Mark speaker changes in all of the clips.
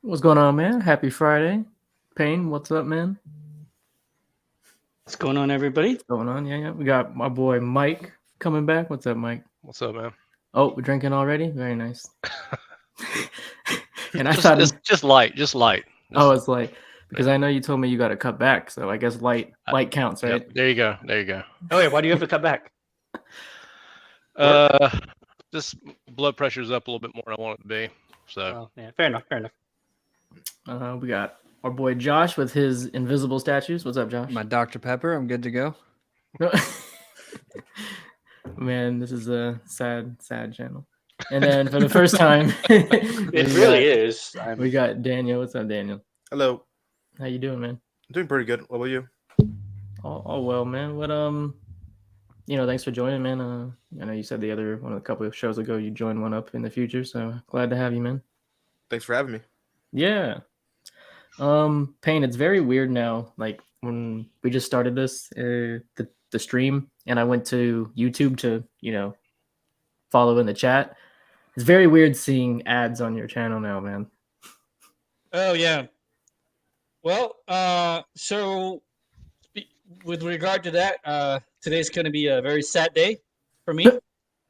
Speaker 1: What's going on, man? Happy Friday. Payne, what's up, man?
Speaker 2: What's going on, everybody?
Speaker 1: What's going on? Yeah. We got my boy Mike coming back. What's up, Mike?
Speaker 3: What's up, man?
Speaker 1: Oh, we're drinking already? Very nice. And I
Speaker 3: just,
Speaker 1: thought
Speaker 3: it's just light.
Speaker 1: Oh, it's light. Because I know you told me you got to cut back, so I guess light counts, right?
Speaker 3: Yep, there you go.
Speaker 2: Oh wait, why do you have to cut back?
Speaker 3: Just blood pressure's up a little bit more than I want it to be. So
Speaker 2: yeah, fair enough.
Speaker 1: We got our boy Josh with his invisible statues. What's up, Josh?
Speaker 4: My Dr. Pepper, I'm good to go.
Speaker 1: Man, this is a sad channel. And then for the first time,
Speaker 2: it really is.
Speaker 1: We got Daniel. What's up, Daniel?
Speaker 5: Hello.
Speaker 1: How you doing, man?
Speaker 5: Doing pretty good. What about you?
Speaker 1: All well, man. What thanks for joining, man. I know you said a couple of shows ago you joined one up in the future, so glad to have you, man.
Speaker 5: Thanks for having me.
Speaker 1: Yeah. Payne, it's very weird now. Like when we just started this, the stream, and I went to YouTube to, follow in the chat. It's very weird seeing ads on your channel now, man.
Speaker 6: Oh yeah. Well, so with regard to that, today's going to be a very sad day for me.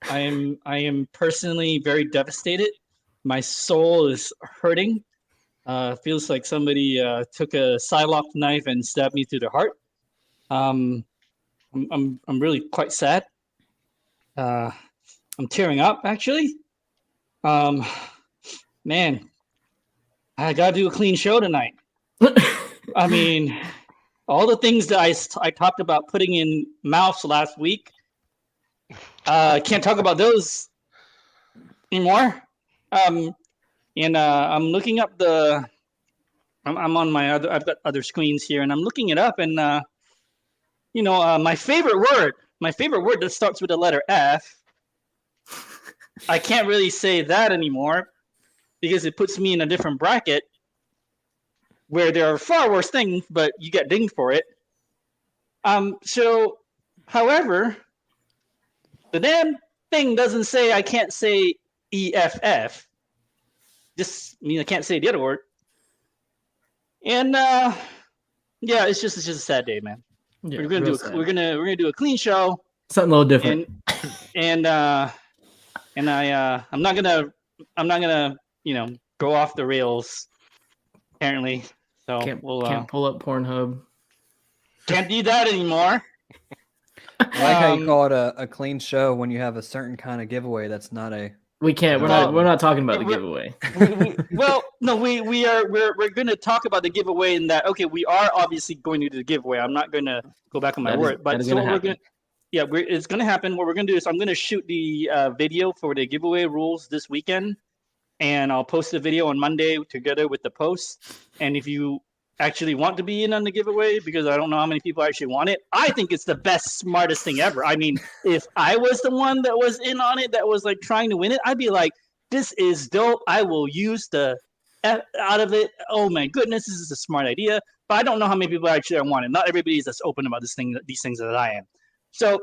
Speaker 6: I am personally very devastated. My soul is hurting. Feels like somebody took a Psylocke knife and stabbed me through the heart. I'm really quite sad. I'm tearing up, actually. Man, I gotta do a clean show tonight. I mean, all the things that I talked about putting in mouths last week, can't talk about those anymore. I'm looking up I'm on I've got other screens here, and I'm looking it up, and my favorite word that starts with the letter F, I can't really say that anymore because it puts me in a different bracket where there are far worse things, but you get dinged for it. However, the damn thing doesn't say I can't say EFF. Just mean I can't say the other word. And it's just a sad day, man.
Speaker 1: Yeah,
Speaker 6: we're gonna do a clean show.
Speaker 1: Something a little different.
Speaker 6: And I'm not gonna go off the rails. Apparently, so
Speaker 1: can't pull up Pornhub.
Speaker 6: Can't do that anymore.
Speaker 4: I like how you call it a clean show when you have a certain kind of giveaway that's not a.
Speaker 1: We can't. We're not talking about the giveaway.
Speaker 6: We're going to talk about the giveaway in that. Okay, we are obviously going to do the giveaway. I'm not going to go back on my word, but so what we're going. Yeah, it's going to happen. What we're going to do is I'm going to shoot the video for the giveaway rules this weekend, and I'll post the video on Monday together with the post. And if you actually want to be in on the giveaway, because I don't know how many people actually want it, I think it's the best, smartest thing ever. I mean, if I was the one that was in on it, that was like trying to win it, I'd be like, this is dope. I will use the F out of it. Oh my goodness, this is a smart idea. But I don't know how many people actually want it. Not everybody is as open about these things that I am. So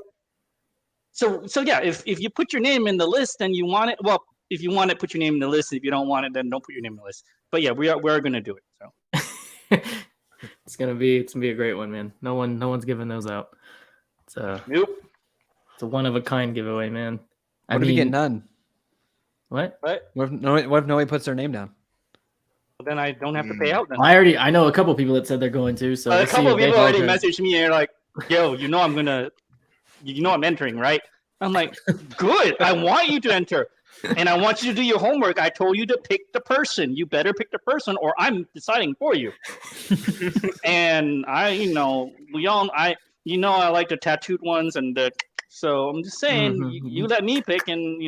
Speaker 6: yeah, if you put your name in the list and you want it, well, if you want it, put your name in the list. If you don't want it, then don't put your name in the list. But yeah, we are going to do it. So.
Speaker 1: It's gonna be a great one, man. No one's giving those out.
Speaker 6: Nope.
Speaker 1: It's a one of a kind giveaway, man.
Speaker 4: What if you get none?
Speaker 1: What?
Speaker 4: What if nobody puts their name down?
Speaker 6: Well, then I don't have to pay out. Then
Speaker 1: I know a couple people that said they're going to. So
Speaker 6: a couple of people already messaged me and they're like, "Yo, I'm entering, right?" I'm like, "Good. I want you to enter." And I want you to do your homework. I told you to pick the person. You better pick the person, or I'm deciding for you. And I like the tattooed ones, and so I'm just saying, you let me pick, and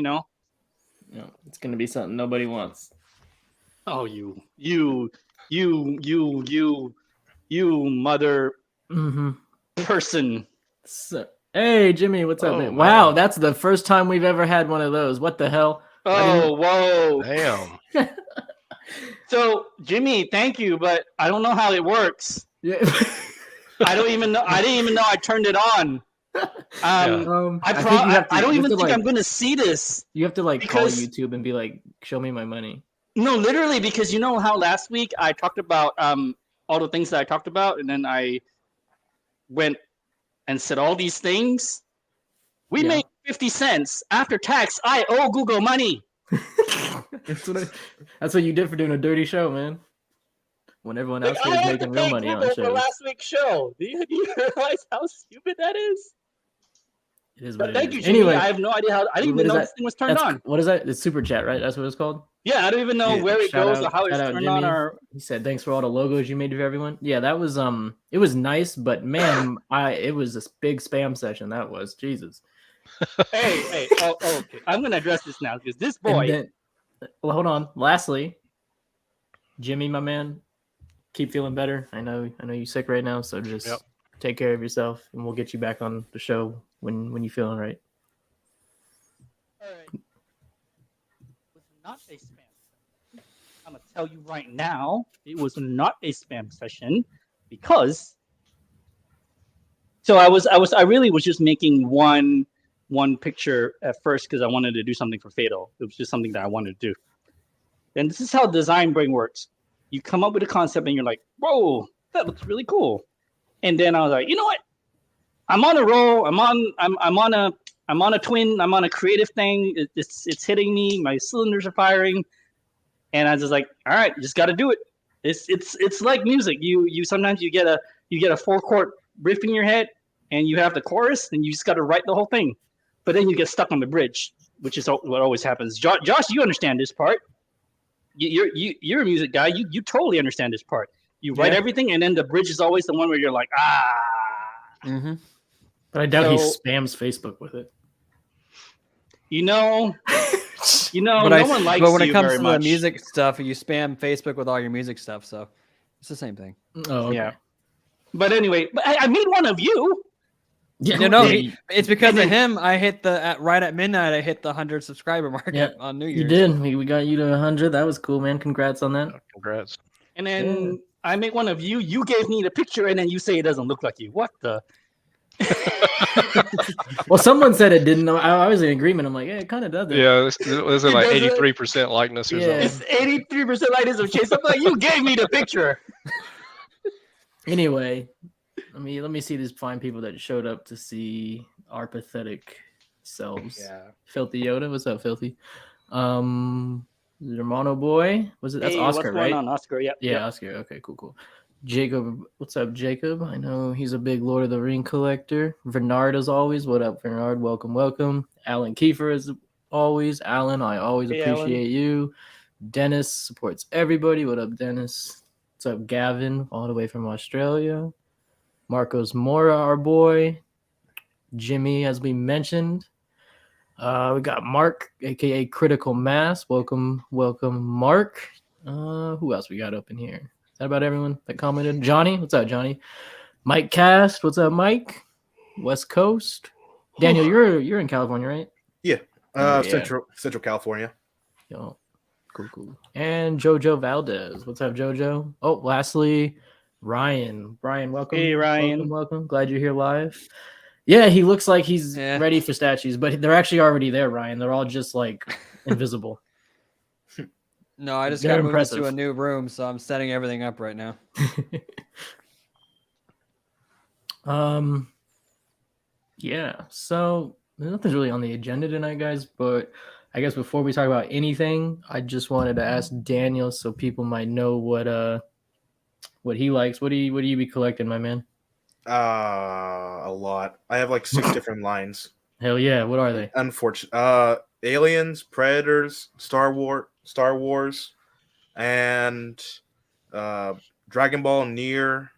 Speaker 1: it's gonna be something nobody wants.
Speaker 6: Oh, you mother person.
Speaker 1: So, hey, Jimmy, what's up, man? Wow, that's the first time we've ever had one of those. What the hell?
Speaker 6: Oh, whoa.
Speaker 3: damn.
Speaker 6: So, Jimmy, thank you, but I don't know how it works.
Speaker 1: Yeah.
Speaker 6: I didn't even know I turned it on. I don't even think I'm going to see this.
Speaker 1: You have to call YouTube and be like, show me my money.
Speaker 6: No, literally, because you know how last week I talked about all the things that I talked about, and then I went and said all these things. We made 50 cents after tax. I owe Google money.
Speaker 1: That's what you did for doing a dirty show, man. When everyone else was making real money on shows.
Speaker 6: For last week's show. Do you realize how stupid that is?
Speaker 1: It is what
Speaker 6: Thank
Speaker 1: it
Speaker 6: you,
Speaker 1: is.
Speaker 6: Jimmy.
Speaker 1: Anyway,
Speaker 6: I have no idea how. I didn't even know this thing was turned on.
Speaker 1: What is that? It's super chat, right? That's what it's called.
Speaker 6: Yeah, I don't even know where it goes or how it's turned
Speaker 1: Jimmy.
Speaker 6: on. Or
Speaker 1: he said, "Thanks for all the logos you made for everyone." Yeah, that was it was nice, but man, it was a big spam session. That was Jesus.
Speaker 6: Hey. Oh, okay. I'm gonna address this now because this boy.
Speaker 1: Well, hold on. Lastly, Jimmy, my man, keep feeling better. I know you're sick right now, so just take care of yourself, and we'll get you back on the show when you're feeling right.
Speaker 6: All right. It was not a spam session. I'm gonna tell you right now, it was not a spam session because. So I really was just making one picture at first because I wanted to do something for Fatal. It was just something that I wanted to do. And this is how design brain works. You come up with a concept and you're like, whoa, that looks really cool. And then I was like, you know what? I'm on a roll. I'm on a twin. I'm on a creative thing. It's hitting me. My cylinders are firing. And I was just like, all right, you just got to do it. It's like music. You sometimes you get a 4-chord riff in your head and you have the chorus and you just got to write the whole thing. But then you get stuck on the bridge, which is what always happens. Josh, you understand this part. You're a music guy. You totally understand this part. You write everything, and then the bridge is always the one where you're like, ah.
Speaker 4: Mm-hmm.
Speaker 1: But I doubt he spams Facebook with it.
Speaker 6: No one likes
Speaker 4: But when it
Speaker 6: you
Speaker 4: comes
Speaker 6: very
Speaker 4: to
Speaker 6: much.
Speaker 4: the music stuff, you spam Facebook with all your music stuff, so it's the same thing.
Speaker 1: Oh, okay.
Speaker 6: Yeah. But anyway, I made one of you.
Speaker 1: Yeah,
Speaker 4: it's because of him. I hit right at midnight. I hit the 100 subscriber mark on New Year's.
Speaker 1: You did. We got you to 100. That was cool, man. Congrats on that.
Speaker 3: Congrats.
Speaker 6: And then I made one of you. You gave me the picture, and then you say it doesn't look like you. What the?
Speaker 1: Well, someone said it didn't. I was in agreement. I'm like, yeah, it kind of does it.
Speaker 3: Yeah, this is like 83% likeness or something.
Speaker 6: It's 83% likeness of Chase. I'm like, you gave me the picture.
Speaker 1: Anyway, let me see these fine people that showed up to see our pathetic selves.
Speaker 4: Yeah.
Speaker 1: Filthy Yoda, what's up, Filthy? Hermano boy, was it? That's Oscar,
Speaker 6: what's
Speaker 1: right?
Speaker 6: going on, Oscar? Yep.
Speaker 1: Yeah, Oscar. Okay, cool. Jacob, what's up, Jacob? I know he's a big Lord of the Ring collector. Bernard, as always. What up, Bernard? Welcome. Alan Kiefer, as always. Alan, I always appreciate you. Dennis supports everybody. What up, Dennis? What's up, Gavin? All the way from Australia. Marcos Mora, our boy. Jimmy, as we mentioned. We got Mark, aka Critical Mass. Welcome, Mark. Who else we got up in here? Is that about everyone that commented? Johnny, what's up, Johnny? Mike Cast, what's up, Mike? West Coast. Daniel, you're in California, right?
Speaker 5: Yeah. Central California.
Speaker 1: Yo, cool. And Jojo Valdez, what's up, Jojo? Oh, lastly, Ryan. Brian, welcome.
Speaker 6: Hey, Ryan.
Speaker 1: Welcome. Glad you're here live. Yeah, he looks like he's ready for statues, but they're actually already there, Ryan. They're all just like invisible.
Speaker 4: No, I just got moved to a new room, so I'm setting everything up right now.
Speaker 1: Yeah, so nothing's really on the agenda tonight, guys, but I guess before we talk about anything, I just wanted to ask Daniel so people might know what he likes. What do you be collecting, my man?
Speaker 5: A lot. I have like 6 different lines.
Speaker 1: Hell yeah, what are they?
Speaker 5: Unfortunately, Aliens, Predators, Star Wars, and Dragon Ball, Nier,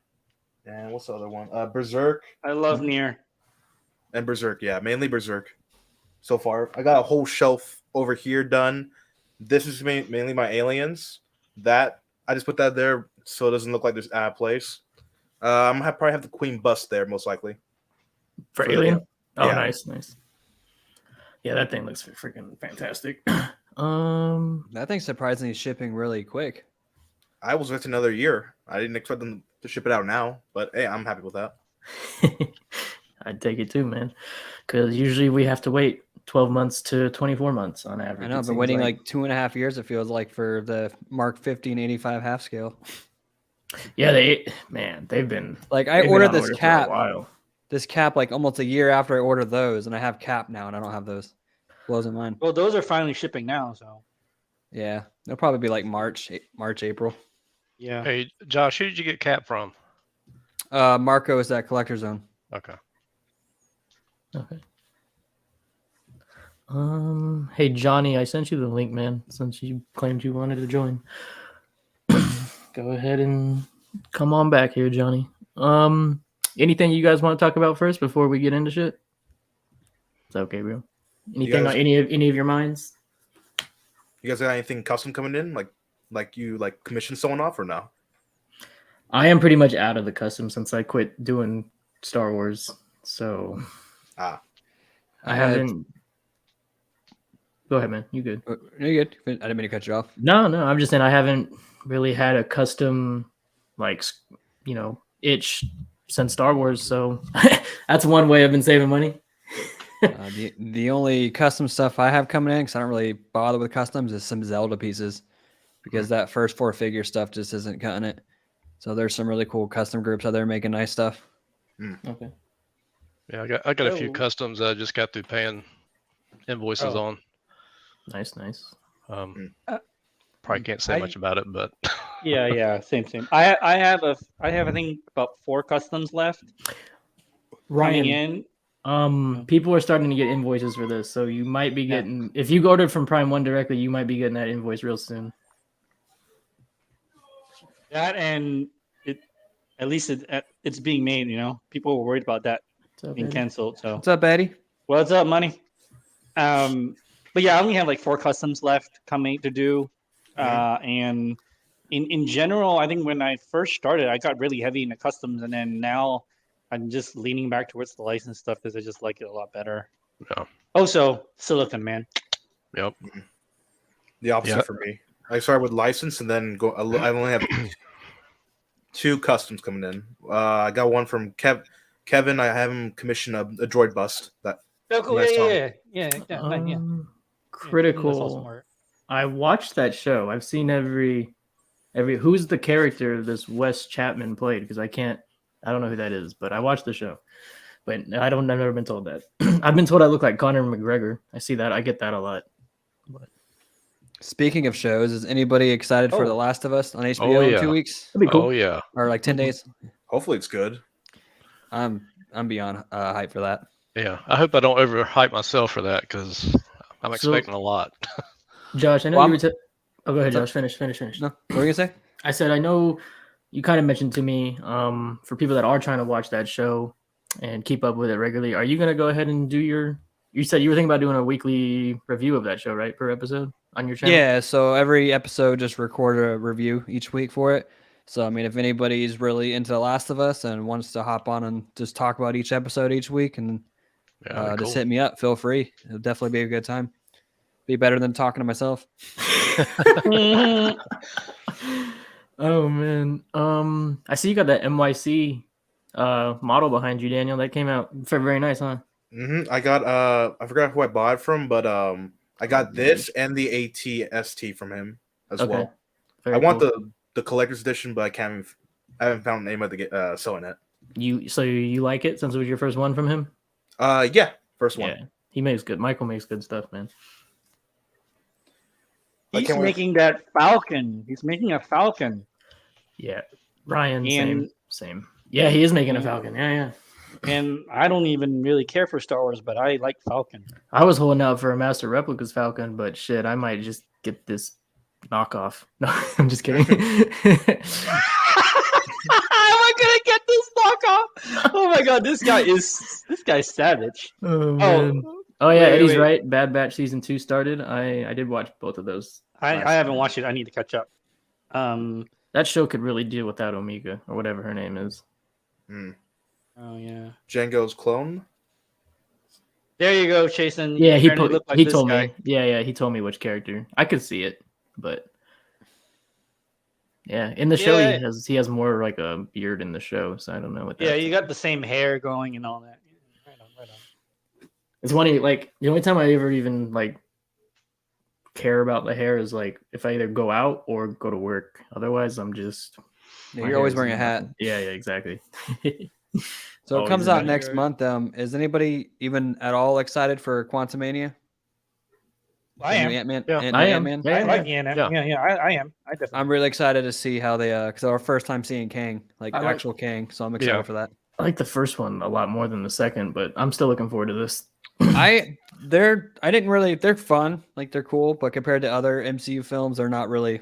Speaker 5: and what's the other one? Berserk.
Speaker 6: I love Nier.
Speaker 5: And Berserk, yeah, mainly Berserk. So far, I got a whole shelf over here done. This is mainly my Aliens. That I just put that there so it doesn't look like there's out of place. I'm gonna probably have the Queen bust there most likely.
Speaker 1: For Alien?
Speaker 5: Yeah.
Speaker 1: Oh,
Speaker 5: Yeah.
Speaker 1: Nice. Yeah, that thing looks freaking fantastic.
Speaker 4: That thing's surprisingly shipping really quick.
Speaker 5: I was with another year. I didn't expect them to ship it out now, but hey, I'm happy with that.
Speaker 1: I'd take it too, man. Because usually we have to wait 12 months to 24 months on average.
Speaker 4: I know. I've been waiting like 2.5 years. It feels like for the Mark 50 and 85 half scale.
Speaker 1: Yeah, they've been
Speaker 4: like I ordered this
Speaker 1: for a
Speaker 4: cap.
Speaker 1: while.
Speaker 4: This cap like almost a year after I ordered those, and I have cap now, and I don't have those. Blows my mind.
Speaker 6: Well, those are finally shipping now, so
Speaker 4: yeah, they'll probably be like March, April.
Speaker 6: Yeah.
Speaker 3: Hey, Josh, who did you get cap from?
Speaker 4: Marco is at Collector Zone.
Speaker 3: Okay.
Speaker 1: Hey Johnny, I sent you the link, man. Since you claimed you wanted to join, go ahead and come on back here, Johnny. Anything you guys want to talk about first before we get into shit? Is that okay, bro? Anything on any of your minds?
Speaker 5: You guys got anything custom coming in? Like you commission someone off or no?
Speaker 1: I am pretty much out of the custom since I quit doing Star Wars. So
Speaker 5: I
Speaker 1: haven't. Go ahead, man. You good?
Speaker 4: No, you good. I didn't mean to cut you off.
Speaker 1: No. I'm just saying I haven't really had a custom itch since Star Wars. So that's one way I've been saving money.
Speaker 4: The only custom stuff I have coming in, because I don't really bother with customs, is some Zelda pieces, because that first 4-figure stuff just isn't cutting it. So there's some really cool custom groups out there making nice stuff.
Speaker 1: Okay.
Speaker 3: Yeah, I got a few customs that I just got through paying invoices on.
Speaker 1: Nice.
Speaker 3: Probably can't say much about it, but
Speaker 6: yeah, same. I have I think about 4 customs left.
Speaker 1: Ryan,
Speaker 6: coming in.
Speaker 1: People are starting to get invoices for this, so you might be getting. If you ordered from Prime 1 directly, you might be getting that invoice real soon.
Speaker 6: That and at least it's being made. People were worried about that being canceled. So
Speaker 4: what's up, Eddie?
Speaker 6: What's up, money? But yeah, I only have like 4 customs left coming to do. And in general, I think when I first started, I got really heavy into customs, and then now I'm just leaning back towards the license stuff because I just like it a lot better.
Speaker 3: Yeah.
Speaker 6: Also, Silicon, man.
Speaker 3: Yep.
Speaker 5: The opposite for me. I started with license and then I only have 2 customs coming in. I got one from Kevin. I have him commission a droid bust. That.
Speaker 6: Oh, cool. Yeah.
Speaker 1: Critical. I watched that show. I've seen every. Who's the character this Wes Chapman played? Because I don't know who that is, but I watched the show. But I've never been told that. I've been told I look like Conor McGregor. I see that. I get that a lot. But
Speaker 4: speaking of shows, is anybody excited for The Last of Us on HBO in 2 weeks?
Speaker 1: That'd be cool.
Speaker 3: Oh yeah.
Speaker 4: Or like 10 days?
Speaker 5: Hopefully it's good.
Speaker 4: I'm beyond hype for that.
Speaker 3: Yeah, I hope I don't overhype myself for that because I'm expecting a lot.
Speaker 1: Josh, I know you were. Oh, go ahead, Josh. Finish.
Speaker 4: No, what were you gonna say?
Speaker 1: I said I know you kind of mentioned to me. For people that are trying to watch that show and keep up with it regularly, are you gonna go ahead and do your? You said you were thinking about doing a weekly review of that show, right? Per episode on your channel.
Speaker 4: Yeah. So every episode, just record a review each week for it. So, I mean, if anybody's really into The Last of Us and wants to hop on and just talk about each episode each week and just hit me up, feel free. It'll definitely be a good time. Be better than talking to myself.
Speaker 1: Oh, man. I see you got that NYC model behind you, Daniel. That came out very nice, huh?
Speaker 5: I got, I forgot who I bought it from, but I got this and the ATST from him as well. I want the collector's edition, but I haven't found the name of the selling it.
Speaker 1: So you like it since it was your first one from him?
Speaker 5: Yeah, first one.
Speaker 1: Yeah, he makes good. Michael makes good stuff, man.
Speaker 6: He's making that Falcon. He's making a Falcon.
Speaker 1: Yeah, Ryan, same. Yeah, he is making a Falcon. Yeah.
Speaker 6: And I don't even really care for Star Wars, but I like Falcon.
Speaker 1: I was holding out for a Master Replicas Falcon, but shit, I might just get this knockoff. No, I'm just kidding.
Speaker 6: How am I gonna get this knockoff? Oh my god, this guy's savage.
Speaker 1: Oh man. Oh yeah, Eddie's right. Bad Batch season 2 started. I did watch both of those.
Speaker 6: I haven't watched it. I need to catch up.
Speaker 1: That show could really do without Omega or whatever her name is.
Speaker 6: Oh yeah,
Speaker 5: Django's clone.
Speaker 6: There you go, Chasen.
Speaker 1: Yeah, he told me. Yeah, he told me which character. I could see it, but yeah, in the show he has more like a beard in the show, so I don't know what that.
Speaker 6: Yeah, you got the same hair going and all that. Right on.
Speaker 1: It's funny. Like the only time I ever even like care about the hair is like if I either go out or go to work. Otherwise, I'm just.
Speaker 4: Yeah, you're always wearing a hat.
Speaker 1: Yeah, exactly.
Speaker 4: So it comes out next month. Is anybody even at all excited for Quantumania?
Speaker 7: I am.
Speaker 4: Ant-Man.
Speaker 2: Yeah.
Speaker 1: I am.
Speaker 4: Ant-Man?
Speaker 7: I like Ant-Man. Yeah, I am. I definitely.
Speaker 4: I'm really excited to see how they because our first time seeing Kang, like actual Kang, so I'm excited for that.
Speaker 1: I like the first one a lot more than the second, but I'm still looking forward to this.
Speaker 4: They're fun, like they're cool, but compared to other MCU films, they're not really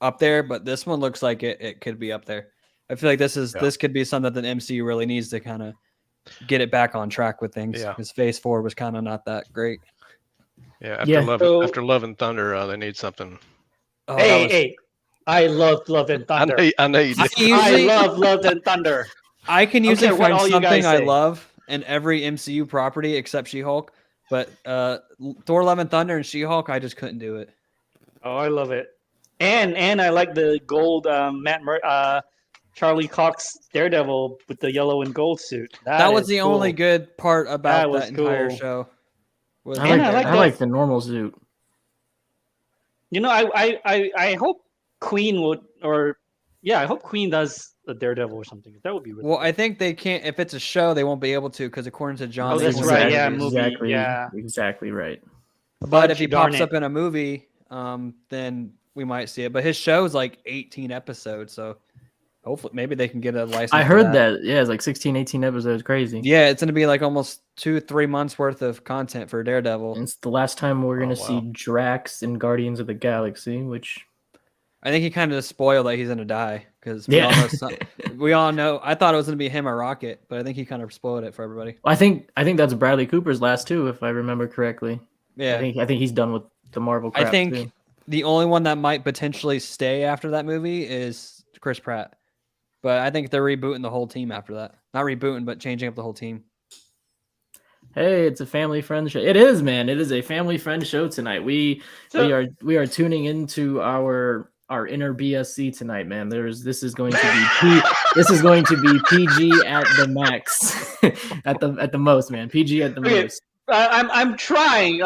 Speaker 4: up there. But this one looks like it could be up there. I feel like this could be something that the MCU really needs to kind of get it back on track with things. Because Phase 4 was kind of not that great.
Speaker 3: Yeah, after Love and Thunder, they need something.
Speaker 6: Oh, hey, I love Love and Thunder.
Speaker 3: I know you do.
Speaker 6: I love Love and Thunder.
Speaker 4: I can usually find something I love in every MCU property except She-Hulk, but Thor: Love and Thunder and She-Hulk, I just couldn't do it.
Speaker 6: Oh, I love it. And I like the gold Charlie Cox Daredevil with the yellow and gold suit.
Speaker 4: That was the only good part about that entire show.
Speaker 1: I like the normal suit.
Speaker 6: You know, I hope Queen would, I hope Queen does the Daredevil or something. That would be really
Speaker 4: well. Cool. I think they can't. If it's a show, they won't be able to because according to John,
Speaker 6: that's right. Yeah,
Speaker 1: exactly.
Speaker 6: Yeah,
Speaker 1: exactly right.
Speaker 4: But if he pops up in a movie, then we might see it. But his show is like 18 episodes, so hopefully maybe they can get a license.
Speaker 1: I heard that. Yeah, it's like 16, 18 episodes. Crazy.
Speaker 4: Yeah, it's going to be like almost 2-3 months worth of content for Daredevil.
Speaker 1: And it's the last time we're going to see Drax in Guardians of the Galaxy, which
Speaker 4: I think he kind of spoiled that he's going to die because we all know. I thought it was going to be him or Rocket, but I think he kind of spoiled it for everybody.
Speaker 1: I think that's Bradley Cooper's last too, if I remember correctly.
Speaker 4: Yeah,
Speaker 1: I think he's done with the Marvel crap.
Speaker 4: I think
Speaker 1: too.
Speaker 4: The only one that might potentially stay after that movie is Chris Pratt. But I think they're rebooting the whole team after that. Not rebooting, but changing up the whole team.
Speaker 1: Hey, it's a family friend show. It is, man. It is a family friend show tonight. We are tuning into our inner BSC tonight, man. This is going to be PG at the max, at the most, man. PG at the most.
Speaker 6: I'm trying.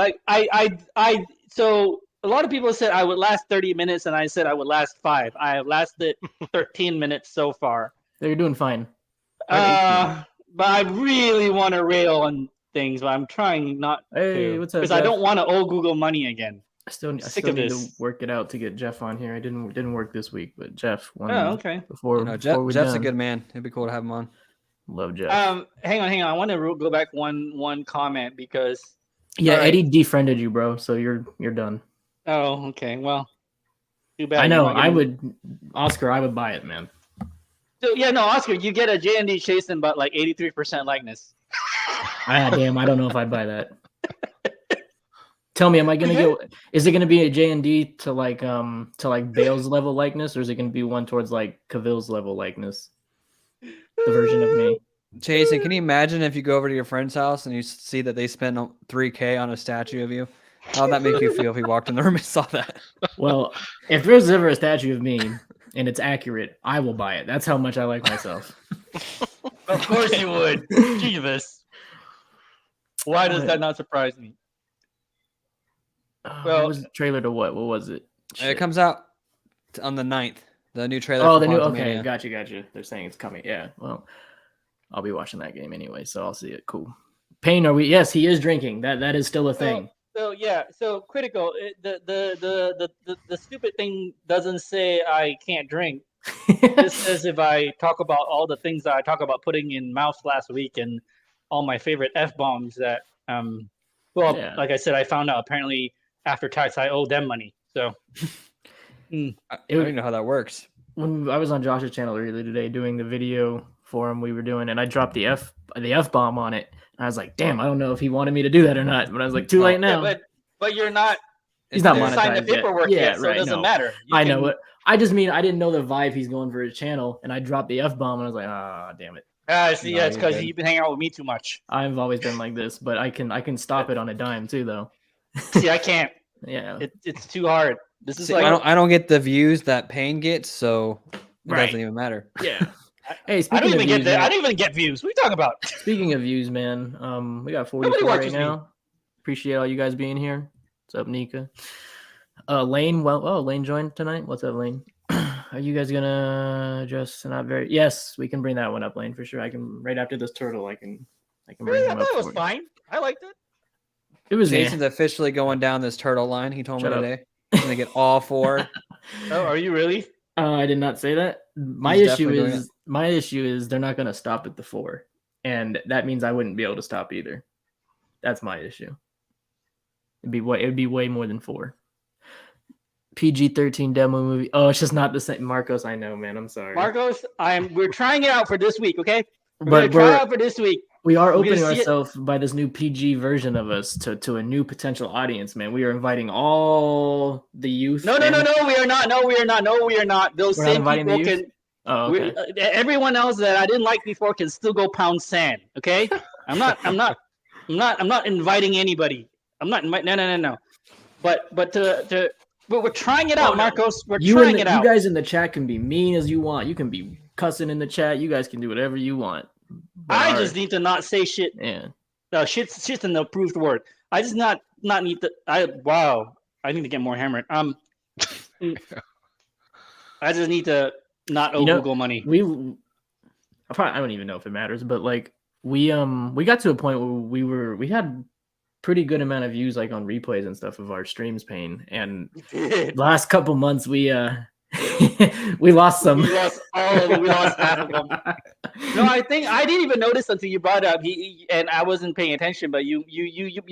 Speaker 6: So a lot of people said I would last 30 minutes, and I said I would last 5. I have lasted 13 minutes so far.
Speaker 1: You're doing fine.
Speaker 6: But I really want to rail on things, but I'm trying not to.
Speaker 1: What's up,
Speaker 6: because I don't want to owe Google money again.
Speaker 1: I still need to work it out to get Jeff on here. I didn't work this week, but Jeff won.
Speaker 6: Oh, okay.
Speaker 4: Jeff's a good man. It'd be cool to have him on.
Speaker 1: Love Jeff.
Speaker 6: Hang on. I want to go back one comment because
Speaker 1: Eddie defriended you, bro. So you're done.
Speaker 6: Oh, okay. Well, too bad.
Speaker 1: I know. Oscar, I would buy it, man.
Speaker 6: So Oscar, you get a J&D Chasen, but like 83% likeness.
Speaker 1: Damn, I don't know if I'd buy that. Tell me, am I gonna get? Is it gonna be a J&D to like Bale's level likeness, or is it gonna be one towards like Cavill's level likeness? The version of me.
Speaker 4: Jason, can you imagine if you go over to your friend's house and you see that they spent $3,000 on a statue of you? How would that make you feel if you walked in the room and saw that?
Speaker 1: Well, if there's ever a statue of me and it's accurate, I will buy it. That's how much I like myself.
Speaker 6: Of course you would. Jesus. Why does that not surprise me?
Speaker 1: What was the trailer to what? What was it?
Speaker 4: It comes out on the 9th. The new trailer.
Speaker 1: Oh, the new. Okay, gotcha. They're saying it's coming. Yeah. Well, I'll be watching that game anyway, so I'll see it. Cool. Payne, are we? Yes, he is drinking. That is still a thing.
Speaker 6: So critical. The stupid thing doesn't say I can't drink. It says if I talk about all the things that I talk about putting in mouth last week and all my favorite F-bombs that like I said, I found out apparently after tax I owe them money. So
Speaker 4: I don't even know how that works.
Speaker 1: When I was on Josh's channel earlier today doing the video for him we were doing, and I dropped the F-bomb on it. I was like, damn, I don't know if he wanted me to do that or not. But I was like, too late now.
Speaker 6: But you're not.
Speaker 1: He's not monetized
Speaker 6: signed the paperwork yet, so it doesn't matter.
Speaker 1: I know it. I just mean I didn't know the vibe he's going for his channel, and I dropped the F-bomb, and I was like, damn it.
Speaker 6: See, it's because you've been hanging out with me too much.
Speaker 1: I've always been like this, but I can stop it on a dime too, though.
Speaker 6: See, I can't.
Speaker 1: Yeah,
Speaker 6: it's too hard. This is
Speaker 4: I don't get the views that Payne gets, so it doesn't even matter.
Speaker 1: Yeah. Hey,
Speaker 6: I don't even
Speaker 1: views,
Speaker 6: get that. I don't even get views. What are you talking about?
Speaker 1: Speaking of views, man, we got 44 right now. Appreciate all you guys being here. What's up, Nika? Lane, Lane joined tonight. What's up, Lane? Are you guys gonna just not very? Yes, we can bring that one up, Lane, for sure. I can right after this turtle. I can bring him up.
Speaker 6: That was fine. I liked it.
Speaker 1: It was
Speaker 4: Jason's officially going down this turtle line. He told me
Speaker 1: Shut up.
Speaker 4: today. He's gonna get all 4.
Speaker 6: Oh, are you really?
Speaker 1: I did not say that. My
Speaker 4: He's
Speaker 1: issue
Speaker 4: definitely doing
Speaker 1: is they're not gonna stop at the 4, and that means I wouldn't be able to stop either. That's my issue. It'd be way more than 4. PG-13 demo movie. Oh, it's just not the same. Marcos, I know, man. I'm sorry.
Speaker 6: Marcos, we're trying it out for this week, okay? We're gonna try it out for this week.
Speaker 1: We are opening ourselves by this new PG version of us to a new potential audience, man. We are inviting all the youth.
Speaker 6: No, we are not. No, we are not. No, we are not. Those
Speaker 1: We're
Speaker 6: same
Speaker 1: not
Speaker 6: people can.
Speaker 1: Oh, okay.
Speaker 6: Everyone else that I didn't like before can still go pound sand. Okay, I'm not inviting anybody. I'm not inviting. No. But we're trying it out, Marcos. We're trying it out.
Speaker 1: You guys in the chat can be mean as you want. You can be cussing in the chat. You guys can do whatever you want.
Speaker 6: I just need to not say shit.
Speaker 1: Yeah.
Speaker 6: No, shit's an approved word. I just not need to. I need to get more hammered. I just need to not owe Google money.
Speaker 1: I don't even know if it matters, but like we got to a point where we had pretty good amount of views like on replays and stuff of our streams, Payne, and last couple months we lost some.
Speaker 6: We lost half of them. No, I think I didn't even notice until you brought it up. And I wasn't paying attention, but you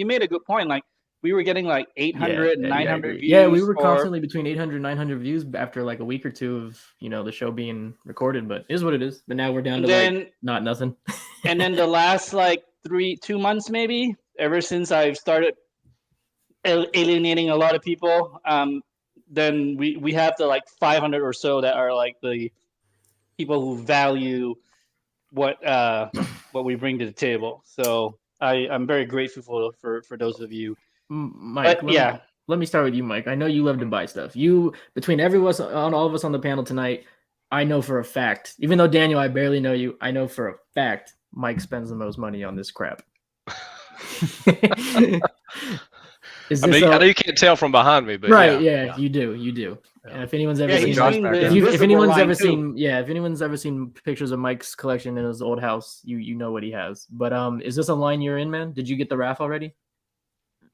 Speaker 6: made a good point. Like we were getting like 800, 900 views.
Speaker 1: Yeah, we were constantly between 800, 900 views after like a week or two of the show being recorded. But it is what it is. But now we're down to not nothing.
Speaker 6: And then the last like 2 months maybe, ever since I've started alienating a lot of people, then we have the like 500 or so that are like the people who value what we bring to the table. So I'm very grateful for those of you.
Speaker 1: Mike, let me start with you, Mike. I know you love to buy stuff. Between all of us on the panel tonight, I know for a fact, even though Daniel, I barely know you, I know for a fact Mike spends the most money on this crap.
Speaker 3: I know you can't tell from behind me, but
Speaker 1: right, yeah. You do. Yeah. And if anyone's ever if anyone's ever seen pictures of Mike's collection in his old house, you know what he has. But is this a line you're in, man? Did you get the raff already?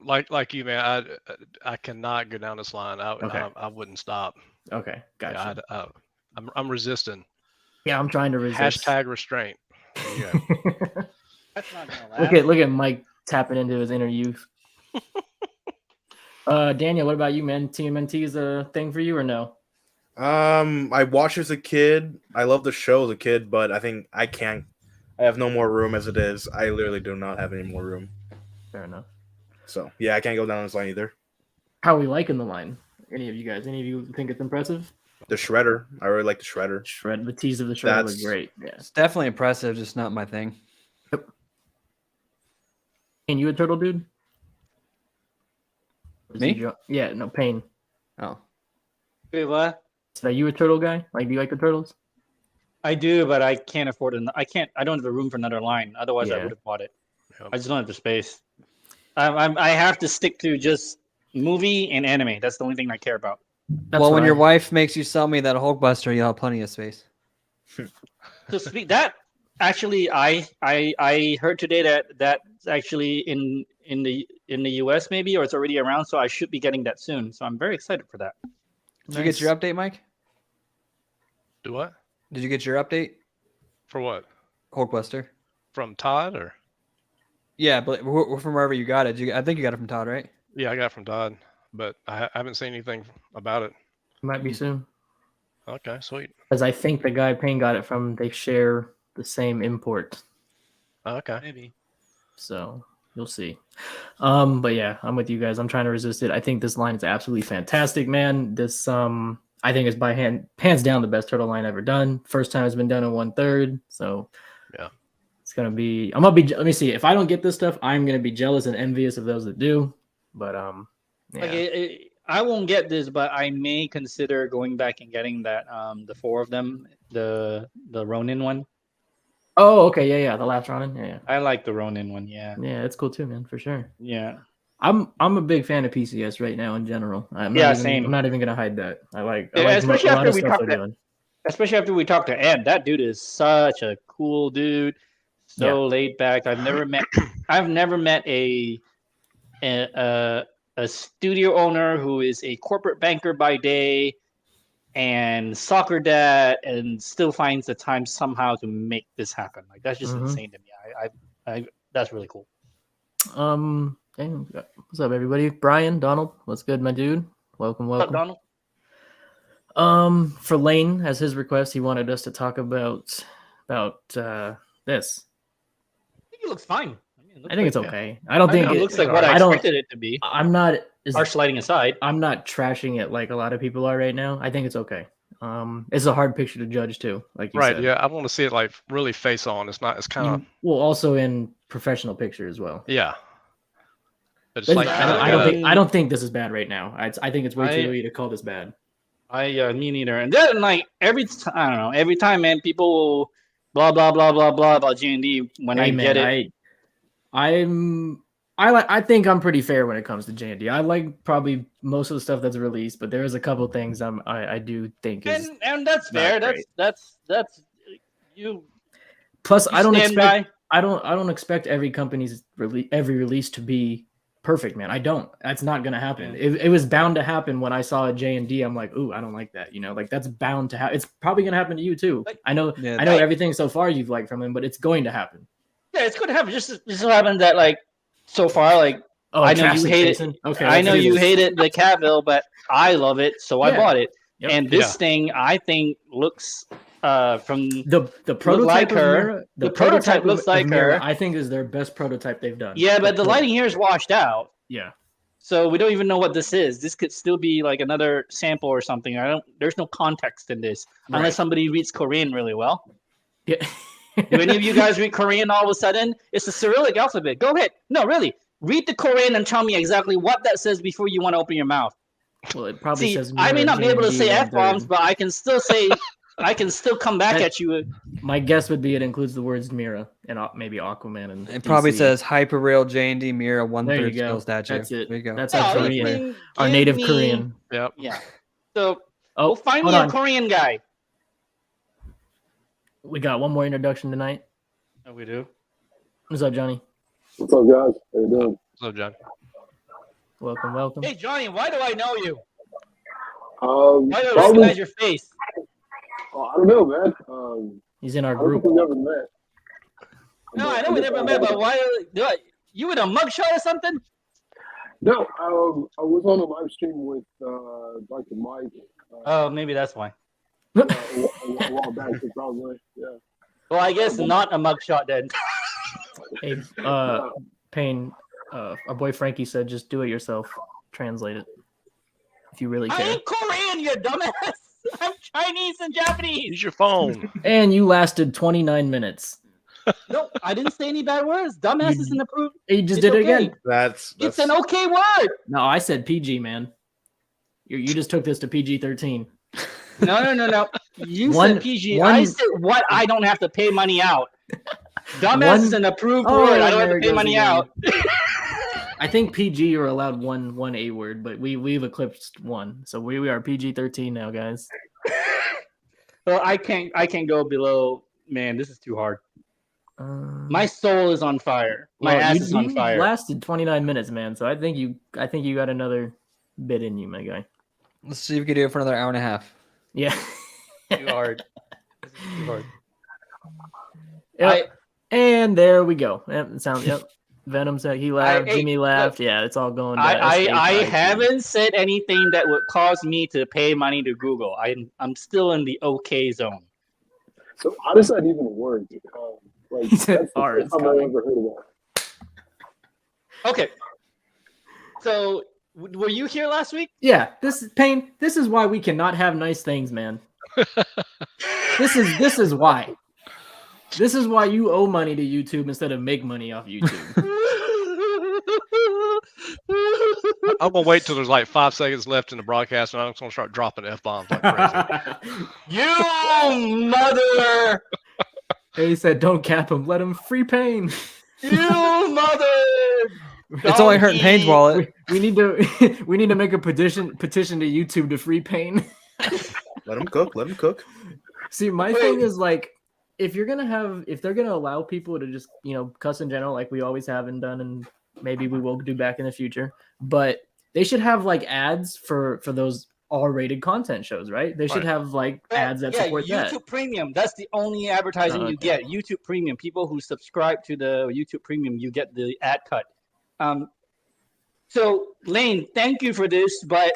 Speaker 3: Like you, man, I cannot go down this line. I wouldn't stop.
Speaker 1: Okay, gotcha.
Speaker 3: Yeah, I'm resisting.
Speaker 1: Yeah, I'm trying to resist.
Speaker 3: # restraint. Yeah.
Speaker 6: That's not gonna last.
Speaker 1: Look at Mike tapping into his inner youth. Daniel, what about you, man? TMNT is a thing for you or no?
Speaker 5: I watched as a kid. I love the show as a kid, but I think I have no more room as it is. I literally do not have any more room.
Speaker 1: Fair enough.
Speaker 5: So yeah, I can't go down this line either.
Speaker 1: How are we liking the line? Any of you think it's impressive?
Speaker 5: The Shredder. I really like the Shredder.
Speaker 1: The tease of the Shredder was great. Yeah.
Speaker 4: It's definitely impressive, just not my thing.
Speaker 1: Yep. And you a turtle dude?
Speaker 4: Me?
Speaker 1: Yeah, no, Payne.
Speaker 4: Oh.
Speaker 6: Wait, what?
Speaker 1: So are you a turtle guy? Like, do you like the turtles?
Speaker 6: I do, but I can't afford it. I don't have the room for another line. Otherwise, I would have bought it.
Speaker 3: Yep.
Speaker 6: I just don't have the space. I have to stick to just movie and anime. That's the only thing I care about.
Speaker 4: When your wife makes you sell me that Hulkbuster, you'll have plenty of space.
Speaker 6: To speak that, actually, I heard today that that's actually in the US maybe, or it's already around. So I should be getting that soon. So I'm very excited for that.
Speaker 4: Did you get your update, Mike?
Speaker 3: Do what?
Speaker 4: Did you get your update?
Speaker 3: For what?
Speaker 4: Hulkbuster.
Speaker 3: From Todd or?
Speaker 4: Yeah, but from wherever you got it. I think you got it from Todd, right?
Speaker 3: Yeah, I got it from Todd, but I haven't seen anything about it.
Speaker 1: Might be soon.
Speaker 3: Okay, sweet.
Speaker 1: Because I think the guy Payne got it from, they share the same import.
Speaker 3: Okay.
Speaker 6: Maybe.
Speaker 1: So you'll see. But yeah, I'm with you guys. I'm trying to resist it. I think this line is absolutely fantastic, man. This I think it's hands down the best turtle line ever done. First time it's been done in 1/3. So
Speaker 3: yeah.
Speaker 1: Let me see. If I don't get this stuff, I'm gonna be jealous and envious of those that do. But yeah.
Speaker 6: I won't get this, but I may consider going back and getting that the 4 of them, the Ronin one.
Speaker 1: Oh, okay, yeah, the last Ronin, yeah.
Speaker 6: I like the Ronin one, yeah.
Speaker 1: Yeah, it's cool too, man, for sure.
Speaker 6: Yeah.
Speaker 1: I'm a big fan of PCS right now in general.
Speaker 6: Same.
Speaker 1: I'm not even gonna hide that. I like
Speaker 6: especially
Speaker 1: a lot
Speaker 6: after
Speaker 1: of
Speaker 6: we
Speaker 1: stuff
Speaker 6: talked
Speaker 1: they're doing.
Speaker 6: Especially after we talked to Ed. That dude is such a cool dude. So laid back. I've never met a studio owner who is a corporate banker by day and soccer dad and still finds the time somehow to make this happen. Like that's just insane to me. I that's really cool.
Speaker 1: Hey, what's up, everybody? Brian, Donald, what's good, my dude? Welcome.
Speaker 6: What's up, Donald?
Speaker 1: For Lane, as his request, he wanted us to talk about this.
Speaker 6: I think it looks fine.
Speaker 1: I think it's okay. I don't think
Speaker 6: it looks like what I expected it to be.
Speaker 1: I'm not
Speaker 6: harsh lighting aside.
Speaker 1: I'm not trashing it like a lot of people are right now. I think it's okay. It's a hard picture to judge too, like you said.
Speaker 3: Yeah, I want to see it like really face on. It's kind of
Speaker 1: well, also in professional picture as well.
Speaker 3: Yeah.
Speaker 1: But it's like I don't think this is bad right now. I think it's way too early to call this bad.
Speaker 6: Me neither. And then like every time, man, people will blah blah blah blah blah about J&D when get it.
Speaker 1: I think I'm pretty fair when it comes to J&D. I like probably most of the stuff that's released, but there is a couple things I do think is
Speaker 6: and that's fair. That's you.
Speaker 1: Plus, I don't expect every company's every release to be perfect, man. I don't. That's not gonna happen. It was bound to happen when I saw a J&D. I'm like, ooh, I don't like that. Like that's bound to happen. It's probably gonna happen to you too. Like, I know everything so far you've liked from him, but it's going to happen.
Speaker 6: Yeah, it's going to happen. Just so happened that like so far, like I know you hate it. Okay, I know you hated the Cavill, but I love it, so I bought it. Yep. And this thing, I think, looks from
Speaker 1: the prototype
Speaker 6: like her. The prototype looks like her.
Speaker 1: I think is their best prototype they've done.
Speaker 6: Yeah, but the lighting here is washed out.
Speaker 1: Yeah.
Speaker 6: So we don't even know what this is. This could still be like another sample or something. There's no context in this unless somebody reads Korean really well.
Speaker 1: Yeah.
Speaker 6: Do any of you guys read Korean all of a sudden? It's the Cyrillic alphabet. Go ahead. No, really. Read the Korean and tell me exactly what that says before you want to open your mouth.
Speaker 1: Well, it probably says.
Speaker 6: I may not be able to say F-bombs, but I can still say. I can still come back at you.
Speaker 1: My guess would be it includes the words Mira and maybe Aquaman and.
Speaker 4: It probably says Hyperreal J&D Mira 1/3 scale statue.
Speaker 1: That's it.
Speaker 4: There you go.
Speaker 1: That's our Korean, our native Korean.
Speaker 3: Yep.
Speaker 6: Yeah. So we'll find me a Korean guy.
Speaker 1: We got one more introduction tonight.
Speaker 6: Oh, we do.
Speaker 1: What's up, Johnny?
Speaker 8: What's up, guys? How you doing?
Speaker 3: What's up, John?
Speaker 1: Welcome.
Speaker 6: Hey, Johnny, why do I know you?
Speaker 8: Why
Speaker 6: do I recognize your face?
Speaker 8: I don't know, man.
Speaker 1: He's in our group.
Speaker 8: We never met.
Speaker 6: No, I know we never met, but why? You in a mugshot or something?
Speaker 8: No, I was on a live stream with Dr. Mike.
Speaker 6: Oh, maybe that's why.
Speaker 8: A while back, probably. Yeah.
Speaker 6: Well, I guess not a mugshot then.
Speaker 1: Hey, Payne, our boy Frankie said, just do it yourself. Translate it. If you really care.
Speaker 6: I ain't Korean, you dumbass. I'm Chinese and Japanese.
Speaker 3: Use your phone.
Speaker 1: And you lasted 29 minutes.
Speaker 6: No, I didn't say any bad words. Dumbass isn't approved.
Speaker 1: You just did it again.
Speaker 5: That's
Speaker 6: It's an okay word.
Speaker 1: No, I said PG, man. You just took this to PG-13.
Speaker 6: No. You said PG. I said what I don't have to pay money out. Dumbass is an approved word. I don't have to pay money out.
Speaker 1: I think PG you're allowed one A word, but we've eclipsed one. So we are PG-13 now, guys.
Speaker 6: Well, I can't go below. Man, this is too hard. My soul is on fire. My ass is on fire.
Speaker 1: You lasted 29 minutes, man. So I think you got another bit in you, my guy.
Speaker 4: Let's see if we can do it for another hour and a half.
Speaker 1: Yeah.
Speaker 6: Too hard. Too hard.
Speaker 1: Yep. And there we go. Yep. Venom said he laughed. Jimmy laughed. Yeah, it's all going.
Speaker 6: I haven't said anything that would cause me to pay money to Google. I'm still in the okay zone.
Speaker 8: So how does that even work? Like, that's the first time I ever heard of that.
Speaker 6: Okay. So were you here last week?
Speaker 1: Yeah. This is why we cannot have nice things, man. This is why. This is why you owe money to YouTube instead of make money off YouTube.
Speaker 3: I'm gonna wait till there's like 5 seconds left in the broadcast, and I'm just gonna start dropping F-bombs like crazy.
Speaker 6: You mother!
Speaker 1: He said, "Don't cap him. Let him free Pain."
Speaker 6: You mother!
Speaker 4: It's only hurting Payne's wallet.
Speaker 1: We need to make a petition to YouTube to free Pain.
Speaker 5: Let him cook. Let him cook.
Speaker 1: See, my thing is like, if they're gonna allow people to just cuss in general, like we always have and done, and maybe we will do back in the future, but they should have like ads for those R-rated content shows, right? They should have like ads that support that.
Speaker 6: YouTube Premium. That's the only advertising you get. YouTube Premium. People who subscribe to the YouTube Premium, you get the ad cut. So Lane, thank you for this, but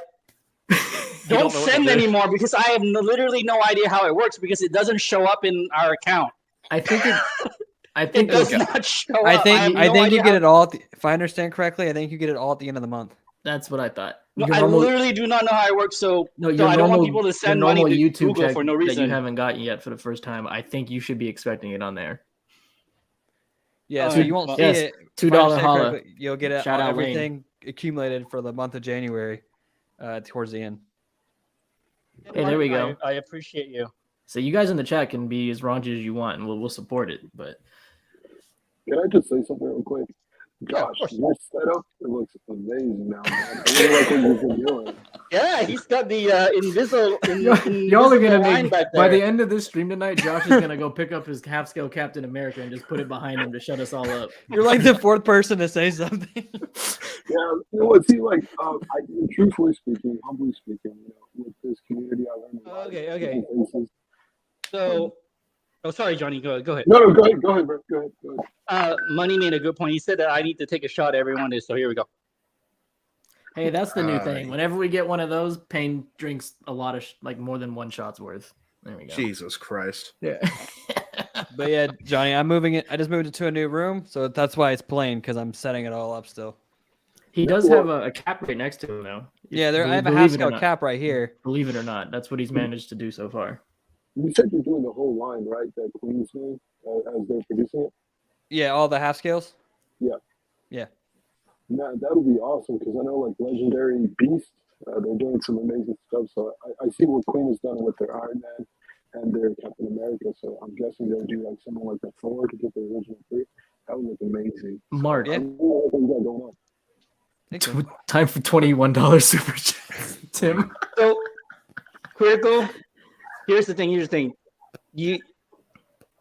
Speaker 6: don't send anymore because I have literally no idea how it works because it doesn't show up in our account.
Speaker 1: I think
Speaker 6: it does not show up.
Speaker 4: I think you get it all. If I understand correctly, I think you get it all at the end of the month.
Speaker 1: That's what I thought.
Speaker 6: No, I literally do not know how it works. So I don't want people to send money to
Speaker 1: YouTube
Speaker 6: Google for no reason.
Speaker 1: That you haven't gotten yet for the first time. I think you should be expecting it on there.
Speaker 4: Yeah, so you won't see it.
Speaker 1: $2 holla.
Speaker 4: You'll get it on everything accumulated for the month of January towards the end.
Speaker 1: Hey, there we go.
Speaker 6: I appreciate you.
Speaker 1: So you guys in the chat can be as raunchy as you want, and we'll support it. But
Speaker 8: can I just say something real quick? Josh, your setup, it looks amazing now, man. I really like what you've been doing.
Speaker 6: Yeah, he's got the invisible
Speaker 1: y'all are gonna make by the end of this stream tonight, Josh is gonna go pick up his half-scale Captain America and just put it behind him to shut us all up.
Speaker 4: You're like the fourth person to say something.
Speaker 8: Yeah, you know what? See, like, truthfully speaking, humbly speaking, with this community, I learned a lot.
Speaker 6: Okay. So, sorry, Johnny. Go ahead.
Speaker 8: No, go ahead, bro. Go ahead.
Speaker 6: Money made a good point. He said that I need to take a shot at everyone. So here we go.
Speaker 1: Hey, that's the new thing. Whenever we get one of those, Payne drinks a lot of more than one shot's worth. There we go.
Speaker 5: Jesus Christ.
Speaker 1: Yeah.
Speaker 4: But yeah, Johnny, I'm moving it. I just moved it to a new room, so that's why it's plain because I'm setting it all up still.
Speaker 1: He does have a cap right next to him now.
Speaker 4: Yeah, I have a half-scale cap right here.
Speaker 1: Believe it or not, that's what he's managed to do so far.
Speaker 8: You said you're doing the whole line, right? That Queen's doing as they're producing it?
Speaker 4: Yeah, all the half-scales?
Speaker 8: Yeah. Man, that would be awesome because I know like Legendary Beast, they're doing some amazing stuff. So I see what Queen has done with their Iron Man and their Captain America. So I'm guessing they'll do like something like the Thor to get the original 3. That would look amazing.
Speaker 1: Mark.
Speaker 8: Yeah. What you got going on?
Speaker 1: Time for $21 super chats, Tim.
Speaker 6: So, Critical, here's the thing.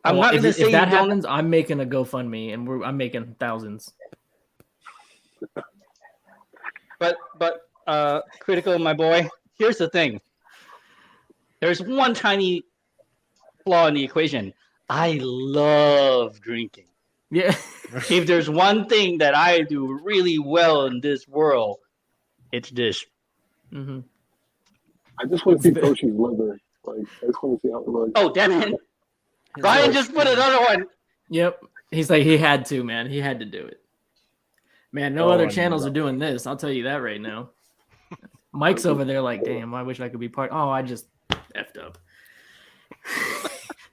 Speaker 6: I'm not going to say
Speaker 1: if that happens, I'm making a GoFundMe, and I'm making thousands.
Speaker 6: But Critical, my boy, here's the thing. There's one tiny flaw in the equation. I love drinking.
Speaker 1: Yeah.
Speaker 6: If there's one thing that I do really well in this world, it's this.
Speaker 1: Mm-hmm.
Speaker 8: I just want to see Toshi's liver. Like, I just want to see how it looks.
Speaker 6: Oh, damn it. Ryan just put another one.
Speaker 1: Yep. He's like, he had to, man. He had to do it. Man, no other channels are doing this. I'll tell you that right now. Mike's over there like, damn, I wish I could be part. Oh, I just effed up.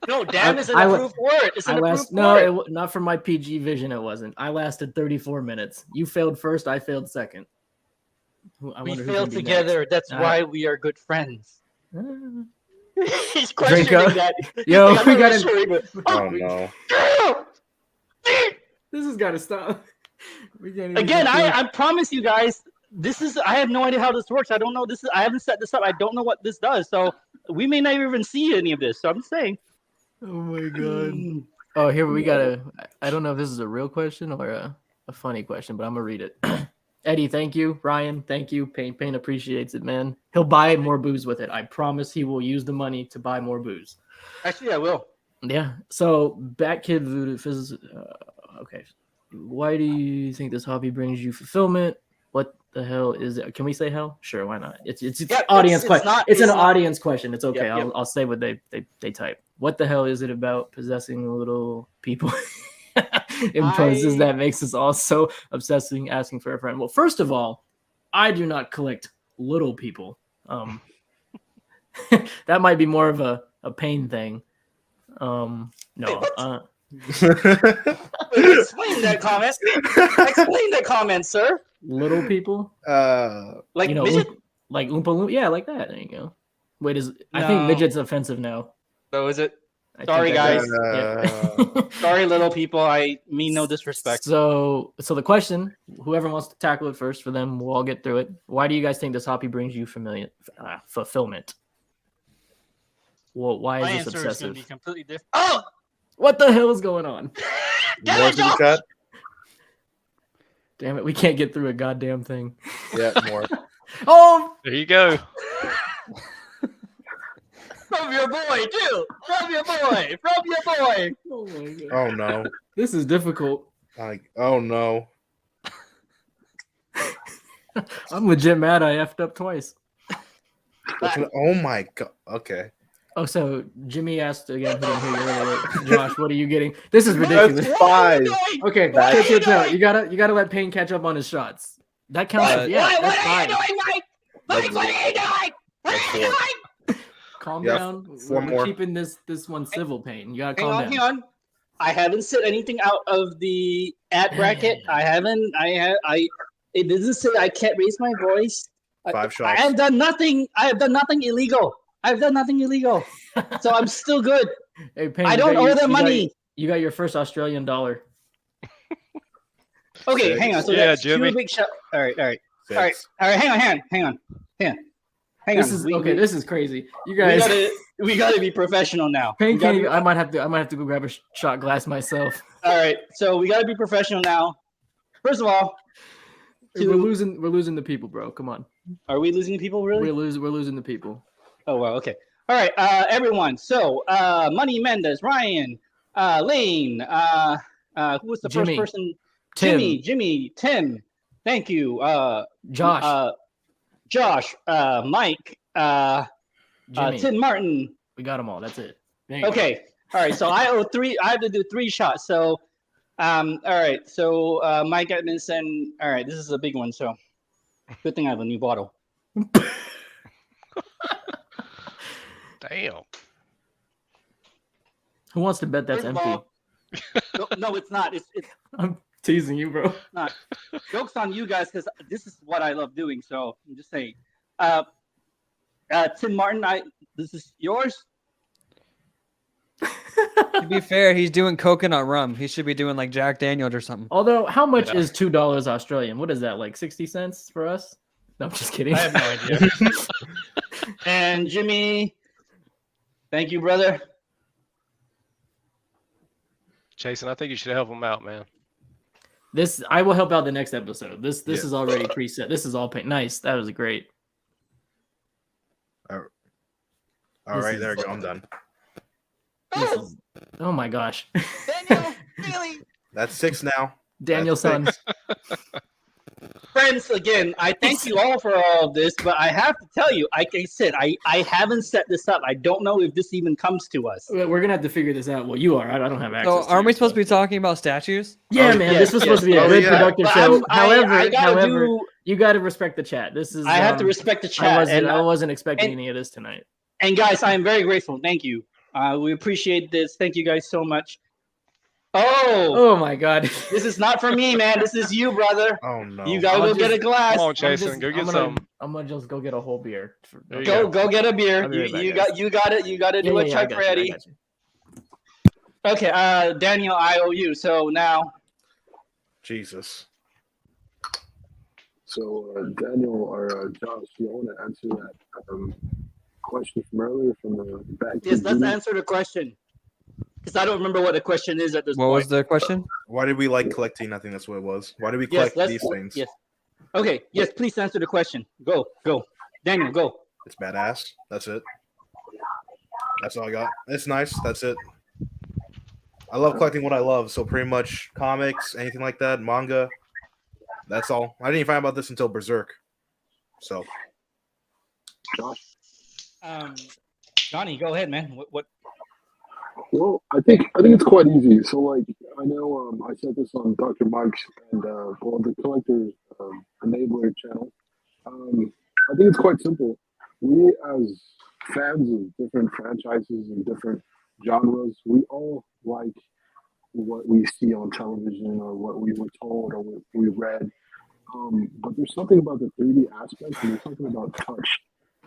Speaker 6: No, damn is an approved word. It's an approved word.
Speaker 1: No, not for my PG vision, it wasn't. I lasted 34 minutes. You failed first, I failed second.
Speaker 6: We failed together. Next. That's why we are good friends. He's questioning that.
Speaker 1: Yo, like, we gotta.
Speaker 5: Oh no!
Speaker 1: This has got to stop. We can't
Speaker 6: again. I promise you guys. This is. I have no idea how this works. I don't know. I haven't set this up. I don't know what this does. So we may not even see any of this. So I'm just saying.
Speaker 1: Oh my god. Oh, here we gotta. I don't know if this is a real question or a funny question, but I'm gonna read it. Eddie, thank you. Ryan, thank you. Payne appreciates it, man. He'll buy more booze with it. I promise he will use the money to buy more booze.
Speaker 6: Actually, I will.
Speaker 1: Yeah. So, Batkid Voodoo okay. Why do you think this hobby brings you fulfillment? What the hell is it? Can we say hell? Sure, why not? It's audience question. It's an audience question. It's okay. I'll say what they type. What the hell is it about possessing little people? Imposes that makes us all so obsessing asking for a friend. Well, first of all, I do not collect little people. That might be more of a Pain thing. No.
Speaker 6: Explain that comment. Explain that comment, sir.
Speaker 1: Little people.
Speaker 6: Like midget?
Speaker 1: Like Oompa Loompa. Yeah, like that. There you go. Wait, I think midget's offensive now.
Speaker 6: So is it? Sorry, guys.
Speaker 1: Yeah.
Speaker 6: Sorry, little people. I mean no disrespect.
Speaker 1: So the question, whoever wants to tackle it first, for them, we'll all get through it. Why do you guys think this hobby brings you fulfillment? Well, why is this obsessive? My answer is going to be completely different. Oh, what the hell is going on?
Speaker 5: More to the cut.
Speaker 1: Damn it, we can't get through a goddamn thing.
Speaker 5: Yeah, more.
Speaker 3: Oh, there you go.
Speaker 6: From your boy, too. From your boy.
Speaker 1: Oh my god.
Speaker 5: Oh no.
Speaker 1: This is difficult.
Speaker 5: Oh no.
Speaker 1: I'm legit mad I effed up twice.
Speaker 5: Oh my god. Okay.
Speaker 1: Oh, so Jimmy asked again. He didn't hear you earlier. Josh, what are you getting? This is ridiculous.
Speaker 5: That's 5.
Speaker 1: Okay, you gotta let Payne catch up on his shots. That counts. Yeah, that's 5.
Speaker 6: What are you doing?
Speaker 5: That's 4.
Speaker 1: Calm down.
Speaker 5: 4 more.
Speaker 1: We're keeping this one civil, Payne. You gotta calm down.
Speaker 6: Hang on. I haven't said anything out of the ad bracket. I haven't. It doesn't say I can't raise my voice.
Speaker 5: 5 shots.
Speaker 6: I have done nothing. illegal. So I'm still good.
Speaker 1: Hey, Payne,
Speaker 6: I don't owe them money.
Speaker 1: You got your first Australian dollar.
Speaker 6: Okay,
Speaker 5: 6.
Speaker 6: hang on. So
Speaker 3: yeah,
Speaker 6: that's
Speaker 3: Jimmy.
Speaker 6: 2 big shots. All right.
Speaker 5: 6.
Speaker 6: Hang on.
Speaker 1: This is crazy. You guys,
Speaker 6: we gotta be professional now.
Speaker 1: Payne can't. I might have to go grab a shot glass myself.
Speaker 6: All right, so we gotta be professional now. First of all,
Speaker 1: we're losing the people, bro. Come on.
Speaker 6: Are we losing people? Really?
Speaker 1: We're losing the people.
Speaker 6: Oh wow. Okay. All right, everyone. So, Money Mendes, Ryan, Lane, who was the first person?
Speaker 1: Tim.
Speaker 6: Jimmy, Tim. Thank you.
Speaker 1: Josh,
Speaker 6: Mike, Tim Martin.
Speaker 1: We got them all. That's it.
Speaker 6: Okay. All right. So I owe 3. I have to do 3 shots. So, all right. So Mike Edmondson. All right. This is a big one. So, good thing I have a new bottle.
Speaker 3: Damn.
Speaker 1: Who wants to bet that's empty?
Speaker 6: No, it's not. It's
Speaker 1: I'm teasing you, bro.
Speaker 6: Not. Joke's on you guys because this is what I love doing. So I'm just saying. Tim Martin, this is yours.
Speaker 4: To be fair, he's doing coconut rum. He should be doing like Jack Daniels or something.
Speaker 1: Although, how much is $2 Australian? What is that, like 60 cents for us? No, I'm just kidding.
Speaker 6: I have no idea. And Jimmy, thank you, brother.
Speaker 3: Jason, I think you should help him out, man.
Speaker 1: I will help out the next episode. This is already preset. This is all paint. Nice. That was great.
Speaker 5: All right, there we go. I'm done.
Speaker 1: Oh my gosh.
Speaker 6: Daniel, really?
Speaker 5: That's 6 now.
Speaker 1: Daniel son.
Speaker 6: Friends, again, I thank you all for all of this, but I have to tell you, like I said, I haven't set this up. I don't know if this even comes to us.
Speaker 1: We're gonna have to figure this out. Well, you are. I don't have access.
Speaker 4: So, aren't we supposed to be talking about statues?
Speaker 1: Yeah, man. This was supposed to be a good productive show. However, you got to respect the chat. This is.
Speaker 6: I have to respect the chat.
Speaker 1: I wasn't expecting any of this tonight.
Speaker 6: And guys, I am very grateful. Thank you. We appreciate this. Thank you guys so much. Oh
Speaker 1: my God!
Speaker 6: This is not for me, man. This is you, brother.
Speaker 5: Oh no!
Speaker 6: You gotta go get a glass.
Speaker 3: Come on, Jason, go get some.
Speaker 1: I'm gonna just go get a whole beer.
Speaker 6: Go get a beer. You got it. You got to do a check ready. Okay, Daniel, I owe you. So now.
Speaker 5: Jesus.
Speaker 8: So Daniel or Josh, you want to answer that question from earlier from the back?
Speaker 6: Yes, let's answer the question. Because I don't remember what the question is at this point.
Speaker 4: What was the question?
Speaker 5: Why did we like collecting? I think that's what it was. Why did we collect these things?
Speaker 6: Yes. Okay. Yes, please answer the question. Go. Daniel, go.
Speaker 5: It's badass. That's it. That's all I got. It's nice. That's it. I love collecting what I love. So pretty much comics, anything like that, manga. That's all. I didn't even find out about this until Berserk. So.
Speaker 8: Josh.
Speaker 6: Johnny, go ahead, man. What?
Speaker 8: Well, I think it's quite easy. So, like, I know I said this on Dr. Mike's and the Collectors Enabler channel. I think it's quite simple. We, as fans of different franchises and different genres, we all like what we see on television or what we were told or what we read. But there's something about the 3D aspect, and there's something about touch.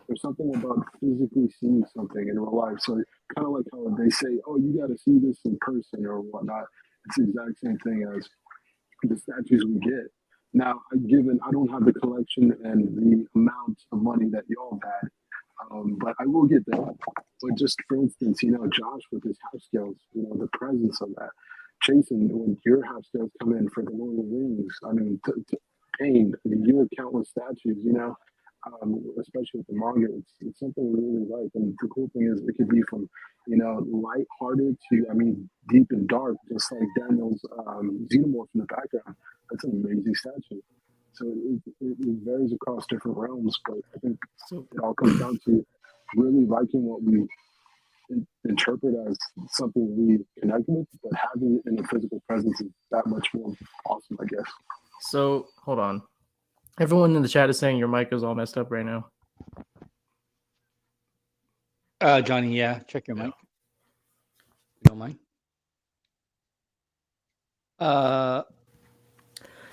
Speaker 8: There's something about physically seeing something in real life. So kind of like how they say, "Oh, you got to see this in person" or whatnot. It's the exact same thing as the statues we get. Now, given I don't have the collection and the amount of money that y'all had, but I will get that. But just for instance, Josh with his half scales, the presence of that. Jason, when your half scales come in for the Lord of the Rings, I mean, Payne, you have countless statues, especially with the manga, it's something we really like. And the cool thing is it could be from, light-hearted to, deep and dark, just like Daniel's xenomorph in the background. That's an amazing statue. So it varies across different realms, but I think it all comes down to really liking what we interpret as something we connect with, but having it in a physical presence is that much more awesome, I guess.
Speaker 1: So hold on. Everyone in the chat is saying your mic is all messed up right now.
Speaker 6: Johnny, yeah, check your mic. You don't mind?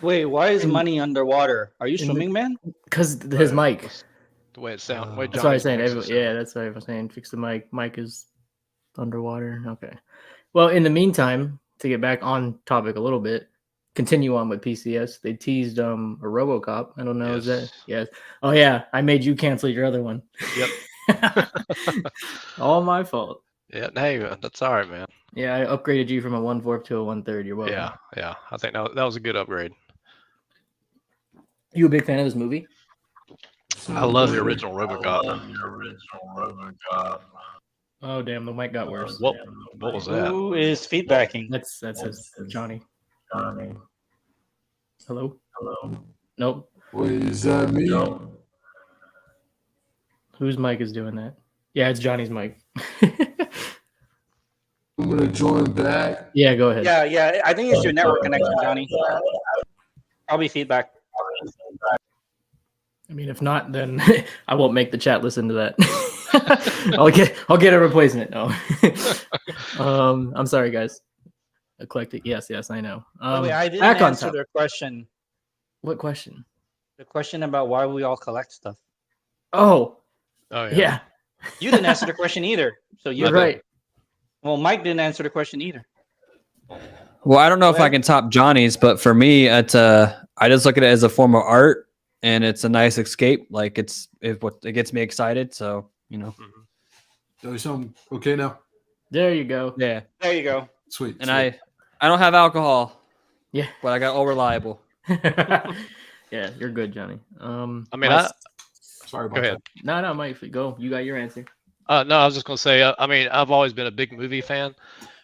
Speaker 6: Wait, why is money underwater? Are you swimming, man?
Speaker 1: Because his mic.
Speaker 3: The way it sounds.
Speaker 1: That's what I was saying. Yeah, that's what I was saying. Fix the mic. Mic is underwater. Okay. Well, in the meantime, to get back on topic a little bit, continue on with PCS. They teased a RoboCop. I don't know.
Speaker 3: Yes.
Speaker 1: Is that yes? Oh yeah, I made you cancel your other one.
Speaker 3: Yep.
Speaker 1: All my fault.
Speaker 3: Yeah, hey, that's all right, man.
Speaker 1: Yeah, I upgraded you from a 1/4 to a 1/3. You're welcome.
Speaker 3: Yeah. I think that was a good upgrade.
Speaker 1: You a big fan of this movie?
Speaker 3: I love the original RoboCop.
Speaker 1: Oh damn, the mic got worse.
Speaker 3: What was that?
Speaker 6: Who is feedbacking?
Speaker 1: That's Johnny. Hello? Nope.
Speaker 9: What does that mean?
Speaker 1: Whose mic is doing that? Yeah, it's Johnny's mic.
Speaker 9: I'm gonna join back.
Speaker 1: Yeah, go ahead.
Speaker 6: Yeah. I think it's your network connection, Johnny. Probably feedback.
Speaker 1: I mean, if not, then I won't make the chat listen to that. I'll get a replacement. No. I'm sorry, guys. Eclectic. Yes, I know.
Speaker 6: Wait, I didn't answer their question.
Speaker 1: What question?
Speaker 6: The question about why we all collect stuff.
Speaker 1: Oh
Speaker 6: yeah. You didn't answer the question either. So you're
Speaker 1: right.
Speaker 6: Well, Mike didn't answer the question either.
Speaker 4: Well, I don't know if I can top Johnny's, but for me, I just look at it as a form of art, and it's a nice escape. Like it gets me excited. So
Speaker 9: Do you sound okay now?
Speaker 1: There you go.
Speaker 4: Yeah.
Speaker 6: There you go.
Speaker 9: Sweet.
Speaker 4: And I don't have alcohol.
Speaker 1: Yeah.
Speaker 4: But I got all reliable.
Speaker 1: Yeah, you're good, Johnny.
Speaker 9: Sorry about
Speaker 3: go ahead.
Speaker 9: that.
Speaker 1: No, Mike, go. You got your answer.
Speaker 3: No, I was just gonna say. I've always been a big movie fan,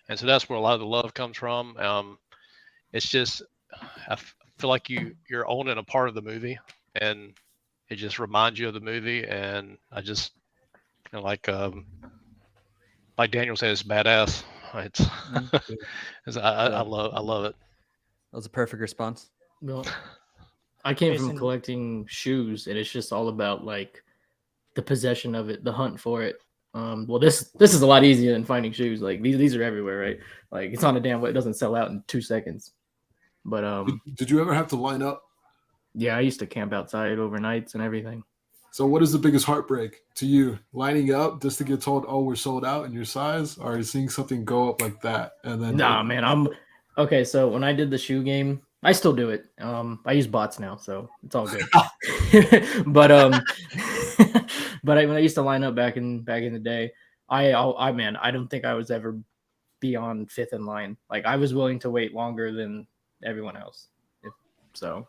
Speaker 3: and so that's where a lot of the love comes from. It's just I feel like you're owning a part of the movie, and it just reminds you of the movie. And I just like Daniel said, it's badass. I love it.
Speaker 4: That was a perfect response.
Speaker 1: Well, I came from collecting shoes, and it's just all about like the possession of it, the hunt for it. Well, this is a lot easier than finding shoes. Like these are everywhere, right? Like it's on a damn way. It doesn't sell out in 2 seconds. But
Speaker 9: did you ever have to line up?
Speaker 1: Yeah, I used to camp outside overnights and everything.
Speaker 9: So what is the biggest heartbreak to you? Lining up just to get told, "Oh, we're sold out in your size," or seeing something go up like that and then?
Speaker 1: Nah, man, I'm okay. So when I did the shoe game, I still do it. I use bots now, so it's all good. But when I used to line up back in the day, I don't think I was ever beyond 5th in line. Like I was willing to wait longer than everyone else. So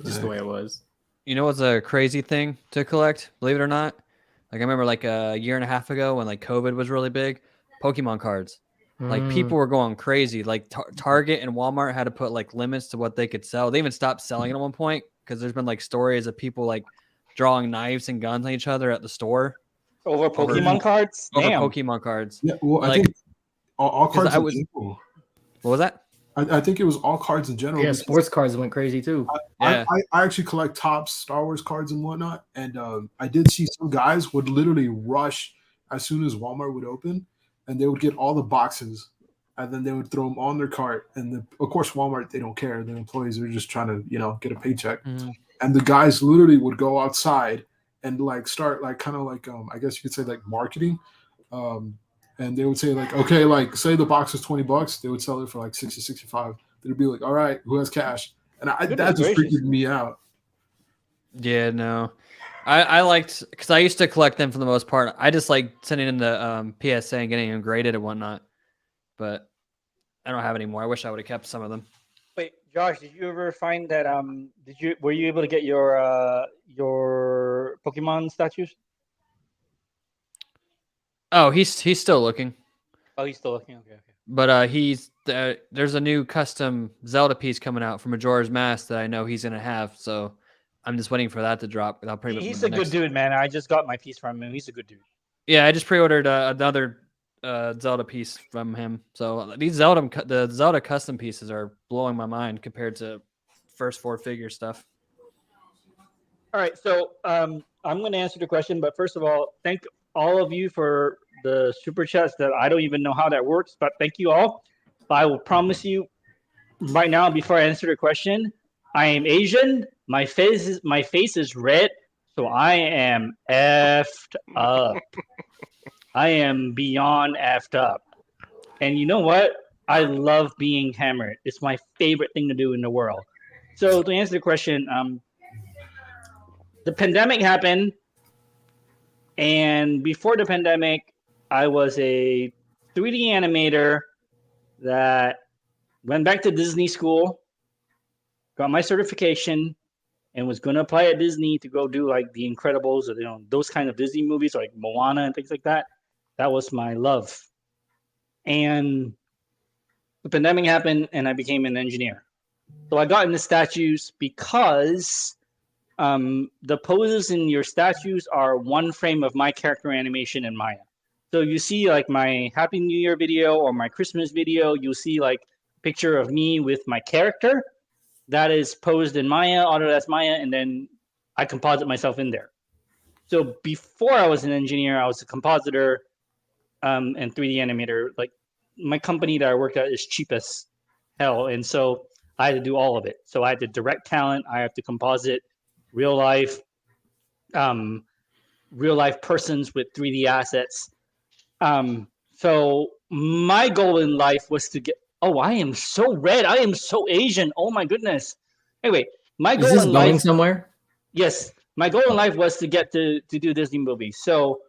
Speaker 1: just the way it was.
Speaker 4: You know what's a crazy thing to collect? Believe it or not, like I remember like a year and a half ago when like COVID was really big, Pokemon cards. Like people were going crazy. Like Target and Walmart had to put like limits to what they could sell. They even stopped selling it at one point because there's been like stories of people like drawing knives and guns on each other at the store
Speaker 6: over Pokemon cards.
Speaker 4: Over Pokemon cards.
Speaker 9: Yeah, well, I think all cards. What
Speaker 4: was that?
Speaker 9: I think it was all cards in general.
Speaker 1: Yeah, sports cards went crazy too.
Speaker 9: I actually collect Topps Star Wars cards and whatnot, and I did see some guys would literally rush as soon as Walmart would open, and they would get all the boxes and then they would throw them on their cart. And of course, Walmart, they don't care. The employees are just trying to, get a paycheck.
Speaker 4: Mm-hmm.
Speaker 9: And the guys literally would go outside and like start like kind of like I guess you could say like marketing. And they would say like, okay, like say the box is $20, they would sell it for like 60, 65. They'd be like, all right, who has cash? And that just freaked me out.
Speaker 4: Yeah, no. I liked, because I used to collect them for the most part. I just like sending in the PSA and getting them graded and whatnot. But I don't have any more. I wish I would have kept some of them.
Speaker 6: Wait, Josh, did you ever find that were you able to get your Pokemon statues?
Speaker 4: Oh, he's still looking.
Speaker 6: Oh, he's still looking. Okay.
Speaker 4: But there's a new custom Zelda piece coming out from Majora's Mask that I know he's gonna have. So I'm just waiting for that to drop.
Speaker 6: He's a good dude, man. I just got my piece from him. He's a good dude.
Speaker 4: Yeah, I just pre-ordered another Zelda piece from him. So the Zelda custom pieces are blowing my mind compared to first 4 figure stuff.
Speaker 6: All right, so I'm going to answer the question, but first of all, thank all of you for the super chats that I don't even know how that works, but thank you all. I will promise you right now, before I answer the question, I am Asian. My face is red, so I am effed up. I am beyond effed up. And you know what? I love being hammered. It's my favorite thing to do in the world. So to answer the question, the pandemic happened, and before the pandemic, I was a 3D animator that went back to Disney school, got my certification, and was going to apply at Disney to go do like The Incredibles or those kind of Disney movies like Moana and things like that. That was my love. And the pandemic happened, and I became an engineer. So I got into statues because the poses in your statues are one frame of my character animation in Maya. So you see like my Happy New Year video or my Christmas video, you'll see like a picture of me with my character that is posed in Maya, Autodesk Maya, and then I composite myself in there. So before I was an engineer, I was a compositor and 3D animator. Like my company that I worked at is cheap as hell, and so I had to do all of it. So I had to direct talent, I have to composite real life persons with 3D assets. So my goal in life was to get. Oh, I am so red. I am so Asian. Oh my goodness. Anyway, my goal in life.
Speaker 1: Somewhere?
Speaker 6: Yes, my goal in life was to get to do Disney movies. So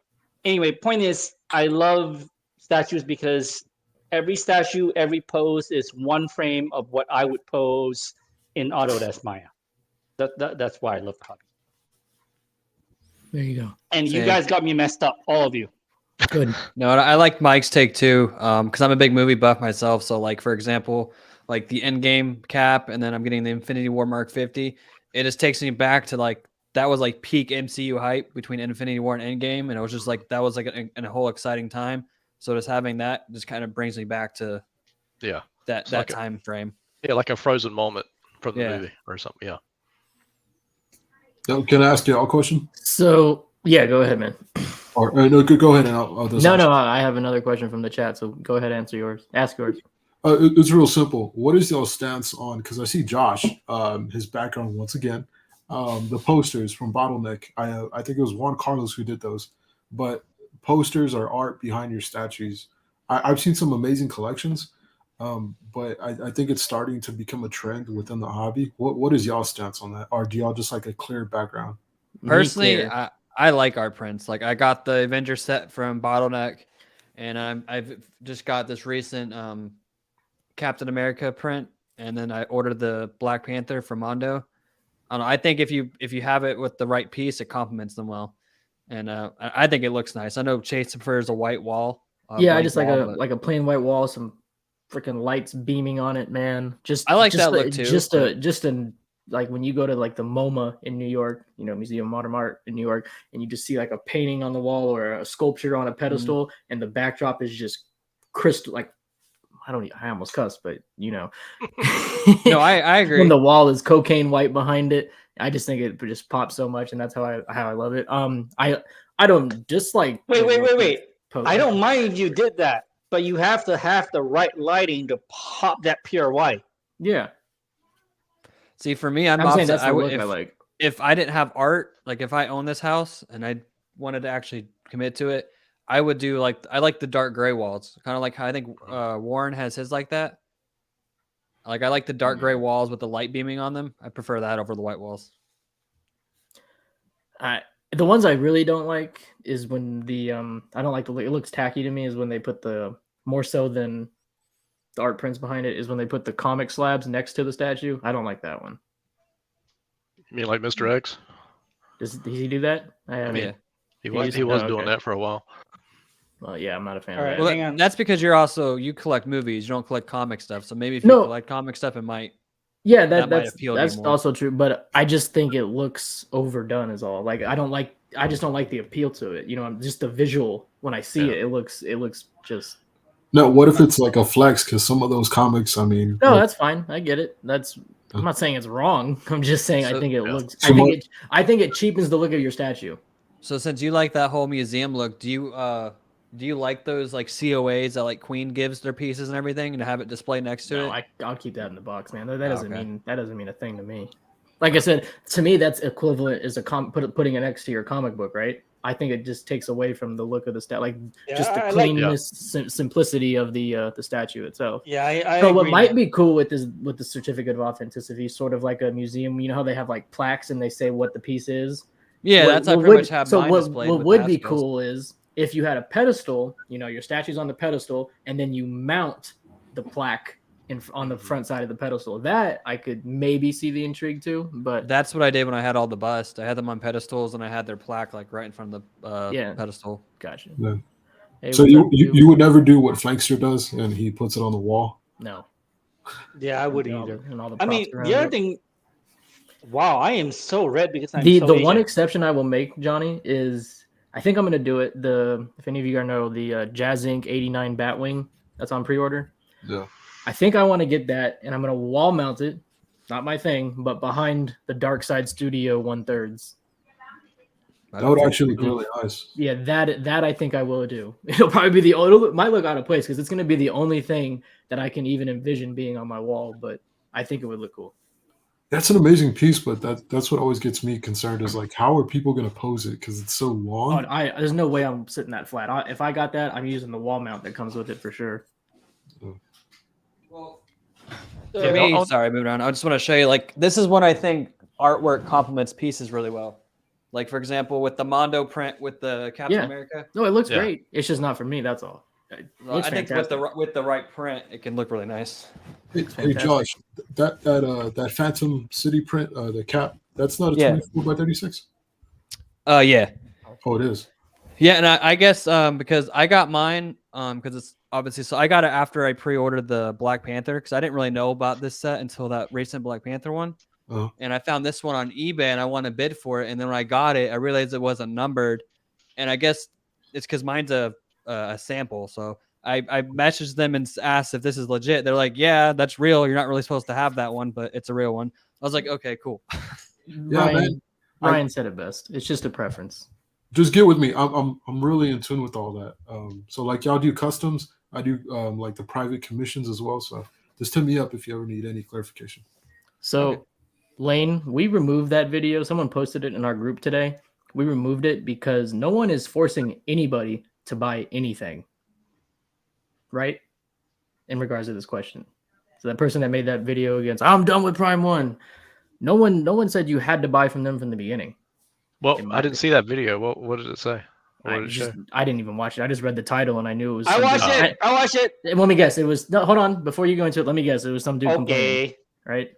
Speaker 6: anyway, point is, I love statues because every statue, every pose is one frame of what I would pose in Autodesk Maya. That's why I love the hobby.
Speaker 1: There you go.
Speaker 6: And you guys got me messed up, all of you.
Speaker 1: Good.
Speaker 4: No, I like Mike's take too, because I'm a big movie buff myself. So, like for example, like the Endgame cap, and then I'm getting the Infinity War Mark 50. It just takes me back to like that was like peak MCU hype between Infinity War and Endgame, and it was just like that was like a whole exciting time. So just having that just kind of brings me back to that like time frame.
Speaker 3: Yeah, like a frozen moment from the movie or something. Yeah.
Speaker 9: Can I ask you a question?
Speaker 1: So yeah, go ahead, man.
Speaker 9: Or no, go ahead and I'll
Speaker 1: No, I have another question from the chat. So go ahead, ask yours.
Speaker 9: It's real simple. What is your stance on? Because I see Josh, his background once again, the posters from Bottleneck. I think it was Juan Carlos who did those, but posters are art behind your statues. I've seen some amazing collections, but I think it's starting to become a trend within the hobby. What is y'all stance on that? Or do y'all just like a clear background?
Speaker 4: Personally, I like art prints. Like I got the Avenger set from Bottleneck, and I've just got this recent Captain America print, and then I ordered the Black Panther from Mondo. I don't know. I think if you have it with the right piece, it complements them well, and I think it looks nice. I know Chase prefers a white wall.
Speaker 1: Yeah, I just like a plain white wall, some freaking lights beaming on it, man.
Speaker 4: I like that look too.
Speaker 1: Just like when you go to like the MoMA in New York, Museum of Modern Art in New York, and you just see like a painting on the wall or a sculpture on a pedestal, and the backdrop is just crystal. Like I almost cussed, but
Speaker 4: No, I agree.
Speaker 1: When the wall is cocaine white behind it, I just think it just pops so much, and that's how I love it. I don't dislike.
Speaker 6: Wait. I don't mind if you did that. but you have to have the right lighting to pop that pure white.
Speaker 1: Yeah.
Speaker 4: See, for me, I'm
Speaker 1: saying that's
Speaker 4: I
Speaker 1: the
Speaker 4: would
Speaker 1: look I like.
Speaker 4: If I didn't have art, like if I own this house and I wanted to actually commit to it, I would do like I like the dark gray walls, kind of like how I think Warren has his like that. Like I like the dark gray walls with the light beaming on them. I prefer that over the white walls.
Speaker 1: The ones I really don't like is when the I don't like the, it looks tacky to me, is when they put the, more so than the art prints behind it, is when they put the comic slabs next to the statue. I don't like that one.
Speaker 3: You mean like Mr. X?
Speaker 1: Does he do that?
Speaker 3: I mean, he was doing that for a while.
Speaker 1: Well, yeah, I'm not a fan
Speaker 6: All
Speaker 1: of
Speaker 6: right,
Speaker 1: that.
Speaker 6: hang on.
Speaker 4: That's because you collect movies, you don't collect comic stuff. So maybe if you collect comic stuff, it might.
Speaker 1: Yeah,
Speaker 4: that might
Speaker 1: that's
Speaker 4: appeal to you more.
Speaker 1: also true. But I just think it looks overdone, is all. Like I just don't like the appeal to it. You know, just the visual when I see it, it looks just.
Speaker 9: No, what if it's like a flex? Because some of those comics, I mean.
Speaker 1: No, that's fine. I get it. I'm not saying it's wrong. I'm just saying I think it looks. I think it cheapens the look of your statue.
Speaker 4: So since you like that whole museum look, do you like those like COAs that like Queen gives their pieces and everything, and to have it displayed next to it?
Speaker 1: I'll keep that in the box, man. That doesn't mean a thing to me. Like I said, to me that's equivalent as putting it next to your comic book, right? I think it just takes away from the look of the statue, just the cleanness, simplicity of the statue itself.
Speaker 6: Yeah, I
Speaker 1: so
Speaker 6: agree.
Speaker 1: What might be cool with the certificate of authenticity, sort of like a museum. You know how they have like plaques and they say what the piece is.
Speaker 4: Yeah, that's how I pretty much have mine displayed.
Speaker 1: What would be cool is if you had a pedestal, you know, your statue's on the pedestal, and then you mount the plaque on the front side of the pedestal. That I could maybe see the intrigue to, but
Speaker 4: that's what I did when I had all the busts. I had them on pedestals, and I had their plaque like right in front of the pedestal.
Speaker 1: Gotcha.
Speaker 9: Yeah. Hey, so you would never do what Flankster does, and he puts it on the wall?
Speaker 1: No.
Speaker 6: Yeah, I wouldn't either.
Speaker 1: I mean,
Speaker 6: the other thing. Wow, I am so red because I'm
Speaker 1: the
Speaker 6: Asian.
Speaker 1: One exception I will make, Johnny, is I think I'm going to do it. If any of you guys know the Jazz Inc. 89 Batwing that's on pre-order.
Speaker 9: Yeah.
Speaker 1: I think I want to get that, and I'm going to wall mount it. Not my thing, but behind the Dark Side Studio 1/3.
Speaker 9: That would actually look really nice.
Speaker 1: Yeah, that I think I will do. It'll probably be it might look out of place because it's going to be the only thing that I can even envision being on my wall, but I think it would look cool.
Speaker 9: That's an amazing piece, but that's what always gets me concerned is like, how are people going to pose it? Because it's so long.
Speaker 1: There's no way I'm sitting that flat. If I got that, I'm using the wall mount that comes with it for sure.
Speaker 4: Well, sorry, moving on. I just want to show you, like, this is when I think artwork complements pieces really well. Like, for example, with the Mondo print with the Captain America.
Speaker 1: No, it looks great. It's just not for me. That's all.
Speaker 4: I think with the right print, it can look really nice.
Speaker 9: Hey Josh, that Phantom City print, the cap, that's not a 24 by 36.
Speaker 4: Yeah.
Speaker 9: Oh, it is.
Speaker 4: Yeah, and I guess because I got mine because it's obviously I got it after I pre-ordered the Black Panther because I didn't really know about this set until that recent Black Panther one. And I found this one on eBay and I won a bid for it. And then when I got it, I realized it wasn't numbered. And I guess it's because mine's a sample. So I messaged them and asked if this is legit. They're like, yeah, that's real. You're not really supposed to have that one, but it's a real one. I was like, okay, cool.
Speaker 1: Ryan said it best. It's just a preference.
Speaker 9: Just get with me. I'm really in tune with all that. So like y'all do customs. I do like the private commissions as well. So just hit me up if you ever need any clarification.
Speaker 1: So Lane, we removed that video. Someone posted it in our group today. We removed it because no one is forcing anybody to buy anything. Right? In regards to this question. So that person that made that video against, I'm done with Prime 1. No one said you had to buy from them from the beginning.
Speaker 3: Well, I didn't see that video. What did it say?
Speaker 1: I didn't even watch it. I just read the title and I knew it was.
Speaker 6: I watched it.
Speaker 1: Let me guess. It was hold on before you go into it. Let me guess. It was some dude complaining, right?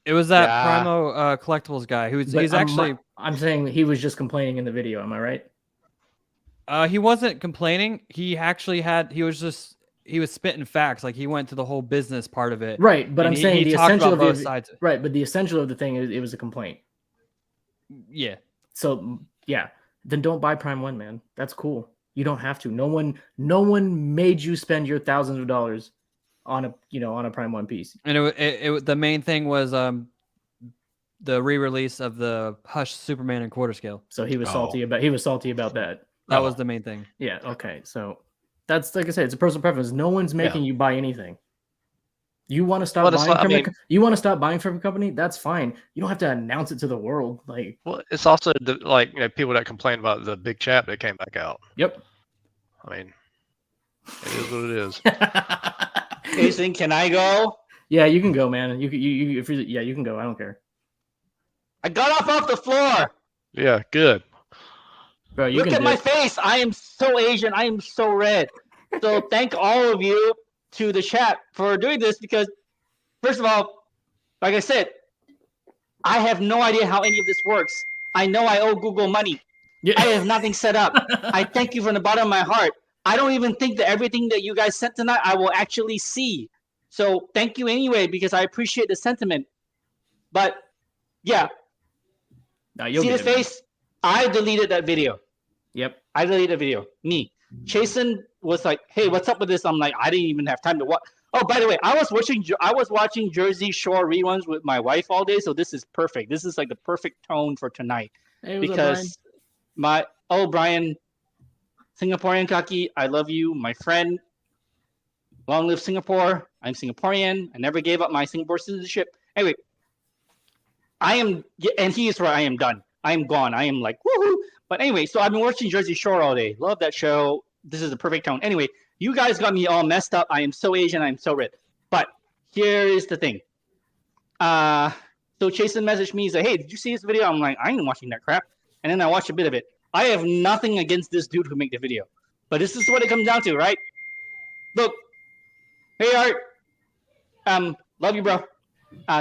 Speaker 4: It was that Primo Collectibles guy he's actually.
Speaker 1: I'm saying he was just complaining in the video. Am I right?
Speaker 4: He wasn't complaining. He actually he was spitting facts. Like he went to the whole business part of it.
Speaker 1: Right, but I'm saying the essential of
Speaker 4: both sides.
Speaker 1: Right, but the essential of the thing is it was a complaint.
Speaker 4: Yeah.
Speaker 1: So yeah, then don't buy Prime 1, man. That's cool. You don't have to. No one made you spend your thousands of dollars on a Prime 1 piece.
Speaker 4: And the main thing was the re-release of the Hush Superman and quarter scale.
Speaker 1: So he was salty about that.
Speaker 4: That was the main thing.
Speaker 1: Yeah. Okay. So That's like I said, it's a personal preference. No one's making you buy anything. You want to stop buying from you want to stop buying from a company? That's fine. You don't have to announce it to the world. Like,
Speaker 3: well, it's also like people that complain about the big chat that came back out.
Speaker 1: Yep.
Speaker 3: I mean, it is what it is.
Speaker 6: Jason, can I go?
Speaker 1: Yeah, you can go, man. You can go. I don't care.
Speaker 6: I got off the floor.
Speaker 3: Yeah, good.
Speaker 1: Bro,
Speaker 6: look at my face. I am so Asian. I am so red. So thank all of you to the chat for doing this because, first of all, like I said, I have no idea how any of this works. I know I owe Google money. Yeah. I have nothing set up. I thank you from the bottom of my heart. I don't even think that everything that you guys sent tonight I will actually see. So thank you anyway because I appreciate the sentiment. But yeah, see his face? I deleted that video.
Speaker 1: Yep.
Speaker 6: I deleted the video. Me. Jason was like, "Hey, what's up with this?" I'm like, "I didn't even have time to watch." Oh, by the way, I was watching Jersey Shore reruns with my wife all day, so this is perfect. This is like the perfect tone for tonight.
Speaker 1: Hey,
Speaker 6: because Brian, Singaporean Kaki, I love you, my friend. Long live Singapore. I'm Singaporean. I never gave up my Singapore citizenship. Anyway, and he is right. I am done. I am gone. I am like, woohoo. But anyway, so I've been watching Jersey Shore all day. Love that show. This is the perfect tone. Anyway, you guys got me all messed up. I am so Asian. I'm so red. But here is the thing. So Jason messaged me. He's like, "Hey, did you see this video?" I'm like, "I ain't watching that crap." And then I watched a bit of it. I have nothing against this dude who made the video. But this is what it comes down to, right? Look. Hey, Art. Love you, bro.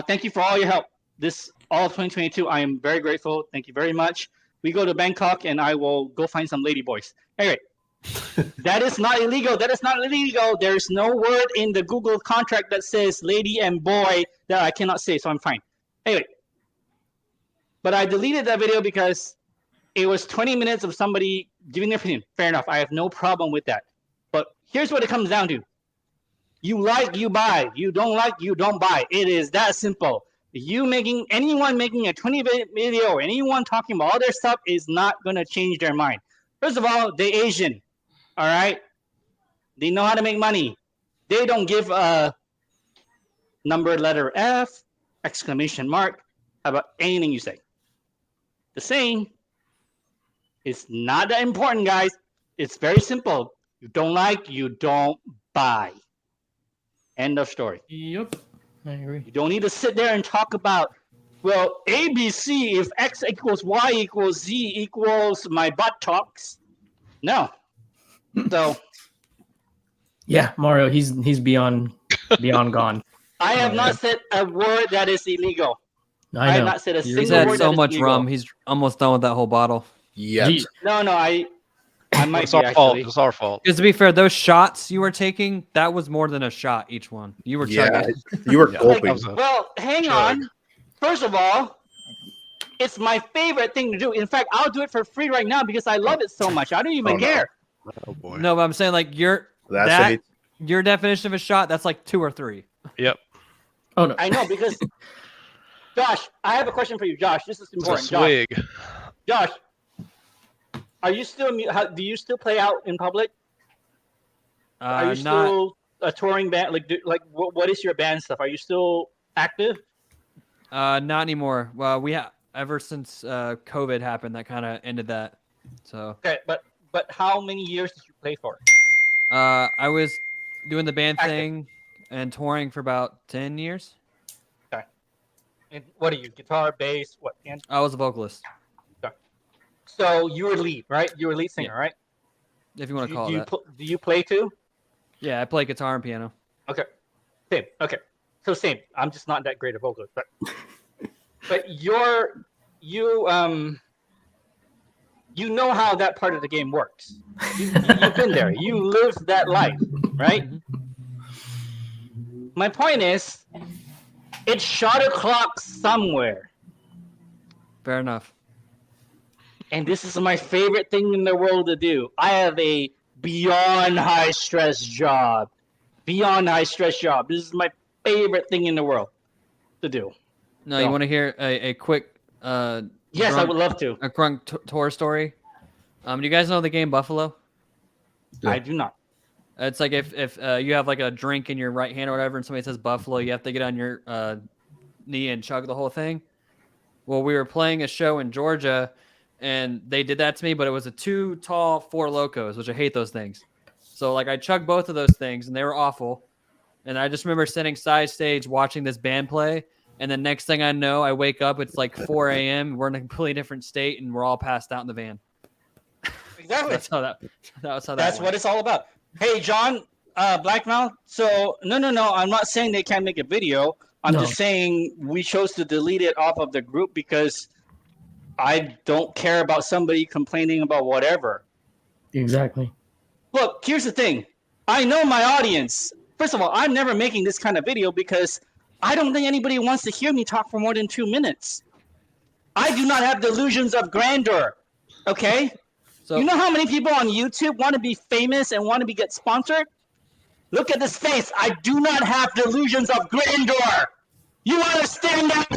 Speaker 6: Thank you for all your help. All of 2022, I am very grateful. Thank you very much. We go to Bangkok, and I will go find some lady boys. Anyway, that is not illegal. That is not illegal. There's no word in the Google contract that says lady and boy that I cannot say, so I'm fine. Anyway, but I deleted that video because it was 20 minutes of somebody giving their opinion. Fair enough. I have no problem with that. But here's what it comes down to. You like, you buy. You don't like, you don't buy. It is that simple. Anyone making a 20-minute video or anyone talking about all their stuff is not going to change their mind. First of all, they're Asian, all right? They know how to make money. They don't give a number letter F, exclamation mark, about anything you say. The saying is not that important, guys. It's very simple. You don't like, you don't buy. End of story.
Speaker 1: Yep. I agree.
Speaker 6: You don't need to sit there and talk about, well, ABC, if X equals Y equals Z equals my buttocks. No. So.
Speaker 1: Yeah, Mario, he's beyond gone.
Speaker 6: I have not said a word that is illegal.
Speaker 1: I
Speaker 6: have not said a single word that is illegal.
Speaker 4: so much rum. He's almost done with that whole bottle.
Speaker 5: Yeah.
Speaker 6: No, I might
Speaker 3: it's
Speaker 6: be,
Speaker 3: our fault.
Speaker 6: actually.
Speaker 3: It's our fault.
Speaker 4: Because to be fair, those shots you were taking, that was more than a shot each one. You were chugging.
Speaker 5: You were gulping.
Speaker 6: Well, hang on. First of all, it's my favorite thing to do. In fact, I'll do it for free right now because I love it so much. I don't even care.
Speaker 3: Oh boy.
Speaker 4: No, but I'm saying like your definition of a shot, that's like 2 or 3.
Speaker 3: Yep.
Speaker 1: Oh no.
Speaker 6: I know because Josh, I have a question for you, Josh. This is important.
Speaker 3: It's a swig.
Speaker 6: Josh, are you still? Do you still play out in public? Are you still a touring band? Like what is your band stuff? Are you still active?
Speaker 4: Not anymore. Well, ever since COVID happened, that kind of ended that. So.
Speaker 6: Okay, but how many years did you play for?
Speaker 4: I was doing the band thing and touring for about 10 years.
Speaker 6: Okay. And what are you? Guitar, bass, what?
Speaker 4: I was a vocalist.
Speaker 6: Okay. So you were lead, right? You were lead singer, right?
Speaker 4: If you want to call it that.
Speaker 6: Do you play too?
Speaker 4: Yeah, I play guitar and piano.
Speaker 6: Okay. Same. Okay. So same. I'm just not that great a vocalist, but you know how that part of the game works. You've been there. You lived that life, right? My point is, it's shot o'clock somewhere.
Speaker 4: Fair enough.
Speaker 6: And this is my favorite thing in the world to do. I have a beyond high stress job. Beyond high stress job. This is my favorite thing in the world to do.
Speaker 4: No, you want to hear a quick
Speaker 6: yes, I would love to.
Speaker 4: A crunk tour story. Do you guys know the game Buffalo?
Speaker 6: I do not.
Speaker 4: It's like if you have like a drink in your right hand or whatever, and somebody says Buffalo, you have to get on your knee and chug the whole thing. Well, we were playing a show in Georgia, and they did that to me, but it was a 2 tall 4 Locos, which I hate those things. So like I chugged both of those things, and they were awful. And I just remember sitting side stage watching this band play, and the next thing I know, I wake up, it's like 4 a.m. We're in a completely different state, and we're all passed out in the van.
Speaker 6: Exactly.
Speaker 4: That's how
Speaker 6: That's what it's all about. Hey, John, Blackmouth. So no. I'm not saying they can't make a video. I'm just saying we chose to delete it off of the group because I don't care about somebody complaining about whatever.
Speaker 1: Exactly.
Speaker 6: Look, here's the thing. I know my audience. First of all, I'm never making this kind of video because I don't think anybody wants to hear me talk for more than 2 minutes. I do not have delusions of grandeur. Okay? So, you know how many people on YouTube want to be famous and want to get sponsored? Look at this face. I do not have delusions of grandeur. You understand that?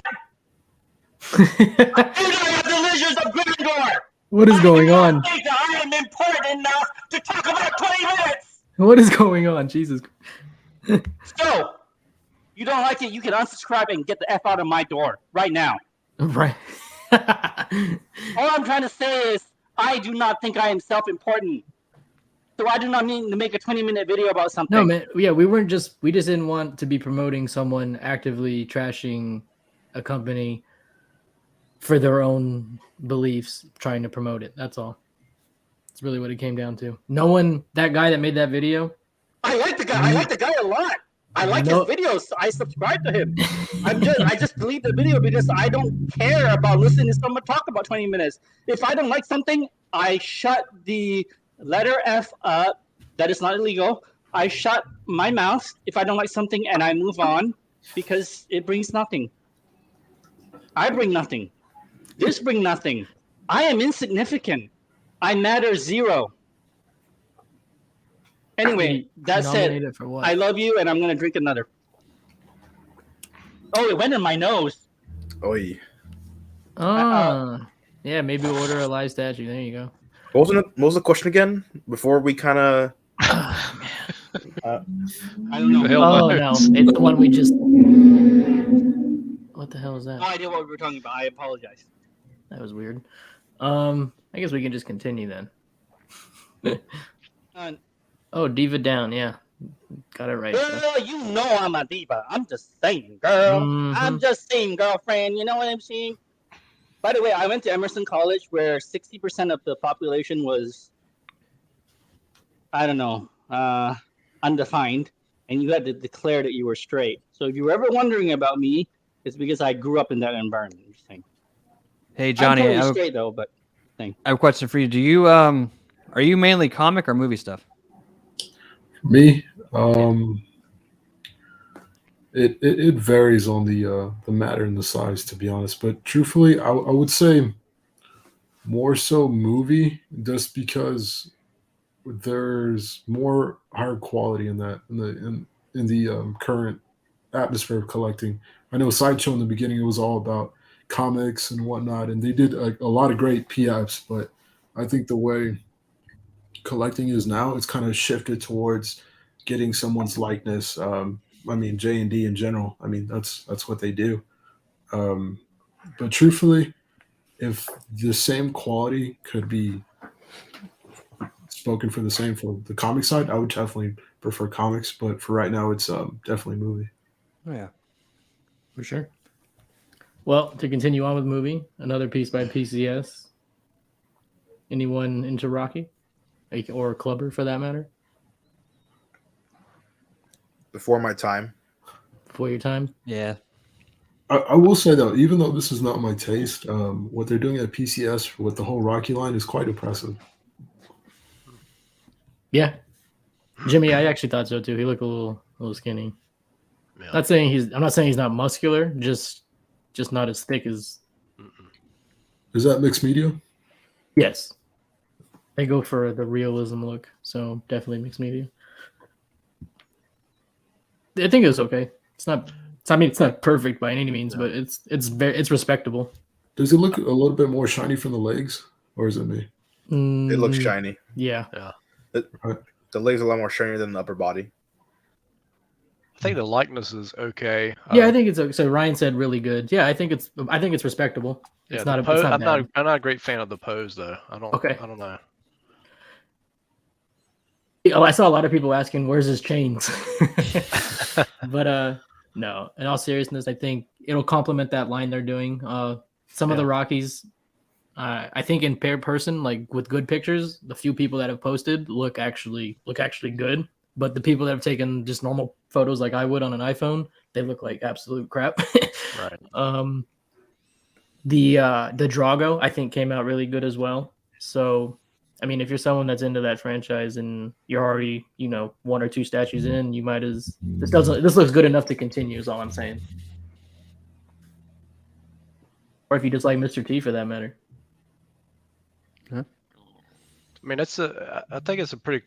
Speaker 6: I do not have delusions of grandeur.
Speaker 1: What is going on?
Speaker 6: I am important enough to talk about 20 minutes.
Speaker 1: What is going on? Jesus.
Speaker 6: So, you don't like it, you can unsubscribe and get the F out of my door right now.
Speaker 1: Right.
Speaker 6: All I'm trying to say is I do not think I am self-important. So I do not mean to make a 20-minute video about something.
Speaker 1: No, man. Yeah, we just didn't want to be promoting someone actively trashing a company for their own beliefs, trying to promote it. That's all. That's really what it came down to. That guy that made that video.
Speaker 6: I like the guy. I like the guy a lot. I like his videos. I subscribe to him. I just delete the video because I don't care about listening to someone talk about 20 minutes. If I don't like something, I shut the letter F up. That is not illegal. I shut my mouth if I don't like something and I move on because it brings nothing. I bring nothing. This brings nothing. I am insignificant. I matter zero. Anyway, that said, I love you, and I'm going to drink another. Oh, it went in my nose.
Speaker 5: Oy.
Speaker 1: Yeah, maybe we'll order a live statue. There you go.
Speaker 5: What was the question again? Before we kind of...
Speaker 6: I don't know.
Speaker 1: Oh, no. It's the one we just... What the hell is that?
Speaker 6: No idea what we were talking about. I apologize.
Speaker 1: That was weird. I guess we can just continue then. Oh, Diva Down, yeah. Got it right.
Speaker 6: Girl, you know I'm a diva. I'm just saying, girl. Mm-hmm. I'm just saying, girlfriend. You know what I'm saying? By the way, I went to Emerson College where 60% of the population was, I don't know, undefined. And you had to declare that you were straight. So if you were ever wondering about me, it's because I grew up in that environment. I'm just saying.
Speaker 4: Hey, Johnny.
Speaker 6: I'm totally straight, though, but thing.
Speaker 4: I have a question for you. Do you, are you mainly comic or movie stuff?
Speaker 9: Me, it varies on the matter and the size, to be honest. But truthfully, I would say more so movie, just because there's more higher quality in that in the current atmosphere of collecting. I know Sideshow in the beginning, it was all about comics and whatnot, and they did a lot of great PFs. But I think the way collecting is now, it's kind of shifted towards getting someone's likeness. I mean, J&D in general, I mean, that's what they do. But truthfully, if the same quality could be spoken for the comic side, I would definitely prefer comics. But for right now, it's definitely movie.
Speaker 4: Oh yeah,
Speaker 1: for sure. Well, to continue on with movie, another piece by PCS. Anyone into Rocky? Or Clubber, for that matter?
Speaker 5: Before my time.
Speaker 1: Before your time?
Speaker 4: Yeah.
Speaker 9: I will say, though, even though this is not my taste, what they're doing at PCS with the whole Rocky line is quite impressive.
Speaker 1: Yeah. Jimmy, I actually thought so, too. He looked a little skinny. Yeah. I'm not saying he's not muscular, just not as thick as...
Speaker 9: Is that mixed media?
Speaker 1: Yes. They go for the realism look, so definitely mixed media. I think it was okay. It's not perfect by any means, but it's respectable.
Speaker 9: Does it look a little bit more shiny from the legs, or is it me?
Speaker 5: It looks shiny.
Speaker 1: Yeah.
Speaker 5: The legs are a lot more shinier than the upper body.
Speaker 3: I think the likeness is okay.
Speaker 1: Yeah, I think it's okay. So Ryan said really good. Yeah, I think it's respectable. It's
Speaker 3: Yeah,
Speaker 1: not it's not bad.
Speaker 3: I'm not a great fan of the pose though. I don't know.
Speaker 1: Oh, I saw a lot of people asking, "Where's his chains?" But no. In all seriousness, I think it'll complement that line they're doing. Some of the Rockies, I think in person, like with good pictures, the few people that have posted look actually good. But the people that have taken just normal photos like I would on an iPhone, they look like absolute crap.
Speaker 3: Right.
Speaker 1: The Drago I think came out really good as well. So, I mean, if you're someone that's into that franchise and you're already, one or two statues in, you might this looks good enough to continue is all I'm saying. Or if you just like Mr. T for that matter.
Speaker 3: Huh? I mean, I think it's a pretty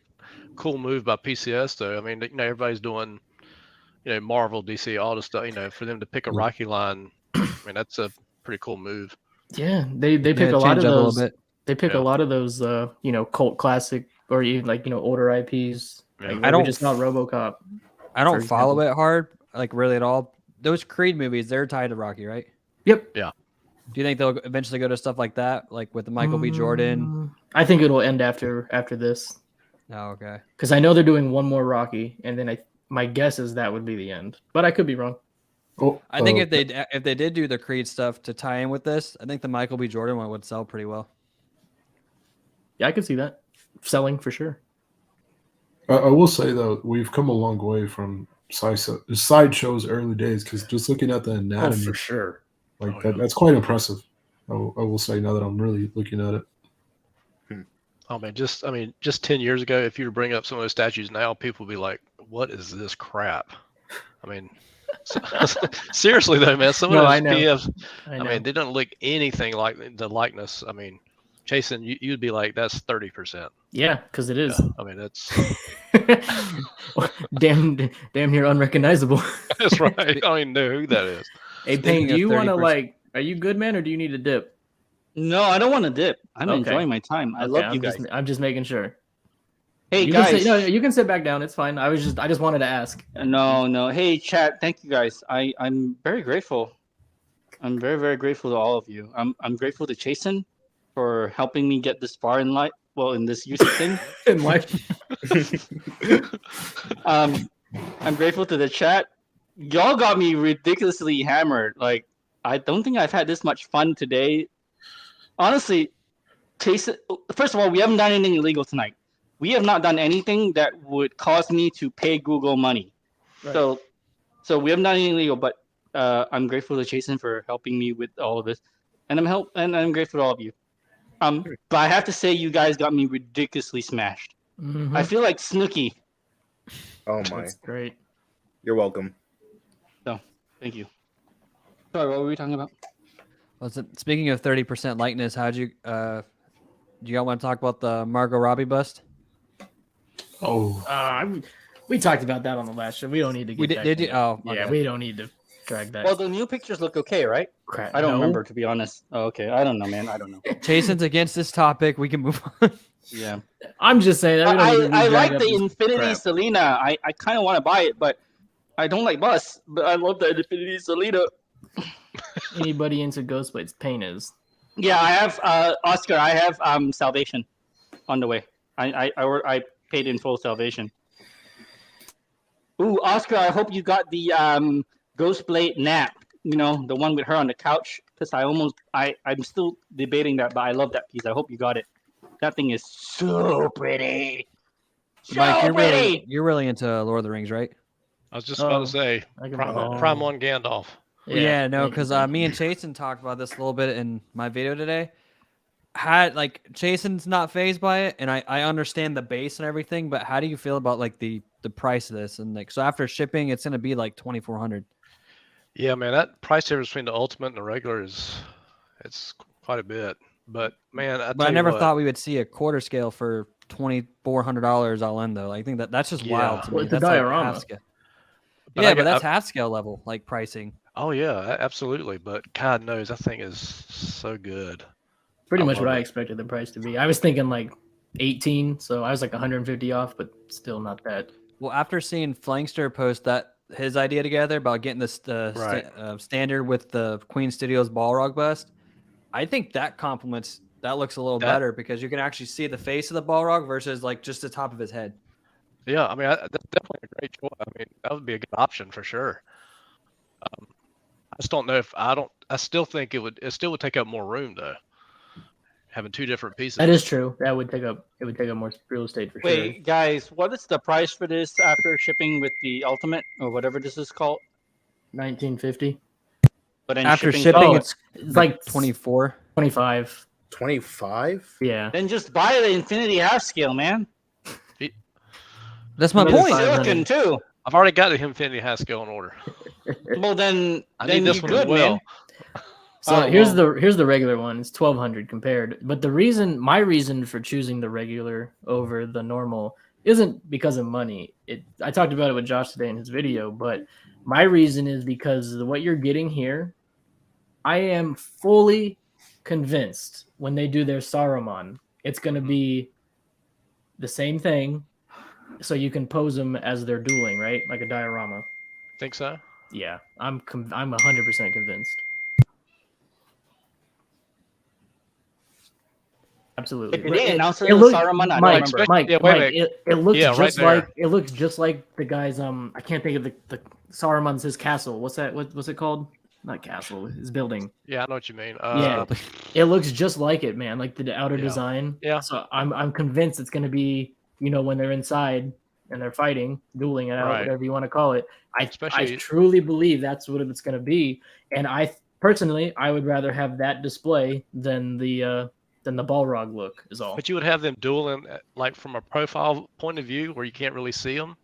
Speaker 3: cool move by PCS though. I mean, everybody's doing, Marvel, DC, all the stuff, for them to pick a Rocky line. I mean, that's a pretty cool move.
Speaker 1: Yeah, they pick a lot of those. They pick a lot of those, cult classic or even older IPs.
Speaker 3: Yeah.
Speaker 1: Like just not RoboCop.
Speaker 4: I don't follow it hard, like really at all. Those Creed movies, they're tied to Rocky, right?
Speaker 1: Yep.
Speaker 3: Yeah.
Speaker 4: Do you think they'll eventually go to stuff like that, like with the Michael B. Jordan?
Speaker 1: I think it'll end after this.
Speaker 4: Oh, okay.
Speaker 1: Because I know they're doing one more Rocky, and then my guess is that would be the end, but I could be wrong.
Speaker 4: I think if they did do the Creed stuff to tie in with this, I think the Michael B. Jordan one would sell pretty well.
Speaker 1: Yeah, I could see that selling for sure.
Speaker 9: I will say though, we've come a long way from sideshows early days because just looking at the anatomy,
Speaker 1: for sure,
Speaker 9: that's quite impressive. I will say now that I'm really looking at it.
Speaker 3: Oh man, just 10 years ago, if you were to bring up some of those statues now, people would be like, "What is this crap?" I mean, seriously though, man, some of those PFs, I mean, they don't look anything like the likeness. I mean, Jason, you'd be like, "That's 30%."
Speaker 1: Yeah, because it is.
Speaker 3: Yeah, I mean, that's
Speaker 1: damn near unrecognizable.
Speaker 3: That's right. I don't even know who that is.
Speaker 1: Hey, Payne, do you want to are you good, man, or do you need a dip?
Speaker 6: No, I don't want to dip. I'm enjoying my time. I love you guys.
Speaker 1: I'm just making sure.
Speaker 6: Hey guys,
Speaker 1: you can sit back down. It's fine. I just wanted to ask.
Speaker 6: No. Hey chat, thank you guys. I'm very grateful. I'm very, very grateful to all of you. I'm grateful to Chasen for helping me get this far in life. Well, in this YouTube thing.
Speaker 1: In life.
Speaker 6: I'm grateful to the chat. Y'all got me ridiculously hammered. Like, I don't think I've had this much fun today. Honestly, Chasen. First of all, we haven't done anything illegal tonight. We have not done anything that would cause me to pay Google money. Right. So we haven't done anything illegal, but I'm grateful to Chasen for helping me with all of this. And I'm grateful to all of you. But I have to say you guys got me ridiculously smashed. Mm-hmm. I feel like Snooki.
Speaker 5: Oh my.
Speaker 1: That's great.
Speaker 5: You're welcome.
Speaker 6: So, thank you. Sorry, what were we talking about?
Speaker 4: Well, speaking of 30% likeness, how'd you do you all want to talk about the Margot Robbie bust?
Speaker 9: Oh,
Speaker 1: we talked about that on the last show. We don't need to get
Speaker 4: did you? Oh,
Speaker 1: yeah, we don't need to drag that.
Speaker 6: Well, the new pictures look okay, right?
Speaker 1: Crap,
Speaker 6: I don't remember, to be honest. Oh, okay, I don't know, man. I don't know.
Speaker 4: Jason's against this topic. We can move on.
Speaker 6: Yeah,
Speaker 1: I'm just saying.
Speaker 6: I like the Infinity Selena. I kind of want to buy it, but I don't like Bus. But I love the Infinity Selena.
Speaker 1: Anybody into Ghostblades? Payne is.
Speaker 6: Yeah, I have Oscar. I have Salvation on the way. I paid in full Salvation. Ooh, Oscar, I hope you got the Ghostblade nap. You know, the one with her on the couch. Because I'm still debating that, but I love that piece. I hope you got it. That thing is so pretty. So
Speaker 4: Mike, you're really into Lord of the Rings, right?
Speaker 3: I was just about to say Prime 1 Gandalf.
Speaker 4: Yeah, no, because me and Chasen talked about this a little bit in my video today. Chasen's not fazed by it, and I understand the base and everything, but how do you feel about like the price of this? And like, so after shipping, it's gonna be like $2,400.
Speaker 3: Yeah, man, that price difference between the ultimate and the regular it's quite a bit. But man,
Speaker 4: I never thought we would see a quarter scale for $2,400 all in though. I think that's just wild to me. That's
Speaker 1: diorama.
Speaker 4: Like half scale. But that's half scale level like pricing.
Speaker 3: Oh yeah, absolutely. But God knows that thing is so good.
Speaker 1: Pretty much what I expected the price to be. I was thinking like 18, so I was like 150 off, but still not that.
Speaker 4: Well, after seeing Flankster post that his idea together about getting this standard with the Queen Studios Balrog bust, I think that complements. That looks a little better because you can actually see the face of the Balrog versus like just the top of his head.
Speaker 3: Yeah, I mean, that's definitely a great choice. I mean, that would be a good option for sure. I just don't know if I still think it still would take up more room though. Having two different pieces.
Speaker 1: That is true. It would take up more real estate for sure.
Speaker 6: Wait, guys, what is the price for this after shipping with the Ultimate or whatever this is called?
Speaker 1: 1950.
Speaker 6: But then
Speaker 4: after shipping, it's
Speaker 1: like
Speaker 4: 24,
Speaker 1: 25.
Speaker 5: 25?
Speaker 1: Yeah.
Speaker 6: Then just buy the Infinity half scale, man.
Speaker 4: That's my point.
Speaker 6: Silicon too.
Speaker 3: I've already got the Infinity half scale in order.
Speaker 6: Well, then
Speaker 3: I need this one as well.
Speaker 6: Man.
Speaker 1: So here's the regular one. It's 1200 compared. But my reason for choosing the regular over the normal isn't because of money. I talked about it with Josh today in his video, but my reason is because what you're getting here, I am fully convinced when they do their Saruman, it's going to be the same thing. So you can pose them as they're dueling, right? Like a diorama.
Speaker 3: Think so?
Speaker 1: Yeah, I'm 100% convinced. Absolutely.
Speaker 6: Did they announce it
Speaker 1: Saruman?
Speaker 6: Mike,
Speaker 1: it looks just like the guy's I can't think of the Saruman's his castle. What's it called? Not castle, his building.
Speaker 3: Yeah, I know what you mean.
Speaker 1: Yeah, it looks just like it, man. Like the outer design.
Speaker 3: Yeah.
Speaker 1: So I'm convinced it's gonna be, when they're inside and they're fighting, dueling it out, whatever you want to call it. I truly believe that's what it's gonna be. And I personally would rather have that display than the Balrog look is all.
Speaker 3: But you would have them dueling like from a profile point of view where you can't really see them.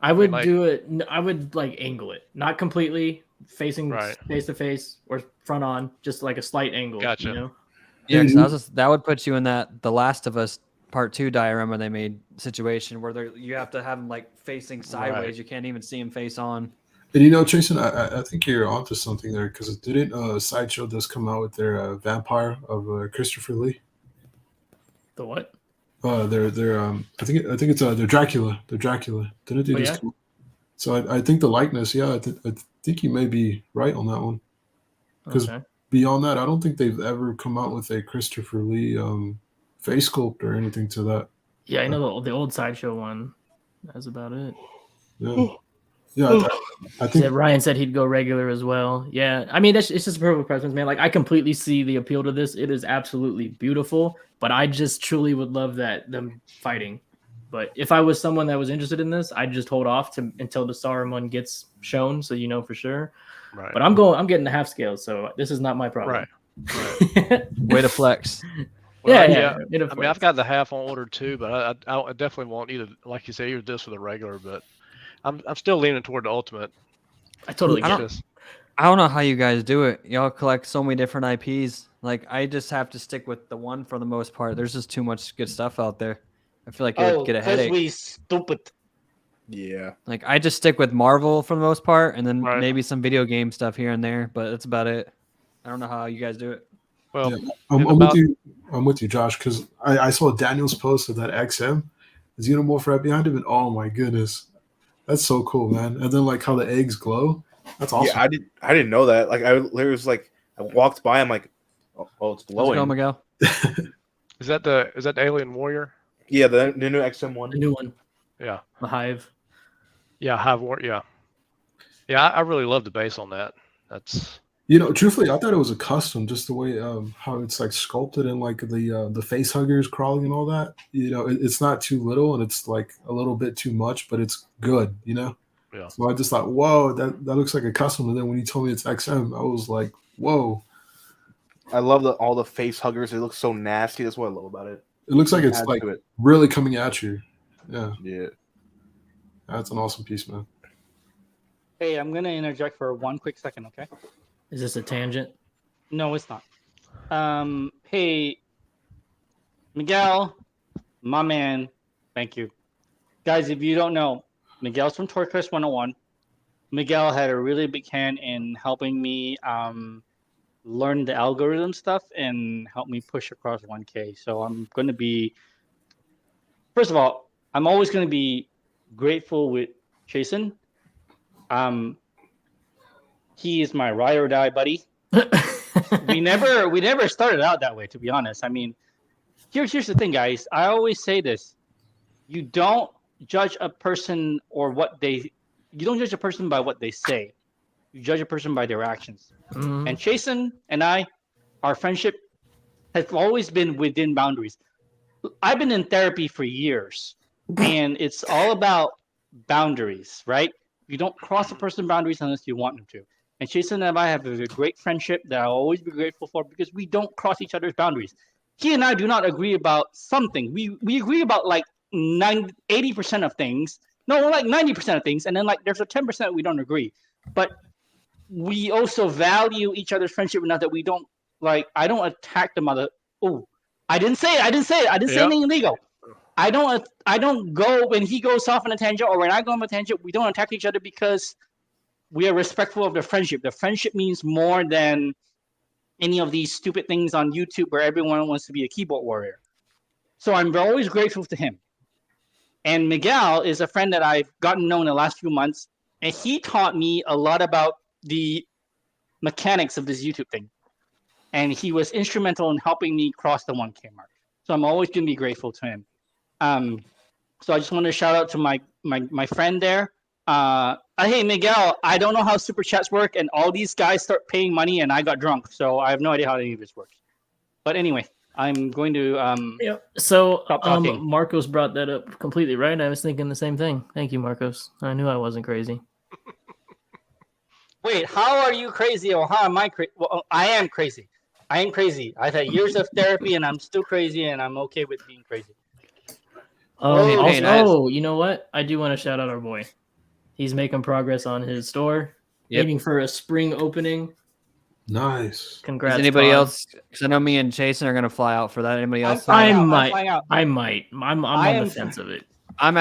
Speaker 1: I would do it. I would like angle it, not completely facing face to face or front on, just like a slight angle.
Speaker 3: Gotcha.
Speaker 4: Yeah, because that would put you in that The Last of Us Part 2 diorama they made situation where you have to have them like facing sideways. You can't even see them face on.
Speaker 9: And Jason, I think you're onto something there because didn't Sideshow just come out with their vampire of Christopher Lee?
Speaker 1: The what?
Speaker 9: I think it's their Dracula. Their Dracula. Didn't they just? So I think the likeness. Yeah, I think you may be right on that one. Because beyond that, I don't think they've ever come out with a Christopher Lee face sculpt or anything to that.
Speaker 1: Yeah, I know the old Sideshow one. That's about it.
Speaker 9: Yeah. Yeah, I think
Speaker 1: Ryan said he'd go regular as well. Yeah, I mean it's just a perfect preference, man. Like I completely see the appeal to this. It is absolutely beautiful, but I just truly would love them fighting. But if I was someone that was interested in this, I'd just hold off until the Saruman gets shown, so you know for sure. Right. But I'm getting the half scale, so this is not my problem.
Speaker 4: Right. Way to flex.
Speaker 3: Well, yeah. I mean, I've got the half on order too, but I definitely want either, like you say, either this or the regular. But I'm still leaning toward the Ultimate.
Speaker 1: I totally get this.
Speaker 4: I don't know how you guys do it. Y'all collect so many different IPs. Like I just have to stick with the one for the most part. There's just too much good stuff out there. I feel like I would get a headache.
Speaker 6: We stupid.
Speaker 5: Yeah.
Speaker 4: Like I just stick with Marvel for the most part, and then maybe some video game stuff here and there. But that's about it. I don't know how you guys do it.
Speaker 3: Well,
Speaker 9: yeah. I'm with you, Josh, because I saw Daniel's post of that XM, the Xenomorph right behind him, and oh my goodness, that's so cool, man. And then like how the eggs glow, that's awesome.
Speaker 5: Yeah, I didn't know that. Like I walked by, I'm like, oh, it's glowing.
Speaker 4: Let's go, Miguel.
Speaker 3: Is that the Alien Warrior?
Speaker 5: Yeah, the new XM one.
Speaker 1: The new one.
Speaker 3: Yeah.
Speaker 1: The Hive.
Speaker 3: Yeah, Hive War. Yeah. Yeah, I really love the base on that. That's.
Speaker 9: Truthfully, I thought it was a custom, just the way how it's like sculpted and like the face huggers crawling and all that. It's not too little and it's like a little bit too much, but it's good. Yeah. So I just thought, whoa, that looks like a custom. And then when you told me it's XM, I was like, whoa.
Speaker 5: I love all the face huggers. It looks so nasty. That's what I love about it.
Speaker 9: It looks like it's like really coming at you. Yeah.
Speaker 5: Yeah.
Speaker 9: That's an awesome piece, man.
Speaker 6: Hey, I'm gonna interject for 1 quick second, okay?
Speaker 1: Is this a tangent?
Speaker 6: No, it's not. Hey, Miguel, my man, thank you. Guys, if you don't know, Miguel's from Torquest 101. Miguel had a really big hand in helping me learn the algorithm stuff and help me push across 1K. So I'm going to be, first of all, I'm always going to be grateful with Jason. He is my ride or die buddy. we never started out that way, to be honest. I mean, here's the thing, guys. I always say this: you don't judge a person you don't judge a person by what they say. You judge a person by their actions. Mm-hmm. And Jason and I, our friendship has always been within boundaries. I've been in therapy for years, and it's all about boundaries, right? You don't cross a person's boundaries unless you want them to. And Jason and I have a great friendship that I'll always be grateful for because we don't cross each other's boundaries. He and I do not agree about something. We agree about like 80% of things. No, like 90% of things. And then like there's a 10% we don't agree. But we also value each other's friendship enough that we don't like, I don't attack the mother. Oh, I didn't say it. I didn't say anything illegal. I don't go when he goes off on a tangent or when I go on a tangent. We don't attack each other because we are respectful of the friendship. The friendship means more than any of these stupid things on YouTube where everyone wants to be a keyboard warrior. So I'm always grateful to him. And Miguel is a friend that I've gotten to know in the last few months, and he taught me a lot about the mechanics of this YouTube thing. And he was instrumental in helping me cross the 1K mark. So I'm always going to be grateful to him. So I just want to shout out to my friend there. Hey, Miguel, I don't know how super chats work, and all these guys start paying money, and I got drunk, so I have no idea how any of this works. But anyway, I'm going to
Speaker 1: So Marcos brought that up completely right. I was thinking the same thing. Thank you, Marcos. I knew I wasn't crazy.
Speaker 6: Wait, how are you crazy, or how am I crazy? Well, I am crazy. I am crazy. I've had years of therapy, and I'm still crazy, and I'm okay with being crazy.
Speaker 1: You know what? I do want to shout out our boy. He's making progress on his store. Waiting for a spring opening.
Speaker 9: Nice.
Speaker 1: Congrats.
Speaker 4: Is anybody else? Because I know me and Jason are going to fly out for that. Anybody else?
Speaker 1: I might. I'm on the fence of it.
Speaker 4: I'm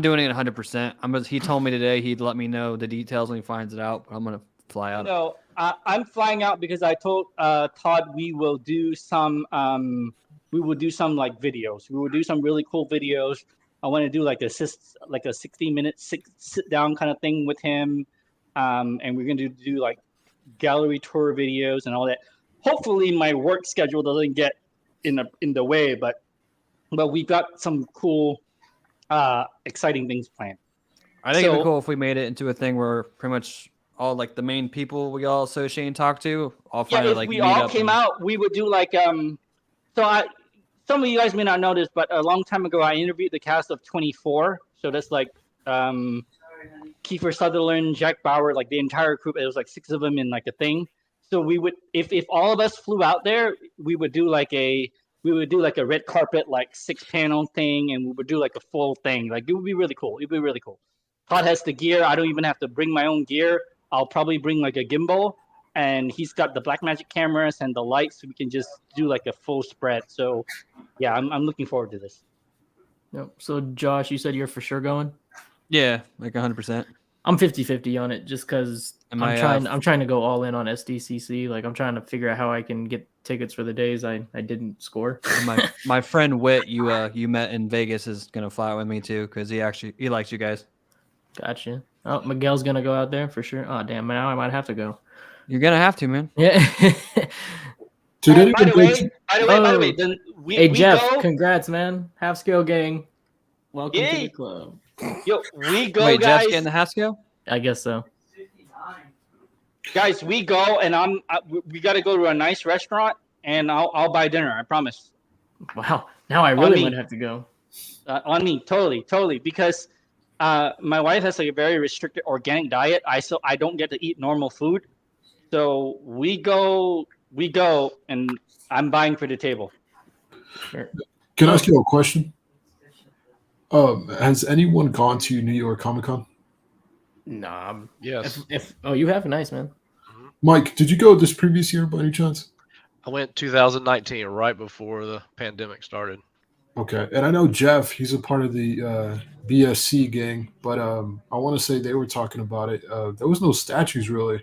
Speaker 4: doing it 100%. He told me today he'd let me know the details when he finds it out. But I'm going to fly out.
Speaker 6: No, I'm flying out because I told Todd we will do some like videos. We will do some really cool videos. I want to do like a 60-minute sit down kind of thing with him, and we're going to do like gallery tour videos and all that. Hopefully, my work schedule doesn't get in the way, but we got some cool, exciting things planned.
Speaker 4: I think it'd be cool if we made it into a thing where pretty much all like the main people we all associate and talk to all finally like
Speaker 6: we all came out. We would do like some of you guys may not know this, but a long time ago, I interviewed the cast of 24. So that's like Kiefer Sutherland, Jack Bauer, like the entire group. It was like 6 of them in like a thing. So we would, if all of us flew out there, we would do like a red carpet, like 6-panel thing, and we would do like a full thing. Like it would be really cool. It'd be really cool. Todd has the gear. I don't even have to bring my own gear. I'll probably bring like a gimbal. And he's got the Blackmagic cameras and the lights, so we can just do like a full spread. So, yeah, I'm looking forward to this.
Speaker 1: Yep. So, Josh, you said you're for sure going?
Speaker 4: Yeah, like 100%.
Speaker 1: I'm 50-50 on it, just because I'm trying to go all in on SDCC. Like I'm trying to figure out how I can get tickets for the days I didn't score.
Speaker 4: my friend Whit, you met in Vegas, is gonna fly out with me too because he likes you guys.
Speaker 1: Gotcha. Oh, Miguel's gonna go out there for sure. Oh damn, now I might have to go.
Speaker 4: You're gonna have to, man.
Speaker 1: Yeah.
Speaker 6: By the way, then
Speaker 1: hey Jeff, congrats, man. Half scale gang. Welcome to the club.
Speaker 6: Yo, we go.
Speaker 4: Wait,
Speaker 6: guys.
Speaker 4: Jeff's getting the half scale?
Speaker 1: I guess so.
Speaker 6: Guys, we go, and we got to go to a nice restaurant, and I'll buy dinner. I promise.
Speaker 1: Wow, now I really might have to go.
Speaker 6: On me, totally, because my wife has like a very restricted organic diet. I don't get to eat normal food. So we go, and I'm buying for the table.
Speaker 1: Sure.
Speaker 9: Can I ask you a question? Has anyone gone to New York Comic Con?
Speaker 1: Nah.
Speaker 3: Yes.
Speaker 1: You have? Nice, man.
Speaker 9: Mike, did you go this previous year by any chance?
Speaker 3: I went 2019, right before the pandemic started.
Speaker 9: Okay, and I know Jeff, he's a part of the BSC gang, but I want to say they were talking about it. There was no statues really.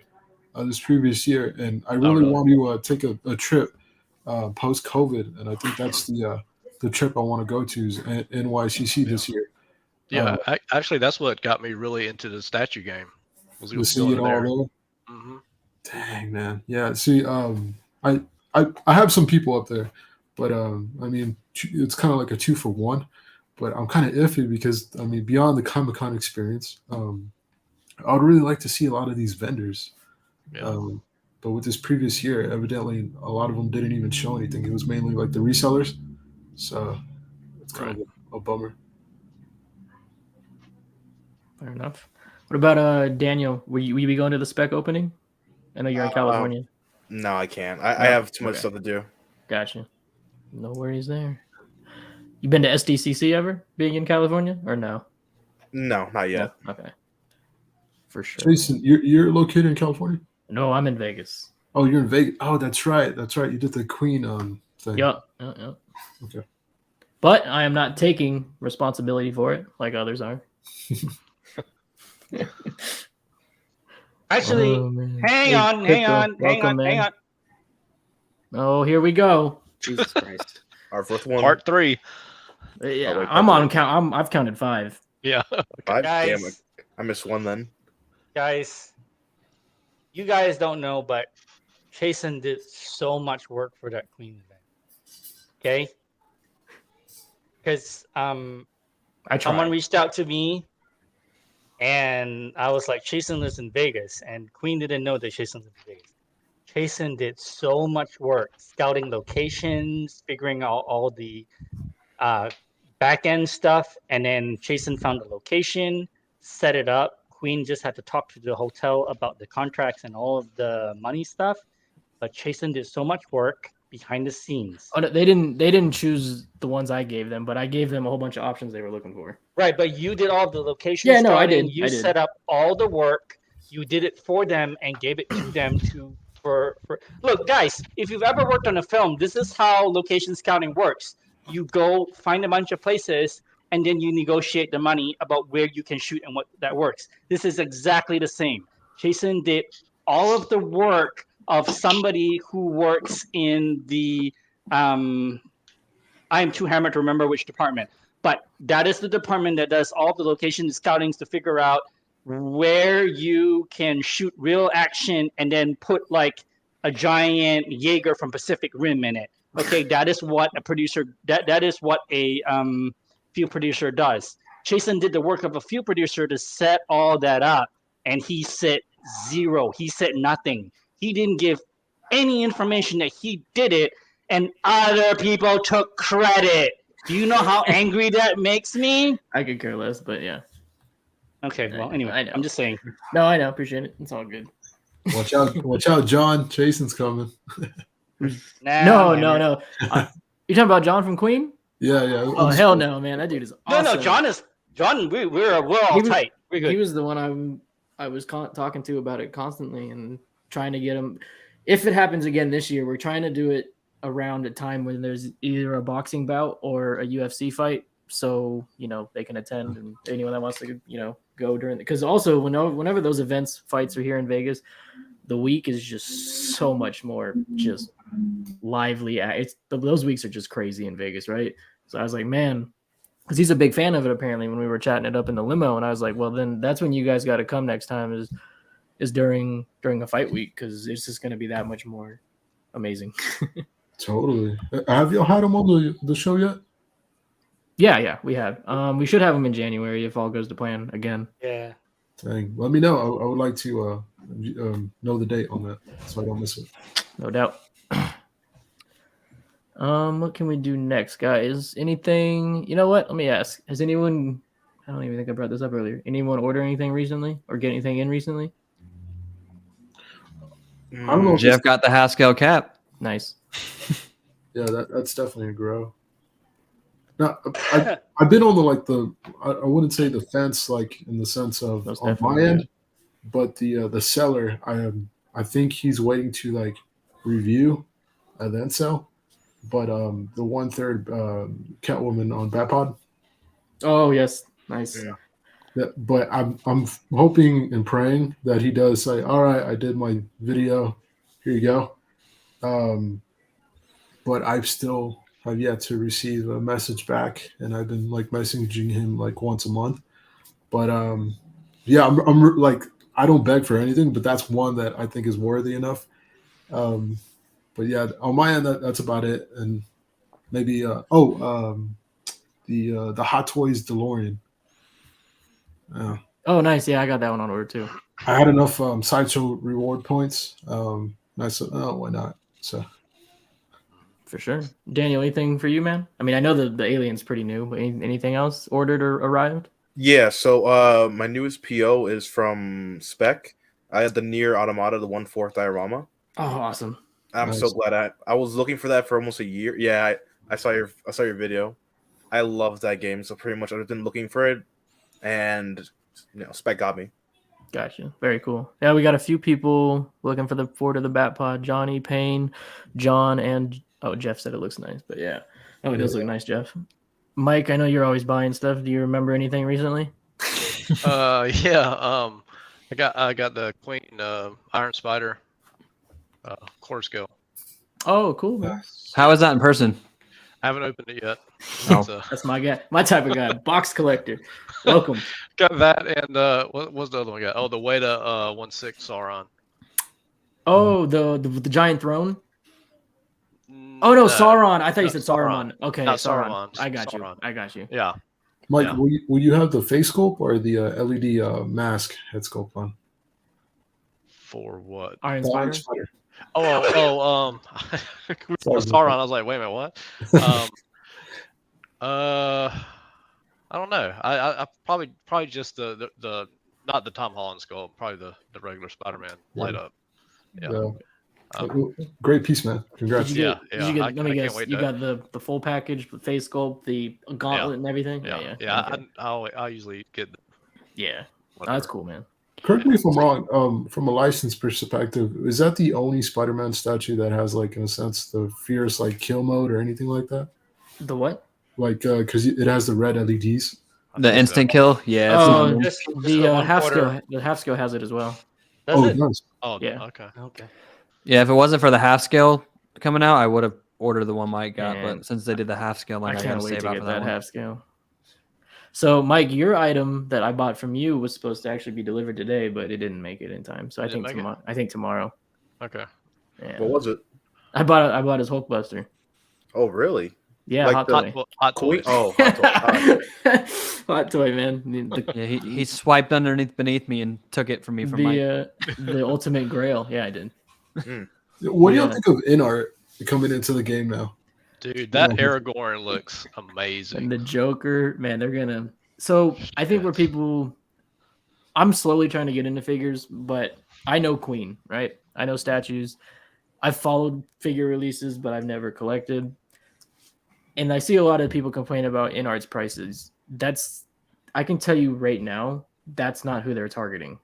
Speaker 9: this previous year, and I really want to take a trip post COVID, and I think that's the trip I want to go to is NYCC this year.
Speaker 3: Yeah, actually, that's what got me really into the statue game. Was
Speaker 9: to see it all there.
Speaker 3: Mm-hmm.
Speaker 9: Dang, man. Yeah. See, I have some people up there, but I mean, it's kind of like a 2-for-1. But I'm kind of iffy because I mean, beyond the Comic-Con experience, I would really like to see a lot of these vendors.
Speaker 3: Yeah.
Speaker 9: But with this previous year, evidently a lot of them didn't even show anything. It was mainly like the resellers, so it's kind of a bummer.
Speaker 1: Fair enough. What about Daniel? Will you be going to the spec opening? I know you're in California.
Speaker 5: No, I can't. I have too much stuff to do.
Speaker 1: Gotcha. No worries there. You been to SDCC ever, being in California, or no?
Speaker 5: No, not yet.
Speaker 1: No? Okay. For sure.
Speaker 9: Jason, you're located in California?
Speaker 1: No, I'm in Vegas.
Speaker 9: Oh, you're in Vegas. Oh, that's right. That's right. You did the Queen thing.
Speaker 1: Yep.
Speaker 9: Okay.
Speaker 1: But I am not taking responsibility for it like others are.
Speaker 6: Actually, hang on.
Speaker 1: Oh, here we go.
Speaker 5: Jesus Christ. Our fourth one.
Speaker 3: Part 3.
Speaker 1: Yeah, I'm on count. I've counted 5.
Speaker 3: Yeah.
Speaker 5: 5?
Speaker 6: Guys,
Speaker 5: Damn, I missed one then.
Speaker 6: Guys, you guys don't know, but Jason did so much work for that Queen event. Okay? Because someone reached out to me, and I was like, Jason lives in Vegas, and Queen didn't know that Jason lives in Vegas. Jason did so much work, scouting locations, figuring out all the back-end stuff, and then Jason found the location, set it up. Queen just had to talk to the hotel about the contracts and all of the money stuff. But Jason did so much work behind the scenes.
Speaker 1: Oh, no, they didn't choose the ones I gave them, but I gave them a whole bunch of options they were looking for.
Speaker 6: Right, but you did all the location.
Speaker 1: Yeah, no, I did.
Speaker 6: You set up all the work. You did it for them and gave it to them for. Look, guys, if you've ever worked on a film, this is how location scouting works. You go find a bunch of places, and then you negotiate the money about where you can shoot and what that works. This is exactly the same. Jason did all of the work of somebody who works in the I am too hammered to remember which department, but that is the department that does all the location scoutings to figure out where you can shoot real action and then put like a giant Jaeger from Pacific Rim in it. Okay, that is what a producer that is what a field producer does. Jason did the work of a field producer to set all that up, and he said zero. He said nothing. He didn't give any information that he did it, and other people took credit. Do you know how angry that makes me?
Speaker 1: I could care less, but yeah.
Speaker 6: Okay, well, anyway, I'm just saying.
Speaker 1: No, I know. Appreciate it. It's all good.
Speaker 9: Watch out, John. Jason's coming.
Speaker 1: No. You talking about John from Queen?
Speaker 9: Yeah.
Speaker 1: Oh, hell no, man. That dude is awesome.
Speaker 6: No, John. We're all tight. We're good.
Speaker 1: He was the one I was talking to about it constantly and trying to get him. If it happens again this year, we're trying to do it around a time when there's either a boxing bout or a UFC fight, so they can attend, and anyone that wants to go during. Because also whenever those events fights are here in Vegas, the week is just so much more just lively. Those weeks are just crazy in Vegas, right? So I was like, man, because he's a big fan of it apparently when we were chatting it up in the limo, and I was like, well, then that's when you guys got to come next time is during a fight week, because it's just going to be that much more amazing.
Speaker 9: Totally. Have y'all had him on the show yet?
Speaker 1: Yeah, we have. We should have him in January if all goes to plan again.
Speaker 6: Yeah.
Speaker 9: Dang. Let me know. I would like to know the date on that so I don't miss it.
Speaker 1: No doubt. What can we do next, guys? Anything? You know what? Let me ask. Has anyone? I don't even think I brought this up earlier. Anyone order anything recently or get anything in recently?
Speaker 9: I don't know.
Speaker 4: Jeff got the Haskell cap.
Speaker 1: Nice.
Speaker 9: Yeah, that's definitely a grow. Now, I've been on I wouldn't say the fence, like in the sense of on my end, but the seller, I think he's waiting to like review and then sell. But the 1/3 Catwoman on Batpod.
Speaker 1: Oh yes, nice.
Speaker 9: but I'm hoping and praying that he does say, "All right, I did my video. Here you go." But I've still have yet to receive a message back, and I've been like messaging him like once a month. But yeah, I'm like I don't beg for anything, but that's one that I think is worthy enough. But yeah, on my end, that's about it. And maybe the Hot Toys DeLorean.
Speaker 1: Oh, nice. Yeah, I got that one on order too.
Speaker 9: I had enough sideshow reward points. And I said, oh, why not? So.
Speaker 1: For sure. Daniel, anything for you, man? I mean, I know the alien's pretty new, but anything else ordered or arrived?
Speaker 5: Yeah, so my newest PO is from Spec. I had the Nier Automata, the 1/4 diorama.
Speaker 1: Oh, awesome.
Speaker 5: I'm so glad I was looking for that for almost a year. Yeah, I saw your video. I love that game, so pretty much I've been looking for it, and Spec got me.
Speaker 1: Gotcha. Very cool. Yeah, we got a few people looking for the Fort of the Bat Pod. Johnny, Payne, John, and Jeff said it looks nice. But yeah, it does look nice, Jeff. Mike, I know you're always buying stuff. Do you remember anything recently?
Speaker 3: Yeah. I got the Queen Iron Spider core skill.
Speaker 1: Oh, cool, man.
Speaker 4: How is that in person?
Speaker 3: I haven't opened it yet.
Speaker 1: That's my guy. My type of guy. Box collector. Welcome.
Speaker 3: Got that, and what was the other one? I got? Oh, the Weta 1/6 Sauron.
Speaker 1: Oh, the giant throne. Oh no, Sauron. I thought you said Saruman. Okay, Sauron. I got you.
Speaker 3: Yeah.
Speaker 9: Mike, will you have the face sculpt or the LED mask head sculpt on?
Speaker 3: For what?
Speaker 1: Iron Spider.
Speaker 3: Oh. Sauron. I was like, wait a minute, what? I don't know. I probably just the not the Tom Holland skull, probably the regular Spider-Man light up. Yeah.
Speaker 9: Great piece, man. Congrats.
Speaker 1: Let me guess. You got the full package, the face sculpt, the gauntlet, and everything.
Speaker 3: Yeah. Okay. I usually get.
Speaker 1: That's cool, man.
Speaker 9: Correct me if I'm wrong. From a license perspective, is that the only Spider-Man statue that has, like, in a sense, the fierce like kill mode or anything like that?
Speaker 1: The what?
Speaker 9: Like, because it has the red LEDs.
Speaker 4: The instant kill, yeah.
Speaker 1: The half scale has it as well.
Speaker 9: It does.
Speaker 3: Oh,
Speaker 1: yeah.
Speaker 3: Okay.
Speaker 4: Yeah, if it wasn't for the half scale coming out, I would have ordered the one Mike got. But since they did the half scale, I
Speaker 1: can't wait to
Speaker 4: save
Speaker 1: get
Speaker 4: for
Speaker 1: that half scale. So, Mike, your item that I bought from you was supposed to actually be delivered today, but it didn't make it in time. So I think tomorrow.
Speaker 3: Okay.
Speaker 5: Yeah. What was it?
Speaker 1: I bought his Hulkbuster.
Speaker 5: Oh, really?
Speaker 1: Yeah,
Speaker 5: like
Speaker 3: hot toy.
Speaker 5: Oh, hot toy.
Speaker 1: Hot toy, man.
Speaker 4: Yeah, he swiped beneath me and took it from me from Mike.
Speaker 1: The ultimate grail. Yeah, I did.
Speaker 9: What do you think of in-art coming into the game now?
Speaker 3: Dude, that Aragorn looks amazing.
Speaker 1: And the Joker, man, they're gonna. So I think where people, I'm slowly trying to get into figures, but I know Queen, right? I know statues. I've followed figure releases, but I've never collected. And I see a lot of people complain about in-art's prices. I can tell you right now, that's not who they're targeting.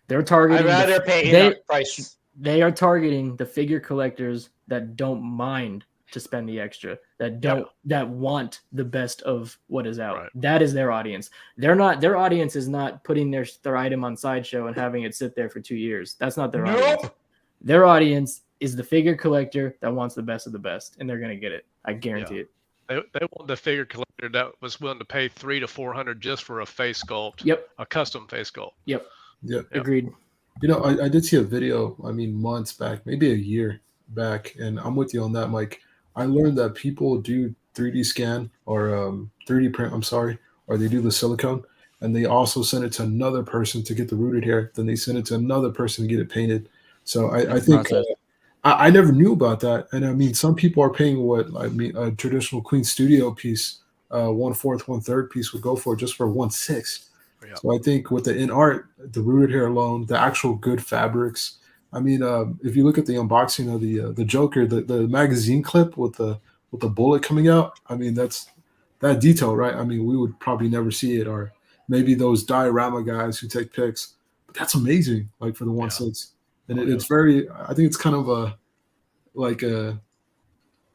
Speaker 1: They're targeting.
Speaker 6: I'd rather pay in-art price.
Speaker 1: They are targeting the figure collectors that don't mind to spend the extra, that want the best of what is out. Right. That is their audience. Their audience is not putting their item on Sideshow and having it sit there for 2 years. That's not their audience. Their audience is the figure collector that wants the best of the best, and they're gonna get it. I guarantee it.
Speaker 3: They want the figure collector that was willing to pay $300 to $400 just for a face sculpt.
Speaker 1: Yep.
Speaker 3: A custom face sculpt.
Speaker 1: Yep.
Speaker 9: Yep.
Speaker 1: Agreed.
Speaker 9: You know, I did see a video, months back, maybe a year back, and I'm with you on that, Mike. I learned that people do 3D scan or 3D print, or they do the silicone, and they also send it to another person to get the rooted hair. Then they send it to another person to get it painted. So I think I never knew about that. And some people are paying a traditional Queen Studio piece, 1/4, 1/3 piece would go for just for 1/6. Yeah. So I think with the in art, the rooted hair alone, the actual good fabrics. If you look at the unboxing of the Joker, the magazine clip with the bullet coming out, that's that detail, right? We would probably never see it, or maybe those diorama guys who take pics. But that's amazing, like for the 1/6, and it's very. I think it's kind of an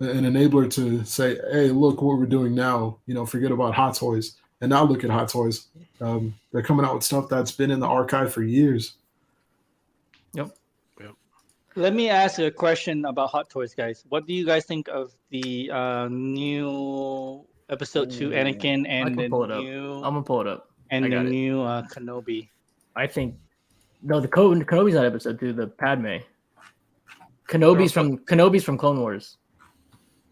Speaker 9: enabler to say, hey, look what we're doing now. Forget about Hot Toys. And now look at Hot Toys. They're coming out with stuff that's been in the archive for years.
Speaker 1: Yep.
Speaker 6: Let me ask you a question about Hot Toys, guys. What do you guys think of the new episode 2 Anakin and the new?
Speaker 1: I'm gonna pull it up.
Speaker 6: And the new Kenobi.
Speaker 1: I think no, the Kenobi's not episode 2. The Padme. Kenobi's from Clone Wars.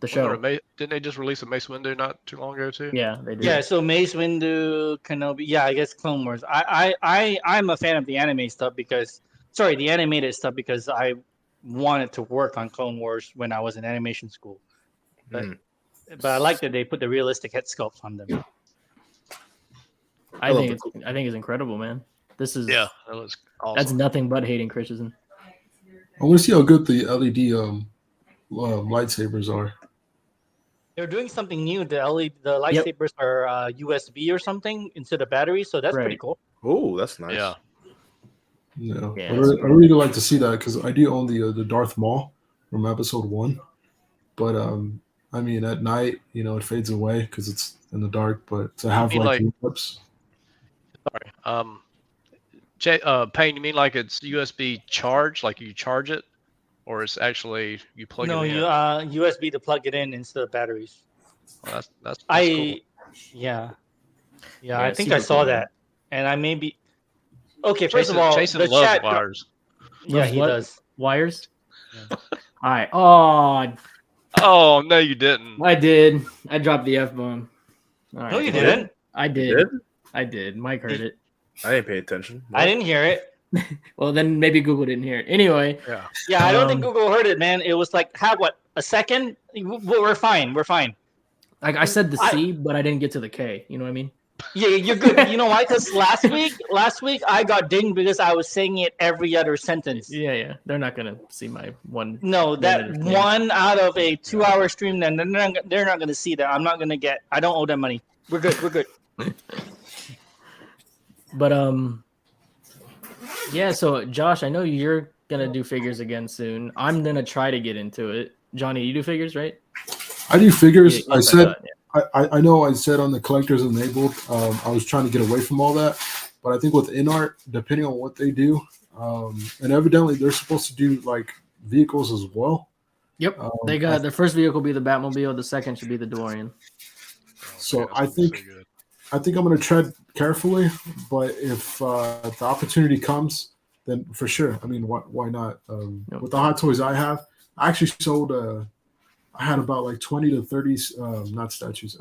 Speaker 1: The show.
Speaker 3: Didn't they just release a Mace Windu not too long ago too?
Speaker 1: Yeah, they did.
Speaker 6: Yeah, so Mace Windu, Kenobi. Yeah, I guess Clone Wars. I'm a fan of the anime stuff the animated stuff because I wanted to work on Clone Wars when I was in animation school. But I like that they put the realistic head sculpts on them.
Speaker 1: I think it's incredible, man. This is
Speaker 3: that was awesome.
Speaker 1: That's nothing but Hayden Christensen.
Speaker 9: I want to see how good the LED lightsabers are.
Speaker 6: They're doing something new. The lightsabers are USB or something instead of batteries, so that's pretty cool.
Speaker 5: Oh, that's nice.
Speaker 9: Yeah. I really like to see that because I do own the Darth Maul from episode 1, but I mean at night it fades away because it's in the dark. But to have clips.
Speaker 3: Sorry, Payne, you mean like it's USB charge, like you charge it, or it's actually you plug it in?
Speaker 6: No, USB to plug it in instead of batteries.
Speaker 3: Well, that's cool.
Speaker 6: Yeah, I think I saw that, and I may be. Okay, first of all,
Speaker 3: Jason
Speaker 6: the
Speaker 3: loves
Speaker 6: chat.
Speaker 3: wires.
Speaker 6: Yeah, he does.
Speaker 1: Wires? Yeah. All right.
Speaker 3: Oh, no, you didn't.
Speaker 1: I did. I dropped the F-bomb.
Speaker 6: Right. No, you didn't.
Speaker 1: I did. I did. Mike heard it.
Speaker 5: I didn't pay attention.
Speaker 6: What? I didn't hear it.
Speaker 1: Well, then maybe Google didn't hear it. Anyway.
Speaker 6: Yeah, I don't think Google heard it, man. It was like, a second? We're fine. Like
Speaker 1: I said the C, but I didn't get to the K. You know what I mean?
Speaker 6: Yeah, you're good. You know why? Because last week I got dinged because I was saying it every other sentence.
Speaker 1: Yeah. They're not gonna see my one.
Speaker 6: No, that one out of a 2-hour stream. Then they're not gonna see that. I'm not gonna get. I don't owe them money. We're good.
Speaker 1: But yeah. So Josh, I know you're gonna do figures again soon. I'm gonna try to get into it. Johnny, you do figures, right?
Speaker 9: I do figures. I said. I know I said on the collectors enabled, I was trying to get away from all that, but I think with InArt, depending on what they do, and evidently they're supposed to do like vehicles as well.
Speaker 1: Yep, they got their first vehicle be the Batmobile, the second should be the DeLorean.
Speaker 9: So I think I'm going to tread carefully, but if the opportunity comes, then for sure. I mean, why not? With the Hot Toys I have, I actually sold I had about like 20 to 30, not statues,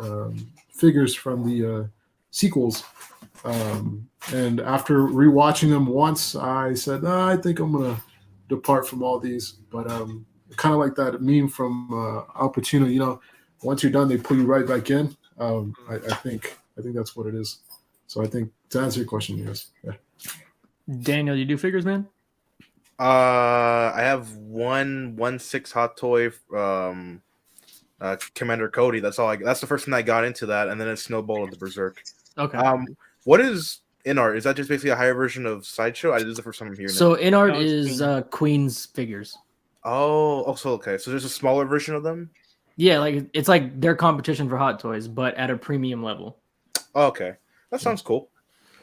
Speaker 9: figures from the sequels. And after rewatching them once, I said, I think I'm going to depart from all these. But kind of like that meme from Al Pacino, once you're done, they pull you right back in. I think that's what it is. So I think to answer your question, yes. Yeah.
Speaker 1: Daniel, you do figures, man?
Speaker 5: I have 1/6 Hot Toy Commander Cody. That's all. That's the first thing I got into that, and then it snowballed into Berserk.
Speaker 1: Okay.
Speaker 5: What is InArt? Is that just basically a higher version of Sideshow? This is the first time I'm hearing.
Speaker 1: So InArt is Queen's figures.
Speaker 5: Oh, so okay. So there's a smaller version of them.
Speaker 1: Yeah, like it's like their competition for Hot Toys, but at a premium level.
Speaker 5: Okay, that sounds cool.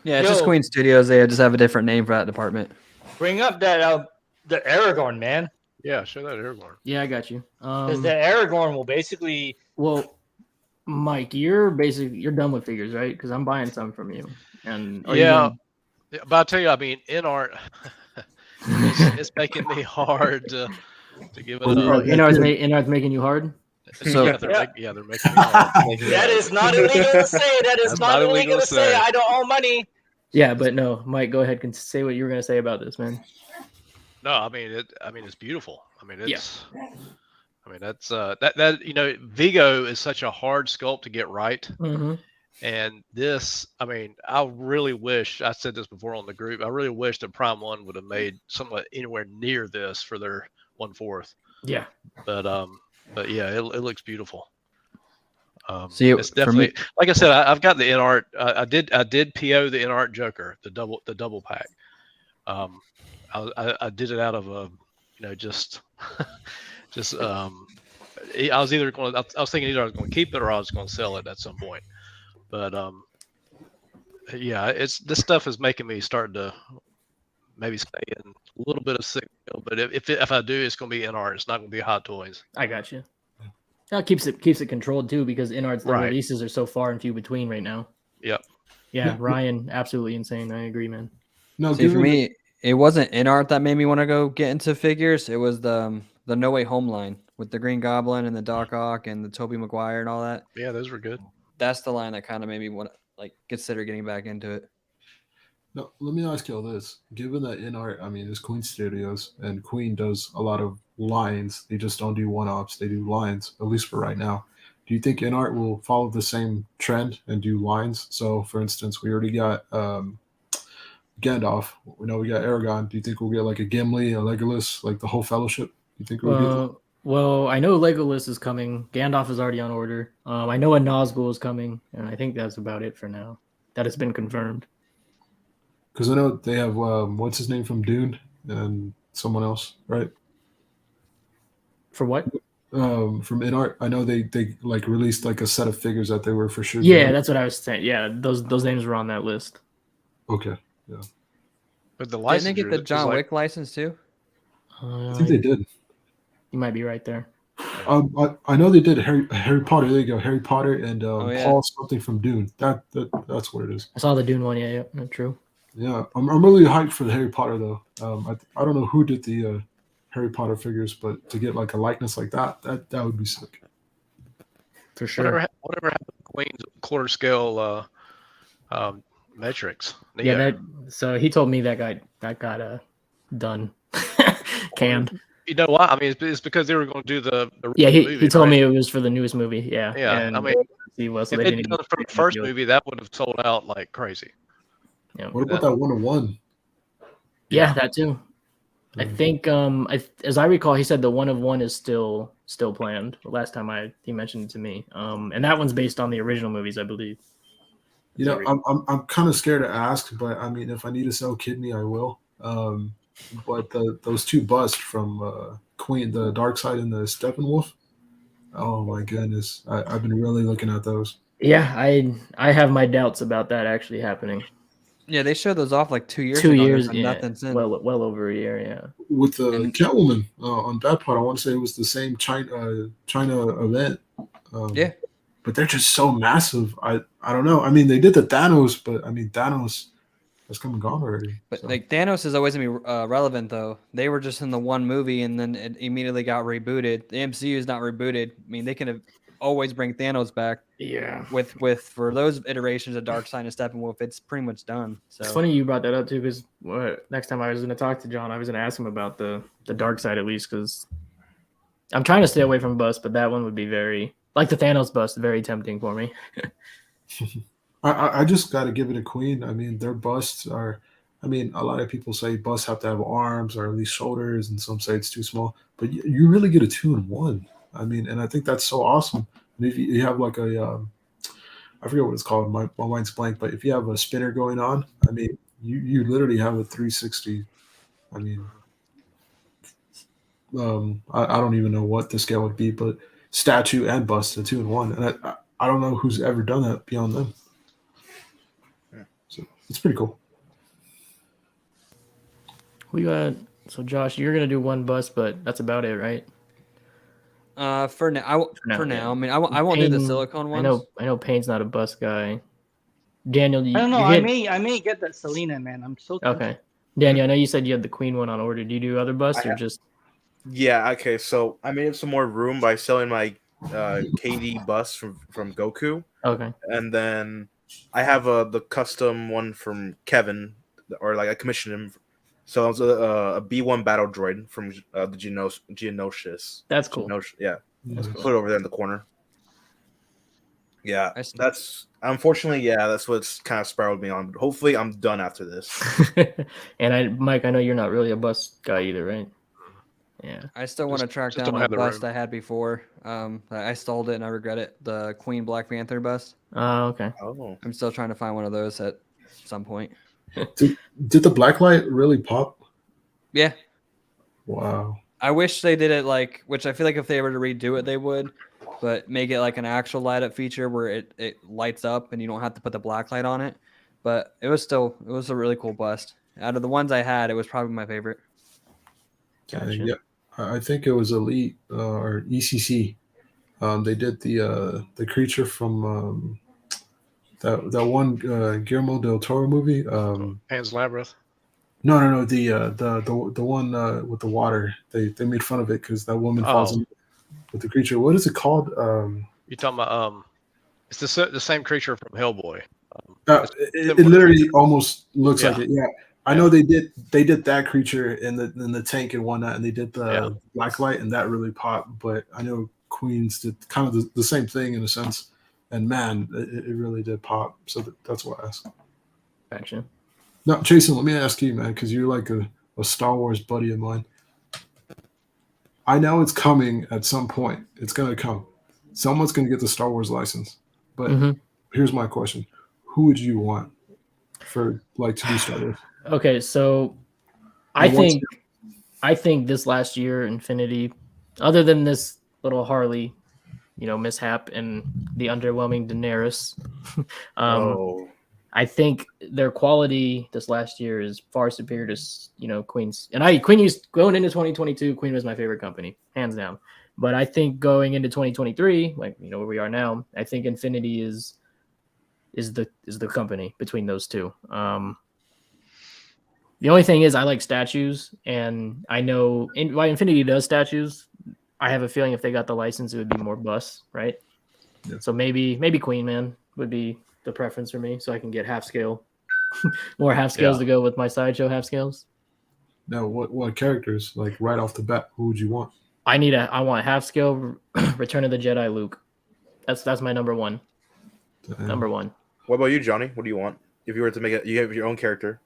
Speaker 4: Yeah, it's just Queen Studios. They just have a different name for that department.
Speaker 6: Bring up that the Aragorn, man.
Speaker 3: Yeah, show that Aragorn.
Speaker 1: Yeah, I got you.
Speaker 6: Because the Aragorn will basically.
Speaker 1: Well, Mike, you're done with figures, right? Because I'm buying some from you. And
Speaker 3: yeah, but I'll tell you, I mean, InArt, it's making me hard to give it up.
Speaker 1: InArt's making you hard.
Speaker 3: So they're making me hard.
Speaker 6: That is not illegal to say. That is not illegal to say. I don't owe money.
Speaker 1: Yeah, but no, Mike, go ahead and say what you were going to say about this, man.
Speaker 3: No, I mean it's beautiful. I mean it's I mean that's that Vigo is such a hard sculpt to get right.
Speaker 1: Mm-hmm.
Speaker 3: And this, I mean, I really wish, I said this before on the group, I really wish that Prime 1 would have made somewhat anywhere near this for their 1/4.
Speaker 1: Yeah.
Speaker 3: But yeah, it looks beautiful.
Speaker 4: It's
Speaker 3: definitely, like I said, I've got the InArt. I did PO the InArt Joker, the double pack. I did it out of just I was thinking either I was going to keep it or I was going to sell it at some point. But Yeah, it's this stuff is making me start to maybe stay in a little bit of sick meal, but if I do, it's going to be in art. It's not going to be Hot Toys.
Speaker 1: I got you. That keeps it controlled too, because in arts the releases are so far and few between right now.
Speaker 3: Yep.
Speaker 1: Yeah, Ryan, absolutely insane. I agree, man.
Speaker 4: No, see, for me, it wasn't in art that made me want to go get into figures. It was the No Way Home line with the Green Goblin and the Doc Ock and the Tobey Maguire and all that.
Speaker 3: Yeah, those were good.
Speaker 4: That's the line that kind of made me want to consider getting back into it.
Speaker 9: No, let me ask you all this. Given that in art, I mean, it's Queen Studios, and Queen does a lot of lines. They just don't do one-offs. They do lines, at least for right now. Do you think in art will follow the same trend and do lines? So, for instance, we already got Gandalf. We know we got Aragon. Do you think we'll get like a Gimli, a Legolas, like the whole Fellowship? Do you think we'll get that?
Speaker 1: Well, I know Legolas is coming. Gandalf is already on order. I know a Nazgul is coming, and I think that's about it for now. That has been confirmed.
Speaker 9: Because I know they have what's his name from Dune and someone else, right?
Speaker 1: For what?
Speaker 9: From InArt, I know they like released like a set of figures that they were for sure.
Speaker 1: Yeah, doing. That's what I was saying. Yeah, those names were on that list.
Speaker 9: Okay, yeah.
Speaker 3: But the license
Speaker 4: didn't they get the John Wick license too?
Speaker 9: I think they did.
Speaker 1: You might be right there.
Speaker 9: I know they did Harry Potter. There you go, Harry Potter and Paul something from Dune. That's what it is.
Speaker 1: I saw the Dune one. Yeah, true.
Speaker 9: Yeah, I'm really hyped for the Harry Potter though. I don't know who did the Harry Potter figures, but to get like a likeness like that would be sick.
Speaker 1: For sure.
Speaker 3: Whatever happened to Queen's quarter scale metrics?
Speaker 1: Yeah, so he told me that got done, canned.
Speaker 3: You know why? I mean, it's because they were going to do the
Speaker 1: he told me it was for the newest movie. Yeah.
Speaker 3: And I mean, if they did it for the first movie, that would have sold out like crazy.
Speaker 1: Yeah.
Speaker 9: What about that 1-1?
Speaker 1: Yeah, that too. I think, as I recall, he said the 1-of-1 is still planned. The last time he mentioned it to me, and that one's based on the original movies, I believe.
Speaker 9: You know, I'm kind of scared to ask, but I mean, if I need to sell kidney, I will. But those two busts from Queen, the Dark Side and the Steppenwolf. Oh my goodness, I've been really looking at those.
Speaker 1: Yeah, I have my doubts about that actually happening.
Speaker 4: Yeah, they showed those off like 2 years.
Speaker 1: 2 years,
Speaker 4: yeah.
Speaker 1: Nothing since. Well over a year, yeah.
Speaker 9: With the Catwoman on that part, I want to say it was the same China event.
Speaker 4: Yeah,
Speaker 9: but they're just so massive. I don't know. I mean, they did the Thanos, but I mean Thanos has come and gone already.
Speaker 4: But like Thanos is always gonna be relevant though. They were just in the one movie and then it immediately got rebooted. The MCU is not rebooted. I mean, they can have always bring Thanos back.
Speaker 1: Yeah.
Speaker 4: With for those iterations of Darkseid and Steppenwolf, it's pretty much done. So
Speaker 1: it's funny you brought that up too, because next time I was going to talk to John, I was going to ask him about the Darkseid at least, because I'm trying to stay away from busts, but that one would be very, like the Thanos bust, very tempting for me.
Speaker 9: I just got to give it a Queen. I mean, their busts are. I mean, a lot of people say busts have to have arms or at least shoulders, and some say it's too small. But you really get a 2-in-1. I mean, and I think that's so awesome. And if you have like a, I forget what it's called. My mind's blank. But if you have a spinner going on, I mean, you literally have a 360. I mean, I don't even know what the scale would be, but statue and bust a 2-in-1, and I don't know who's ever done that beyond them. So it's pretty cool.
Speaker 1: We got so Josh, you're gonna do one bust, but that's about it, right?
Speaker 4: For now, I mean, I won't do the silicone ones.
Speaker 1: I know Payne's not a bust guy. Daniel,
Speaker 6: I don't know. I may get that Selena, man. I'm so tempted.
Speaker 1: Okay. Daniel, I know you said you had the Queen one on order. Do you do other busts or just?
Speaker 5: Yeah. Okay. So I made up some more room by selling my KD bust from Goku.
Speaker 1: Okay.
Speaker 5: And then I have the custom one from Kevin, or like I commissioned him. So it was a B1 battle droid from the Geonosis.
Speaker 1: That's cool.
Speaker 5: Yeah. That's cool. Put it over there in the corner. Yeah. That's unfortunately, that's what's kind of spiraled me on. But hopefully I'm done after this.
Speaker 1: And Mike, I know you're not really a bust guy either, right? Yeah.
Speaker 4: I still want to track down the bust I had before. I stole it and I regret it. The Queen Black Panther bust.
Speaker 1: Oh, okay.
Speaker 5: Oh.
Speaker 4: I'm still trying to find one of those at some point.
Speaker 9: Did the blacklight really pop?
Speaker 4: Yeah.
Speaker 9: Wow.
Speaker 4: I wish they did it which I feel like if they were to redo it, they would, but make it like an actual light up feature where it lights up and you don't have to put the blacklight on it. but it was a really cool bust. Out of the ones I had, it was probably my favorite.
Speaker 1: Gotcha.
Speaker 9: Yeah, I think it was Elite or ECC. They did the creature from that one Guillermo del Toro movie.
Speaker 3: Pan's Labyrinth.
Speaker 9: No. The one with the water. They made fun of it because that woman falls in with the creature. What is it called?
Speaker 3: You're talking about it's the same creature from Hellboy.
Speaker 9: It literally almost looks like it. Yeah. I know
Speaker 3: Yeah.
Speaker 9: they did that creature in the tank and whatnot, and they did the black light, and that really popped. But I know Queens did kind of the same thing in a sense, and man, it really did pop. So that's why I asked.
Speaker 1: Gotcha.
Speaker 9: Now, Jason, let me ask you, man, because you're like a Star Wars buddy of mine. I know it's coming at some point. It's gonna come. Someone's gonna get the Star Wars license. But here's my question: who would you want for to do Star Wars?
Speaker 1: Okay, so I think this last year, Infinity, other than this little Harley, mishap and the underwhelming Daenerys, I think their quality this last year is far superior to Queen's. And Queen used going into 2022, Queen was my favorite company, hands down. But I think going into 2023, where we are now, I think Infinity is the company between those two. The only thing is I like statues, and I know why Infinity does statues. I have a feeling if they got the license, it would be more bus, right? Yeah. So maybe Queen Man would be the preference for me, so I can get half scale, more half scales to go with my sideshow half scales.
Speaker 9: Now, what characters right off the bat? Who would you want?
Speaker 1: I want half scale Return of the Jedi Luke. That's my number one. Damn. Number one.
Speaker 5: What about you, Johnny? What do you want if you were to make it? You have your own character.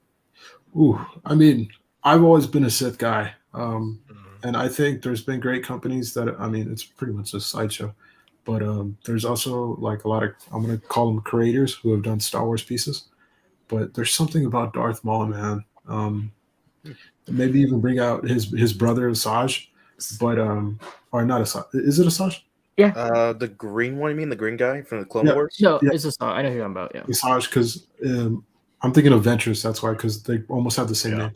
Speaker 9: Ooh, I mean, I've always been a Sith guy, and I think there's been great companies that it's pretty much a sideshow, but there's also a lot of I'm gonna call them creators who have done Star Wars pieces, but there's something about Darth Maul, man. Maybe even bring out his brother Asajj, but or not Asajj. Is it Asajj?
Speaker 1: Yeah.
Speaker 5: The green one. You mean the green guy from the Clone Wars?
Speaker 1: No, it's Asajj. I know who you're talking about. Yeah.
Speaker 9: Asajj, because I'm thinking of Ventress. That's why, because they almost have the same name.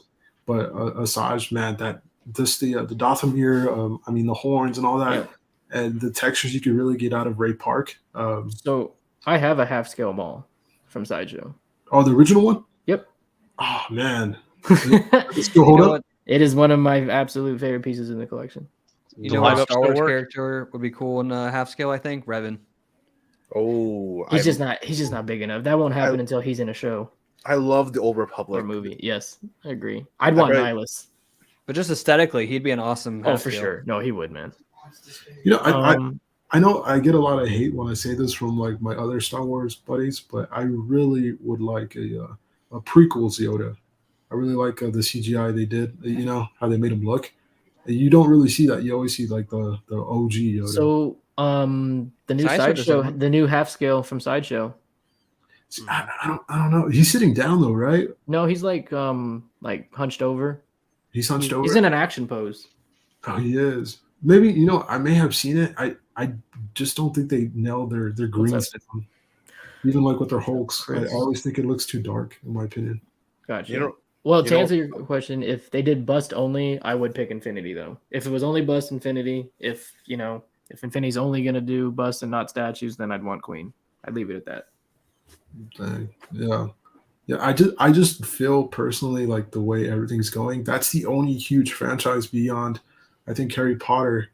Speaker 9: But Asajj, man, the Dathomir, the horns and all that, and the textures you could really get out of Ray Park.
Speaker 1: So I have a half scale Maul from Sideshow.
Speaker 9: Oh, the original one?
Speaker 1: Yep.
Speaker 9: Oh man, it still hold up.
Speaker 1: It is one of my absolute favorite pieces in the collection.
Speaker 4: What Star Wars character would be cool in half scale? I think Revan.
Speaker 5: Oh,
Speaker 1: he's just not big enough. That won't happen until he's in a show.
Speaker 5: I love the Old Republic
Speaker 1: movie. Yes, I agree. I'd want Nihilus,
Speaker 4: but just aesthetically, he'd be an awesome.
Speaker 1: Oh, for sure. No, he would, man.
Speaker 9: I know I get a lot of hate when I say this from my other Star Wars buddies, but I really would like a prequels Yoda. I really like the CGI they did. How they made him look. You don't really see that. You always see the OG Yoda.
Speaker 1: So the new Sideshow, the new half scale from Sideshow.
Speaker 9: I don't know. He's sitting down though, right?
Speaker 1: No, he's like hunched over.
Speaker 9: He's hunched over.
Speaker 1: He's in an action pose.
Speaker 9: Oh, he is. Maybe I may have seen it. I just don't think they nailed their greens down. Even with their Hulks, I always think it looks too dark, in my opinion.
Speaker 1: Gotcha. Well, to answer your question, if they did bust only, I would pick Infinity though. If it was only bust Infinity, if Infinity's only gonna do bust and not statues, then I'd want Queen. I'd leave it at that.
Speaker 9: Dang. Yeah. I just feel personally the way everything's going. That's the only huge franchise beyond, I think, Harry Potter,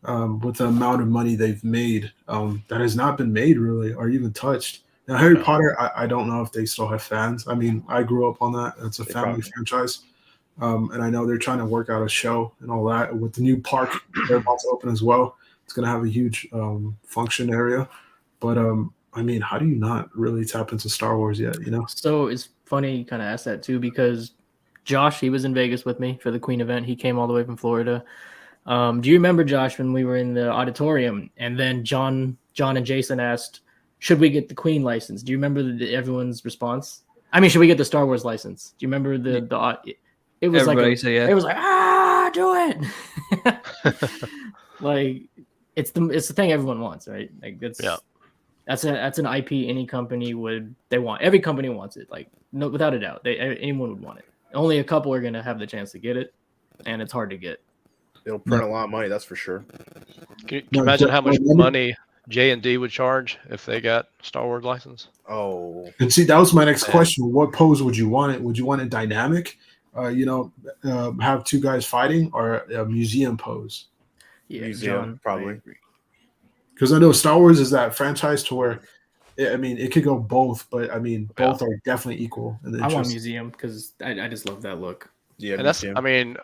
Speaker 9: with the amount of money they've made, that has not been made really or even touched. Now, Harry Potter, I don't know if they still have fans. I grew up on that. It's a family franchise. And I know they're trying to work out a show and all that. With the new park they're about to open as well, it's going to have a huge function area. But, how do you not really tap into Star Wars yet,
Speaker 1: So it's funny you kind of asked that too, because Josh, he was in Vegas with me for the Queen event. He came all the way from Florida. Do you remember, Josh, when we were in the auditorium and then John and Jason asked, should we get the Queen license? Do you remember everyone's response? Should we get the Star Wars license? Do you remember it was
Speaker 4: everybody
Speaker 1: it was do it. It's the thing everyone wants, right? That's an IP any company would want. Every company wants it, like no, without a doubt. Anyone would want it. Only a couple are gonna have the chance to get it, and it's hard to get.
Speaker 5: It'll print a lot of money, that's for sure.
Speaker 3: Can you imagine how much money J&D would charge if they got Star Wars license?
Speaker 5: Oh,
Speaker 9: and see, that was my next question. What pose would you want it? Would you want it dynamic? Have two guys fighting, or a museum pose?
Speaker 1: Yeah,
Speaker 5: museum,
Speaker 1: John,
Speaker 5: probably.
Speaker 9: Because I know Star Wars is that franchise to where, I mean, it could go both, but I mean, both are definitely equal.
Speaker 1: I want museum because I just love that look.
Speaker 3: Yeah, and that's, I mean,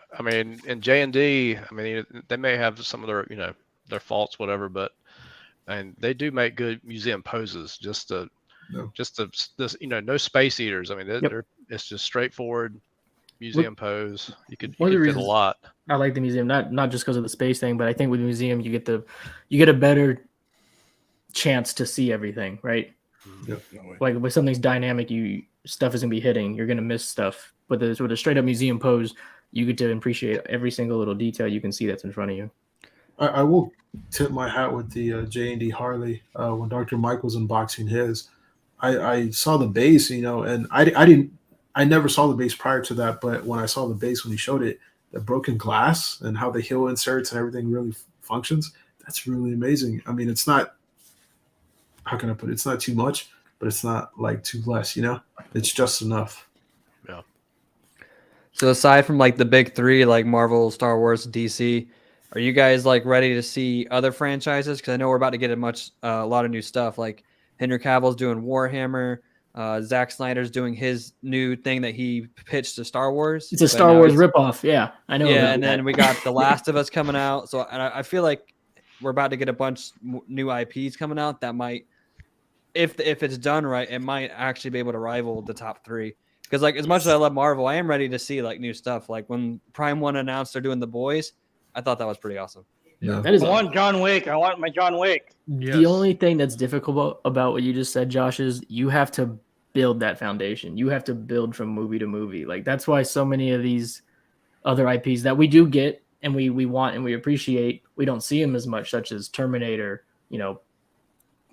Speaker 3: in J&D, I mean, they may have some of their, their faults, whatever, but and they do make good museum poses. Just this, no space eaters. I mean, it's just straightforward museum pose. You could fit a lot.
Speaker 1: I like the museum, not just because of the space thing, but I think with the museum you get a better chance to see everything, right?
Speaker 9: Yep.
Speaker 1: Like when something's dynamic, stuff isn't be hitting. You're gonna miss stuff. But with a straight up museum pose, you get to appreciate every single little detail you can see that's in front of you.
Speaker 9: I will tip my hat with the J&D Harley. When Dr. Mike was unboxing his, I saw the base, and I never saw the base prior to that, but when I saw the base when he showed it, the broken glass and how the heel inserts and everything really functions, that's really amazing. I mean, it's not, how can I put it? It's not too much, but it's not like too less, It's just enough.
Speaker 3: Yeah.
Speaker 4: So aside from like the big three, like Marvel, Star Wars, DC, are you guys like ready to see other franchises? Because I know we're about to get a lot of new stuff. Like Henry Cavill's doing Warhammer. Zack Snyder's doing his new thing that he pitched to Star Wars.
Speaker 1: It's a Star Wars ripoff. Yeah, I know.
Speaker 4: Yeah, and then we got The Last of Us coming out. So and I feel like we're about to get a bunch new IPs coming out that might, if it's done right, it might actually be able to rival the top three. Because like as much as I love Marvel, I am ready to see like new stuff. Like when Prime One announced they're doing The Boys, I thought that was pretty awesome.
Speaker 9: Yeah,
Speaker 7: I want John Wick. I want my John Wick.
Speaker 1: Yes. The only thing that's difficult about what you just said, Josh, is you have to build that foundation. You have to build from movie to movie. Like that's why so many of these other IPs that we do get and we want and we appreciate, we don't see them as much, such as Terminator,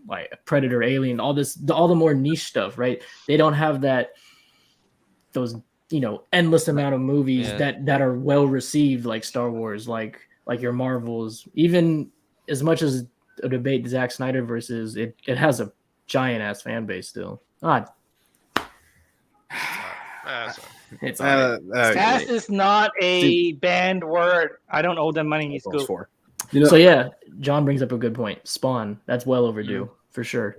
Speaker 1: like Predator, Alien, all the more niche stuff, right? They don't have those endless amount of movies that are well received, like Star Wars, like your Marvels. Even as much as a debate Zack Snyder versus it has a giant ass fan base still. It's
Speaker 7: Sass is not a banned word. I don't owe them money. He's cool.
Speaker 1: So yeah, John brings up a good point. Spawn, that's well overdue for sure.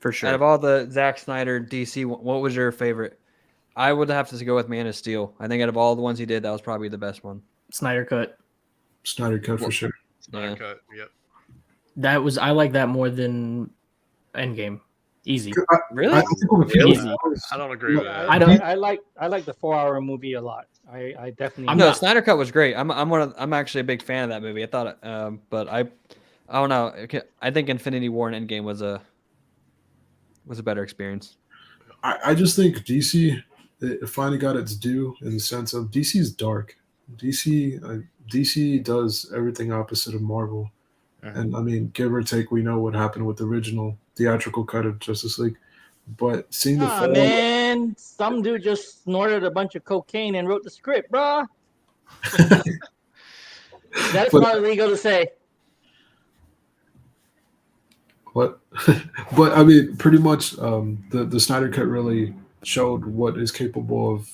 Speaker 4: Out of all the Zack Snyder DC, what was your favorite? I would have to go with Man of Steel. I think out of all the ones he did, that was probably the best one.
Speaker 1: Snyder Cut
Speaker 9: for sure.
Speaker 3: Snyder Cut, yep.
Speaker 1: I like that more than Endgame. Easy.
Speaker 4: Really?
Speaker 1: Easy.
Speaker 3: I don't agree with that.
Speaker 7: I like the 4-hour movie a lot. I definitely.
Speaker 4: Snyder Cut was great. I'm actually a big fan of that movie. I thought, but I don't know. I think Infinity War and Endgame was a better experience.
Speaker 9: I just think DC it finally got its due in the sense of DC is dark. DC does everything opposite of Marvel. And I mean, give or take, we know what happened with the original theatrical cut of Justice League. But seeing the fall,
Speaker 7: man, some dude just snorted a bunch of cocaine and wrote the script, bruh. That's not illegal to say.
Speaker 9: What? But I mean, pretty much, the Snyder Cut really showed what is capable of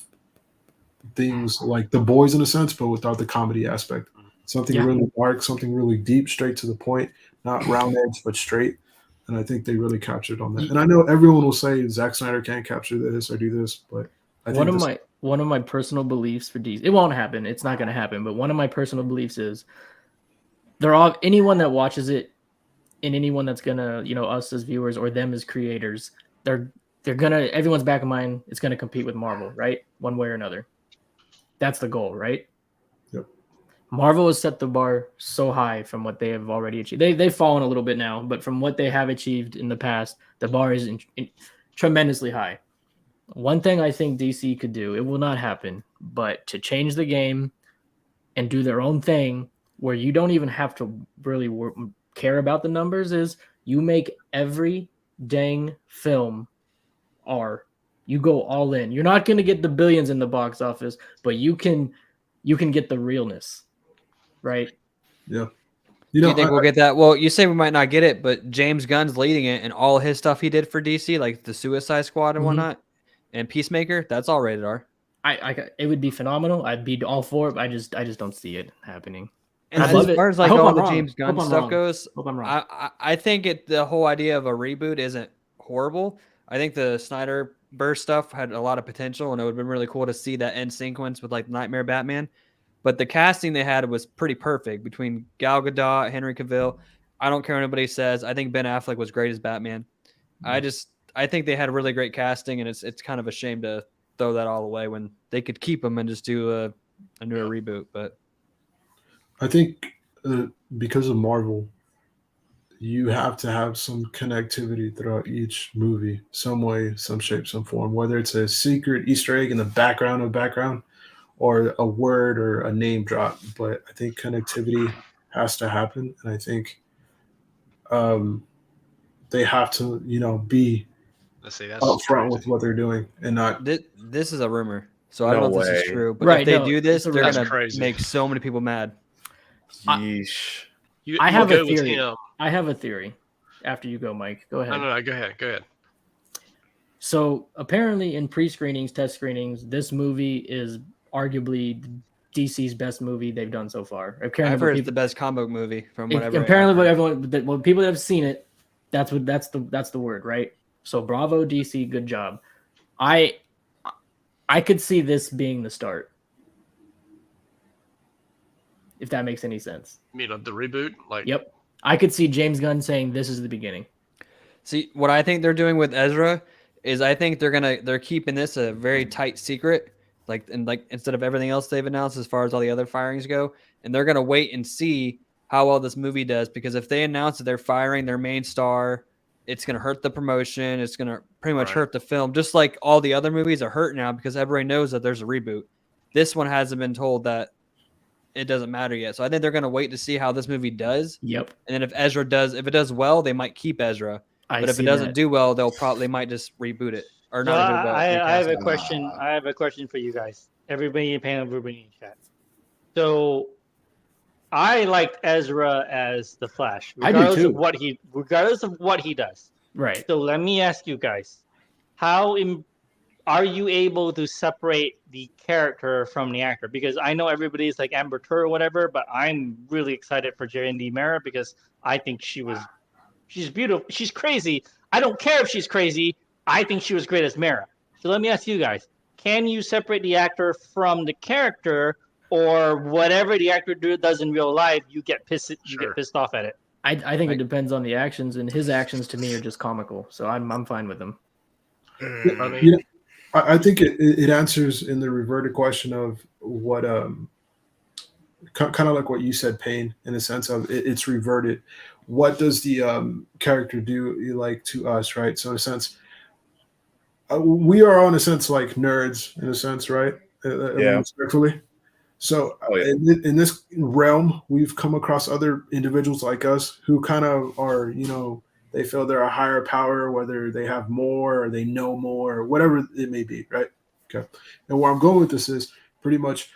Speaker 9: things like The Boys in a sense, but without the comedy aspect. Something really dark, something really deep, straight to the point, not round edge, but straight. And I think they really captured on that. And I know everyone will say Zack Snyder can't capture this or do this, but I think
Speaker 1: one of my personal beliefs for DC, it won't happen. It's not going to happen. But one of my personal beliefs is anyone that watches it and anyone that's gonna, us as viewers or them as creators, they're gonna, everyone's back of mind, it's gonna compete with Marvel, right? One way or another. That's the goal, right?
Speaker 9: Yep.
Speaker 1: Marvel has set the bar so high from what they have already achieved. They've fallen a little bit now, but from what they have achieved in the past, the bar is tremendously high. One thing I think DC could do, it will not happen, but to change the game and do their own thing where you don't even have to really care about the numbers, is you make every dang film are. You go all in. You're not going to get the billions in the box office, but you can get the realness, right?
Speaker 9: Yeah.
Speaker 4: Do you think we'll get that? Well, you say we might not get it, but James Gunn's leading it, and all his stuff he did for DC, like the Suicide Squad and whatnot, and Peacemaker, that's all rated R.
Speaker 1: It would be phenomenal. I'd be all for it. But I just don't see it happening.
Speaker 4: And as far as like all the James Gunn stuff goes,
Speaker 1: hope I'm wrong.
Speaker 4: I think the whole idea of a reboot isn't horrible. I think the Snyder Burst stuff had a lot of potential, and it would have been really cool to see that end sequence with like Nightmare Batman. But the casting they had was pretty perfect between Gal Gadot, Henry Cavill. I don't care what anybody says. I think Ben Affleck was great as Batman. I think they had really great casting, and it's kind of a shame to throw that all away when they could keep them and just do a new reboot. But
Speaker 9: I think because of Marvel, you have to have some connectivity throughout each movie, some way, some shape, some form, whether it's a secret Easter egg in the background or a word or a name drop. But I think connectivity has to happen. And I think they have to, be upfront with what they're doing and not.
Speaker 4: This is a rumor. So I don't know if this is true. But
Speaker 1: right,
Speaker 4: if they do this, they're going to make so many people mad.
Speaker 5: Yeesh.
Speaker 1: I have a theory. I have a theory. After you go, Mike. Go ahead.
Speaker 3: No, go ahead.
Speaker 1: So apparently in pre-screenings, test screenings, this movie is arguably DC's best movie they've done so far.
Speaker 4: I've heard it's the best comic book movie from whatever.
Speaker 1: Apparently, what people that have seen it, that's the word, right? So bravo DC, good job. I could see this being the start, if that makes any sense.
Speaker 3: You mean the reboot?
Speaker 1: Yep, I could see James Gunn saying this is the beginning.
Speaker 4: See, what I think they're doing with Ezra is I think they're keeping this a very tight secret. Instead of everything else they've announced as far as all the other firings go, and they're gonna wait and see how well this movie does, because if they announce that they're firing their main star, it's gonna hurt the promotion. It's gonna pretty much hurt the film, just like all the other movies are hurt now because everybody knows that there's a reboot. This one hasn't been told that it doesn't matter yet, so I think they're gonna wait to see how this movie does.
Speaker 1: Yep.
Speaker 4: And then if it does well, they might keep Ezra. But if it doesn't do well, they might just reboot it. Or not.
Speaker 6: I have a question. I have a question for you guys. Everybody in panel, everybody in chat. So, I liked Ezra as the Flash, regardless of what he does.
Speaker 1: Right.
Speaker 6: So let me ask you guys: are you able to separate the character from the actor? Because I know everybody's like Amber Tur or whatever, but I'm really excited for Jerry Mara because I think she's beautiful. She's crazy. I don't care if she's crazy. I think she was great as Mara. So let me ask you guys, can you separate the actor from the character, or whatever the actor does in real life, you get pissed off at it?
Speaker 1: I think it depends on the actions, and his actions to me are just comical. So I'm fine with them.
Speaker 9: I think it answers in the reverted question of what kind of like what you said, Payne, in the sense of it's reverted. What does the character do like to us, right? So in a sense, we are in a sense like nerds in a sense, right? Respectfully. So in this realm, we've come across other individuals like us who kind of are, they feel they're a higher power, whether they have more or they know more or whatever it may be, right? Okay. And where I'm going with this is pretty much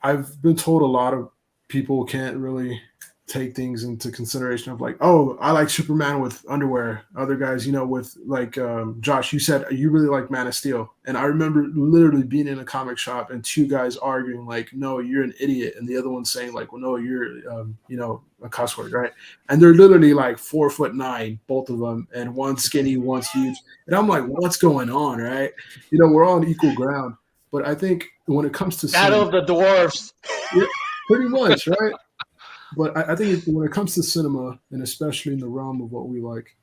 Speaker 9: I've been told a lot of people can't really take things into consideration of like, oh, I like Superman with underwear. Other guys, with like Josh, you said you really like Man of Steel. And I remember literally being in a comic shop and two guys arguing like, no, you're an idiot. And the other one saying like, well, no, you're, a cuss word, right? And they're literally like 4'9", both of them. And one's skinny, one's huge. And I'm like, what's going on, right? We're all on equal ground. But I think when it comes to
Speaker 6: Battle of the Dwarfs.
Speaker 9: Yeah, pretty much, right? But I think when it comes to cinema, and especially in the realm of what we like,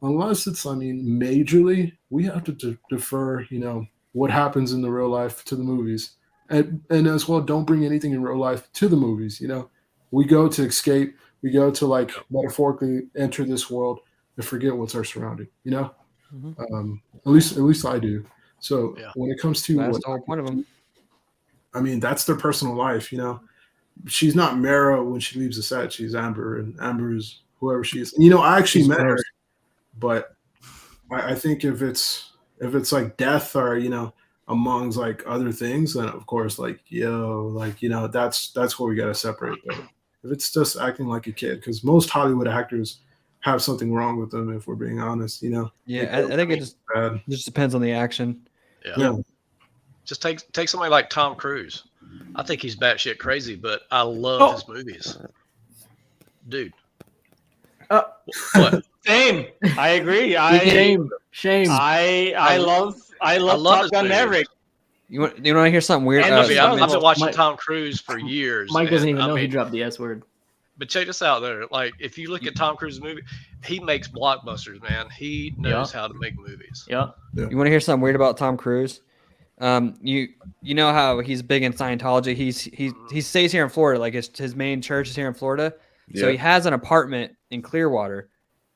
Speaker 9: unless it's, majorly, we have to defer, what happens in the real life to the movies. And as well, don't bring anything in real life to the movies, We go to escape. We go to, metaphorically enter this world and forget what's our surrounding,
Speaker 4: Mm-hmm.
Speaker 9: At least I do. So when it comes to
Speaker 4: that's the whole point of them.
Speaker 9: That's their personal life, She's not Mara when she leaves the set. She's Amber, and Amber is whoever she is. And, I actually met her. But I think if it's like death or amongst like other things, then of course that's where we gotta separate. But if it's just acting like a kid, because most Hollywood actors have something wrong with them, if we're being honest,
Speaker 4: Yeah, I think it just depends on the action.
Speaker 3: Yeah. Just take somebody like Tom Cruise. I think he's batshit crazy, but I love his movies. Dude. What?
Speaker 6: Same. I agree.
Speaker 1: Shame.
Speaker 6: I love Top Gun Maverick.
Speaker 4: You want to hear something weird?
Speaker 3: I've been watching Tom Cruise for years.
Speaker 1: Mike doesn't even know he dropped the S word.
Speaker 3: But check this out there. Like, if you look at Tom Cruise's movie, he makes blockbusters, man. He knows how to make movies.
Speaker 1: Yeah.
Speaker 4: You want to hear something weird about Tom Cruise? You know how he's big in Scientology. He stays here in Florida. Like his main church is here in Florida. So he has an apartment in Clearwater,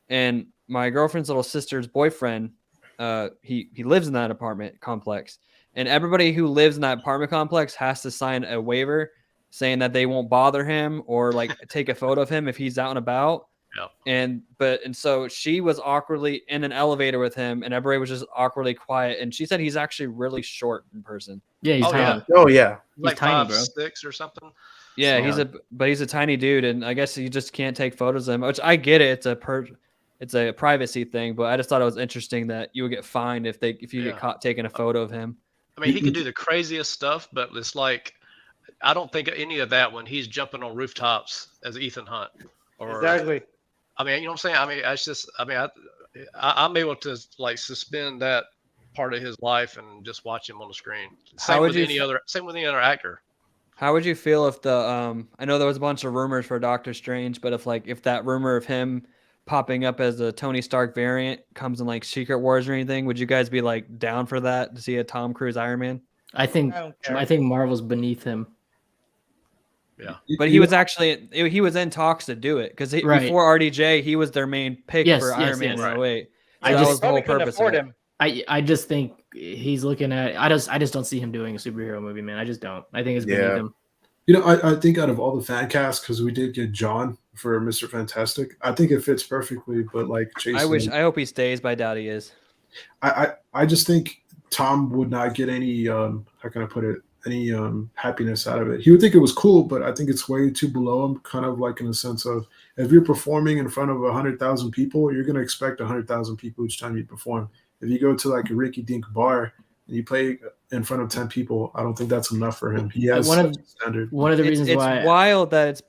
Speaker 4: and my girlfriend's little sister's boyfriend, he lives in that apartment complex, and everybody who lives in that apartment complex has to sign a waiver saying that they won't bother him or like take a photo of him if he's out and about. And so she was awkwardly in an elevator with him, and everybody was just awkwardly quiet. And she said he's actually really short in person.
Speaker 1: Yeah, he's tiny.
Speaker 5: Oh yeah,
Speaker 3: he's like
Speaker 1: tiny,
Speaker 3: 5'6" or something.
Speaker 4: Yeah, he's a tiny dude, and I guess you just can't take photos of him. Which I get it; it's a privacy thing. But I just thought it was interesting that you would get fined if you get caught taking a photo of him.
Speaker 3: I mean, he can do the craziest stuff, but it's like I don't think any of that when he's jumping on rooftops as Ethan Hunt.
Speaker 6: Exactly.
Speaker 3: I mean, you know what I'm saying? I mean, it's just, I mean, I'm able to like suspend that part of his life and just watch him on the screen. Same with any other actor.
Speaker 4: How would you feel if I know there was a bunch of rumors for Doctor Strange, but if that rumor of him popping up as a Tony Stark variant comes in like Secret Wars or anything, would you guys be like down for that to see a Tom Cruise Iron Man?
Speaker 1: I think Marvel's beneath him.
Speaker 3: Yeah,
Speaker 4: but he was in talks to do it because before RDJ, he was their main pick for Iron Man.
Speaker 3: Right.
Speaker 4: Oh wait,
Speaker 6: that was the whole purpose of him.
Speaker 1: I just think he's looking at. I just don't see him doing a superhero movie, man. I just don't. I think it's beneath him.
Speaker 9: I think out of all the fan casts, because we did get John for Mr. Fantastic, I think it fits perfectly. But like Jason,
Speaker 4: I hope he stays, but I doubt he is.
Speaker 9: I just think Tom would not get any how can I put it, any happiness out of it. He would think it was cool, but I think it's way too below him, kind of like in the sense of if you're performing in front of 100,000 people, you're going to expect 100,000 people each time you perform. If you go to like a Ricky Dink bar and you play in front of 10 people, I don't think that's enough for him. He has a standard.
Speaker 1: One of the reasons
Speaker 4: it's
Speaker 1: why
Speaker 4: wild that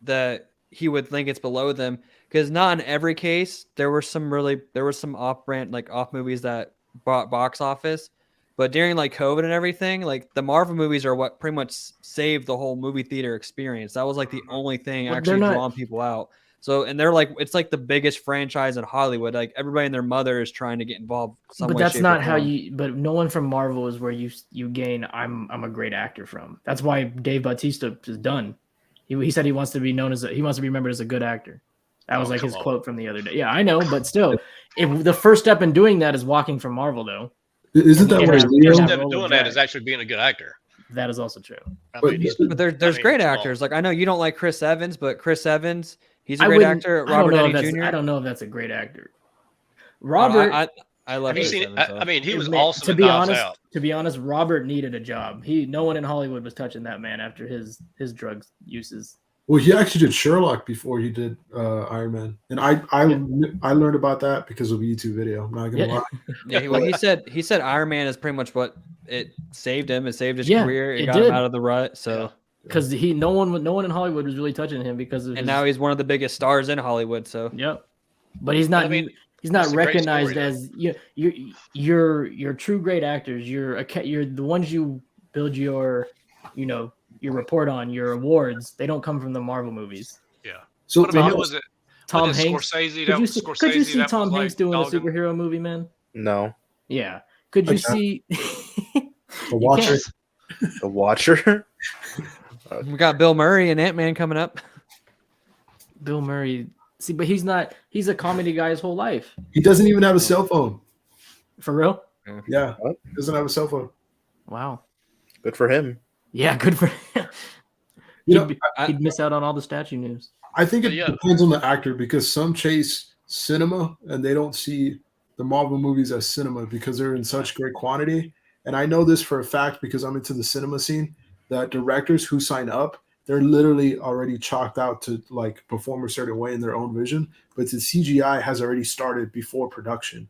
Speaker 4: that he would think it's below them, because not in every case there were some off-brand, like off movies that bought box office. But during like COVID and everything, like the Marvel movies are what pretty much saved the whole movie theater experience. That was like the only thing actually drawing people out. So, and they're like, it's like the biggest franchise in Hollywood. Like everybody and their mother is trying to get involved.
Speaker 1: But that's not how you. But no one from Marvel is where you gain. I'm a great actor from. That's why Dave Bautista is done. He said he wants to be remembered as a good actor. That was like his quote from the other day. Yeah, I know, but still, if the first step in doing that is walking from Marvel, though.
Speaker 9: Isn't that what
Speaker 3: doing that is actually being a good actor?
Speaker 1: That is also true.
Speaker 4: But there's great actors. Like I know you don't like Chris Evans, but Chris Evans, he's a great actor. Robert Downey Jr.
Speaker 1: I don't know if that's a great actor. Robert,
Speaker 4: I love.
Speaker 3: Have you seen? I mean, he was awesome.
Speaker 1: To be honest, Robert needed a job. No one in Hollywood was touching that man after his drug uses.
Speaker 9: Well, he actually did Sherlock before he did Iron Man, and I learned about that because of a YouTube video. I'm not gonna lie.
Speaker 4: Yeah, well, he said Iron Man is pretty much what it saved him. It saved his career. It got him out of the rut. So
Speaker 1: because no one in Hollywood was really touching him because of.
Speaker 4: And now he's one of the biggest stars in Hollywood. So
Speaker 1: but he's not. He's not recognized as you're true great actors. You're the ones you build your report on, your awards. They don't come from the Marvel movies.
Speaker 3: Yeah.
Speaker 9: So
Speaker 3: who was it?
Speaker 1: Tom Hanks. Could you see Tom Hanks doing a superhero movie, man?
Speaker 5: No.
Speaker 1: Yeah. Could you see
Speaker 9: The Watcher?
Speaker 5: The Watcher.
Speaker 4: We got Bill Murray and Ant-Man coming up.
Speaker 1: Bill Murray. See, but he's not. He's a comedy guy his whole life.
Speaker 9: He doesn't even have a cell phone.
Speaker 1: For real?
Speaker 9: Yeah. He doesn't have a cell phone.
Speaker 1: Wow.
Speaker 5: Good for him.
Speaker 1: Yeah, good for him. He'd miss out on all the statue news.
Speaker 9: I think it depends on the actor, because some chase cinema and they don't see the Marvel movies as cinema because they're in such great quantity. And I know this for a fact because I'm into the cinema scene, that directors who sign up, they're literally already chalked out to like perform a certain way in their own vision, but the CGI has already started before production.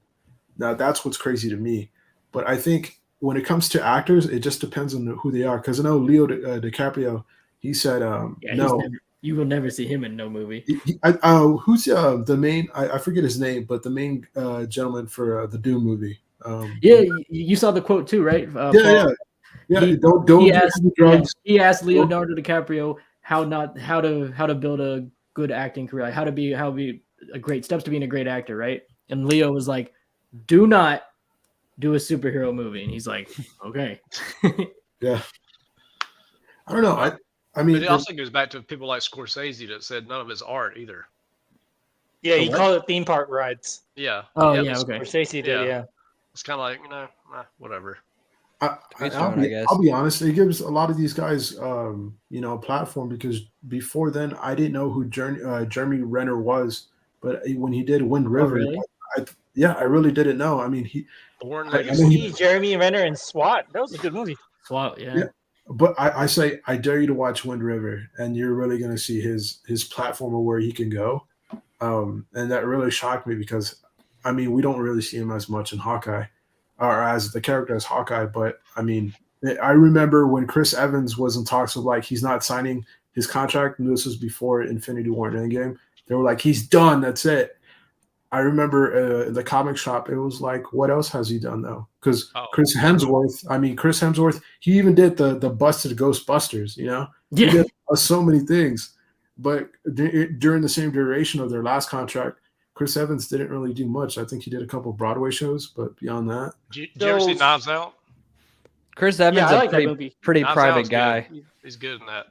Speaker 9: Now that's what's crazy to me. But I think when it comes to actors, it just depends on who they are. Because I know Leo DiCaprio, he said, no.
Speaker 1: You will never see him in no movie.
Speaker 9: Who's the main? I forget his name, but the main gentleman for the Doom movie.
Speaker 1: Yeah, you saw the quote too, right?
Speaker 9: Yeah.
Speaker 1: He,
Speaker 9: don't
Speaker 1: he
Speaker 9: do
Speaker 1: asked,
Speaker 9: drugs.
Speaker 1: Yeah, he asked Leonardo DiCaprio how to build a good acting career, like how to be a great steps to being a great actor, right? And Leo was like, "Do not do a superhero movie," and he's like, "Okay."
Speaker 9: Yeah, I don't know. I mean,
Speaker 3: but it also goes back to people like Scorsese that said none of his art either.
Speaker 7: Yeah, he called it theme park rides.
Speaker 3: Yeah.
Speaker 1: Oh yeah, okay.
Speaker 7: Scorsese did, yeah.
Speaker 3: It's kind of like whatever.
Speaker 9: I'll be honest. It gives a lot of these guys, a platform because before then I didn't know who Jeremy Renner was, but when he did Wind River,
Speaker 1: really?
Speaker 9: I really didn't know. I mean,
Speaker 7: Jeremy Renner in SWAT. That was a good movie.
Speaker 1: SWAT, yeah.
Speaker 9: But I say I dare you to watch Wind River, and you're really going to see his platform of where he can go, and that really shocked me because, I mean, we don't really see him as much in Hawkeye, or as the character as Hawkeye. But I mean, I remember when Chris Evans was in talks of like he's not signing his contract, and this was before Infinity War and Endgame. They were like, he's done. That's it. I remember in the comic shop, it was like, what else has he done though? Because Chris Hemsworth, he even did the busted Ghostbusters,
Speaker 1: Yeah.
Speaker 9: He did so many things. But during the same duration of their last contract, Chris Evans didn't really do much. I think he did a couple of Broadway shows, but beyond that.
Speaker 3: Did you ever see Knives Out?
Speaker 4: Chris Evans is a pretty private guy.
Speaker 3: He's good in that.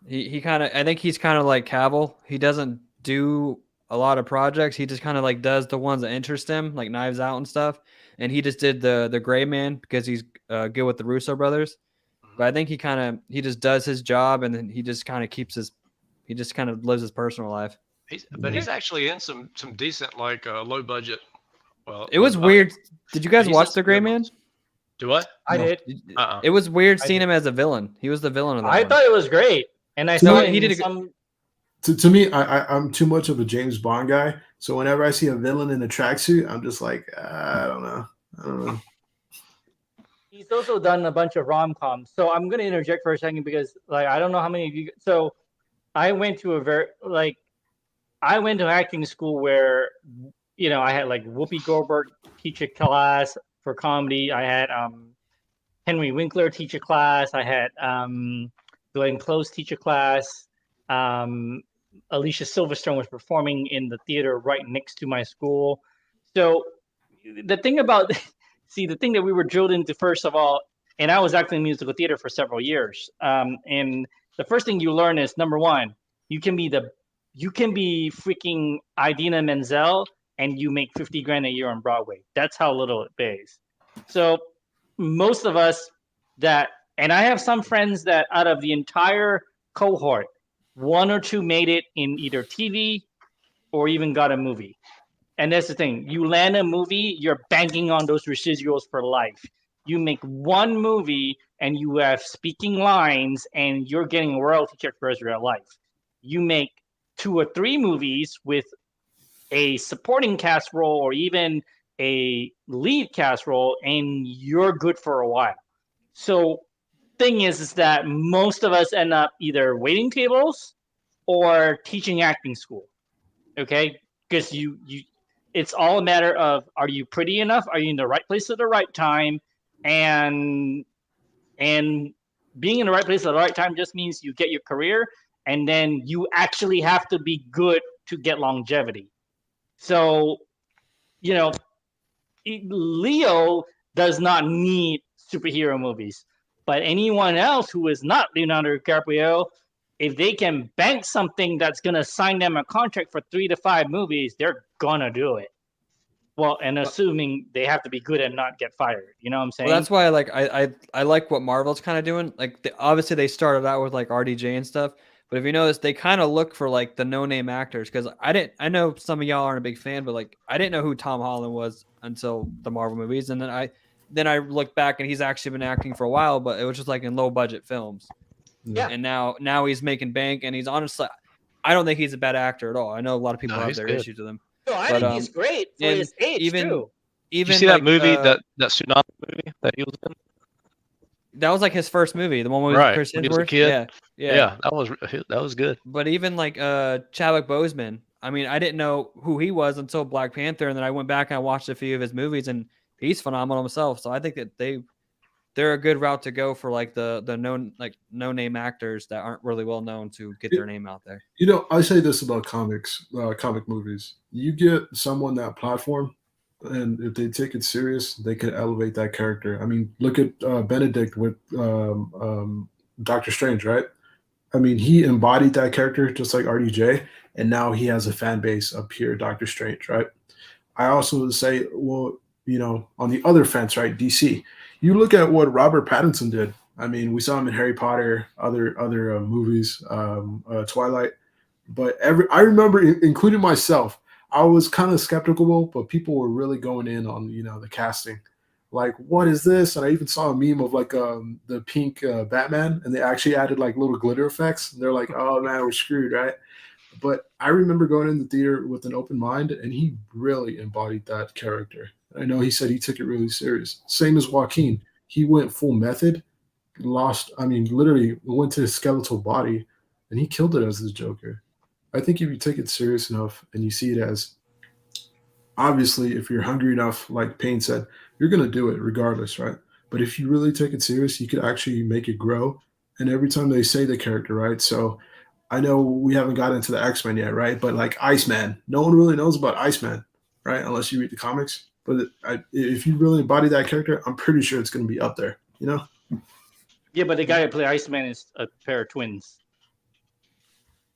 Speaker 4: He kind of, I think he's kind of like Cavill. He doesn't do a lot of projects. He just kind of like does the ones that interest him, like Knives Out and stuff. And he just did the Gray Man because he's good with the Russo brothers. But I think he just does his job, and then he just kind of lives his personal life.
Speaker 3: He's actually in some decent like low budget. Well,
Speaker 4: it was weird. Did you guys watch The Gray Man?
Speaker 3: Do what?
Speaker 7: I did.
Speaker 4: It was weird seeing him as a villain. He was the villain of that.
Speaker 7: I thought it was great, and I thought he did some.
Speaker 9: To me, I'm too much of a James Bond guy. So whenever I see a villain in a tracksuit, I'm just like, I don't know.
Speaker 7: He's also done a bunch of rom-coms. So I'm going to interject for a second because, like, I don't know how many of you. So I went to acting school where, I had like Whoopi Goldberg teach a class for comedy. I had Henry Winkler teach a class. I had Glenn Close teach a class. Alicia Silverstone was performing in the theater right next to my school. So the thing that we were drilled into, first of all, and I was acting in musical theater for several years. And the first thing you learn is, number one, you can be freaking Idina Menzel and you make $50,000 a year on Broadway. That's how little it pays. So most of us and I have some friends that out of the entire cohort, one or two made it in either TV or even got a movie. And that's the thing. You land a movie, you're banking on those residuals for life. You make one movie and you have speaking lines and you're getting a royalty check for the rest of your life. You make 2 or 3 movies with a supporting cast role or even a lead cast role and you're good for a while. So thing is that most of us end up either waiting tables or teaching acting school. Okay? Because it's all a matter of, are you pretty enough? Are you in the right place at the right time? And being in the right place at the right time just means you get your career, and then you actually have to be good to get longevity. So, Leo does not need superhero movies. But anyone else who is not Leonardo DiCaprio, if they can bank something that's going to sign them a contract for 3 to 5 movies, they're going to do it. Well, and assuming they have to be good and not get fired. You know what I'm saying?
Speaker 4: Well, that's why I like what Marvel's kind of doing. Like obviously they started out with like RDJ and stuff, But if you notice, they kind of look for like the no-name actors because I know some of y'all aren't a big fan, but like I didn't know who Tom Holland was until the Marvel movies, and then I look back and he's actually been acting for a while, but it was just like in low budget films.
Speaker 6: Yeah.
Speaker 4: And now he's making bank, and he's honestly, I don't think he's a bad actor at all. I know a lot of people have their issues with him.
Speaker 6: No, I think he's great for his age too.
Speaker 3: Did you see that movie, that tsunami movie that he was in?
Speaker 4: That was like his first movie, the one with Chris Hemsworth.
Speaker 3: When he was a kid.
Speaker 4: Yeah,
Speaker 3: that was good.
Speaker 4: But even like Chadwick Boseman, I mean, I didn't know who he was until Black Panther, and then I went back and I watched a few of his movies, and he's phenomenal himself. So I think that they're a good route to go for like the no name actors that aren't really well known to get their name out there.
Speaker 9: You know, I say this about comic movies. You get someone that platform, and if they take it serious, they can elevate that character. I mean, look at Benedict with Doctor Strange, right? I mean, he embodied that character just like RDJ, and now he has a fan base up here, Doctor Strange, right? I also would say, well, you know, on the other fence, right, DC, you look at what Robert Pattinson did. I mean, we saw him in Harry Potter, other movies, Twilight, but I remember, including myself, I was kind of skeptical, but people were really going in on, you know, the casting. Like, what is this? And I even saw a meme of like the pink Batman, and they actually added like little glitter effects. And they're like, oh man, we're screwed, right? But I remember going in the theater with an open mind, and he really embodied that character. I know he said he took it really serious. Same as Joaquin. He went full method, literally went to his skeletal body, and he killed it as the Joker. I think if you take it serious enough and you see it as, obviously, if you're hungry enough, like Payne said, you're going to do it regardless, right? But if you really take it serious, you could actually make it grow. And every time they say the character, right? So I know we haven't got into the X-Men yet, right? But like Iceman, no one really knows about Iceman, right? Unless you read the comics. But if you really embody that character, I'm pretty sure it's going to be up there, you know?
Speaker 6: Yeah, but the guy who played Iceman is a pair of twins.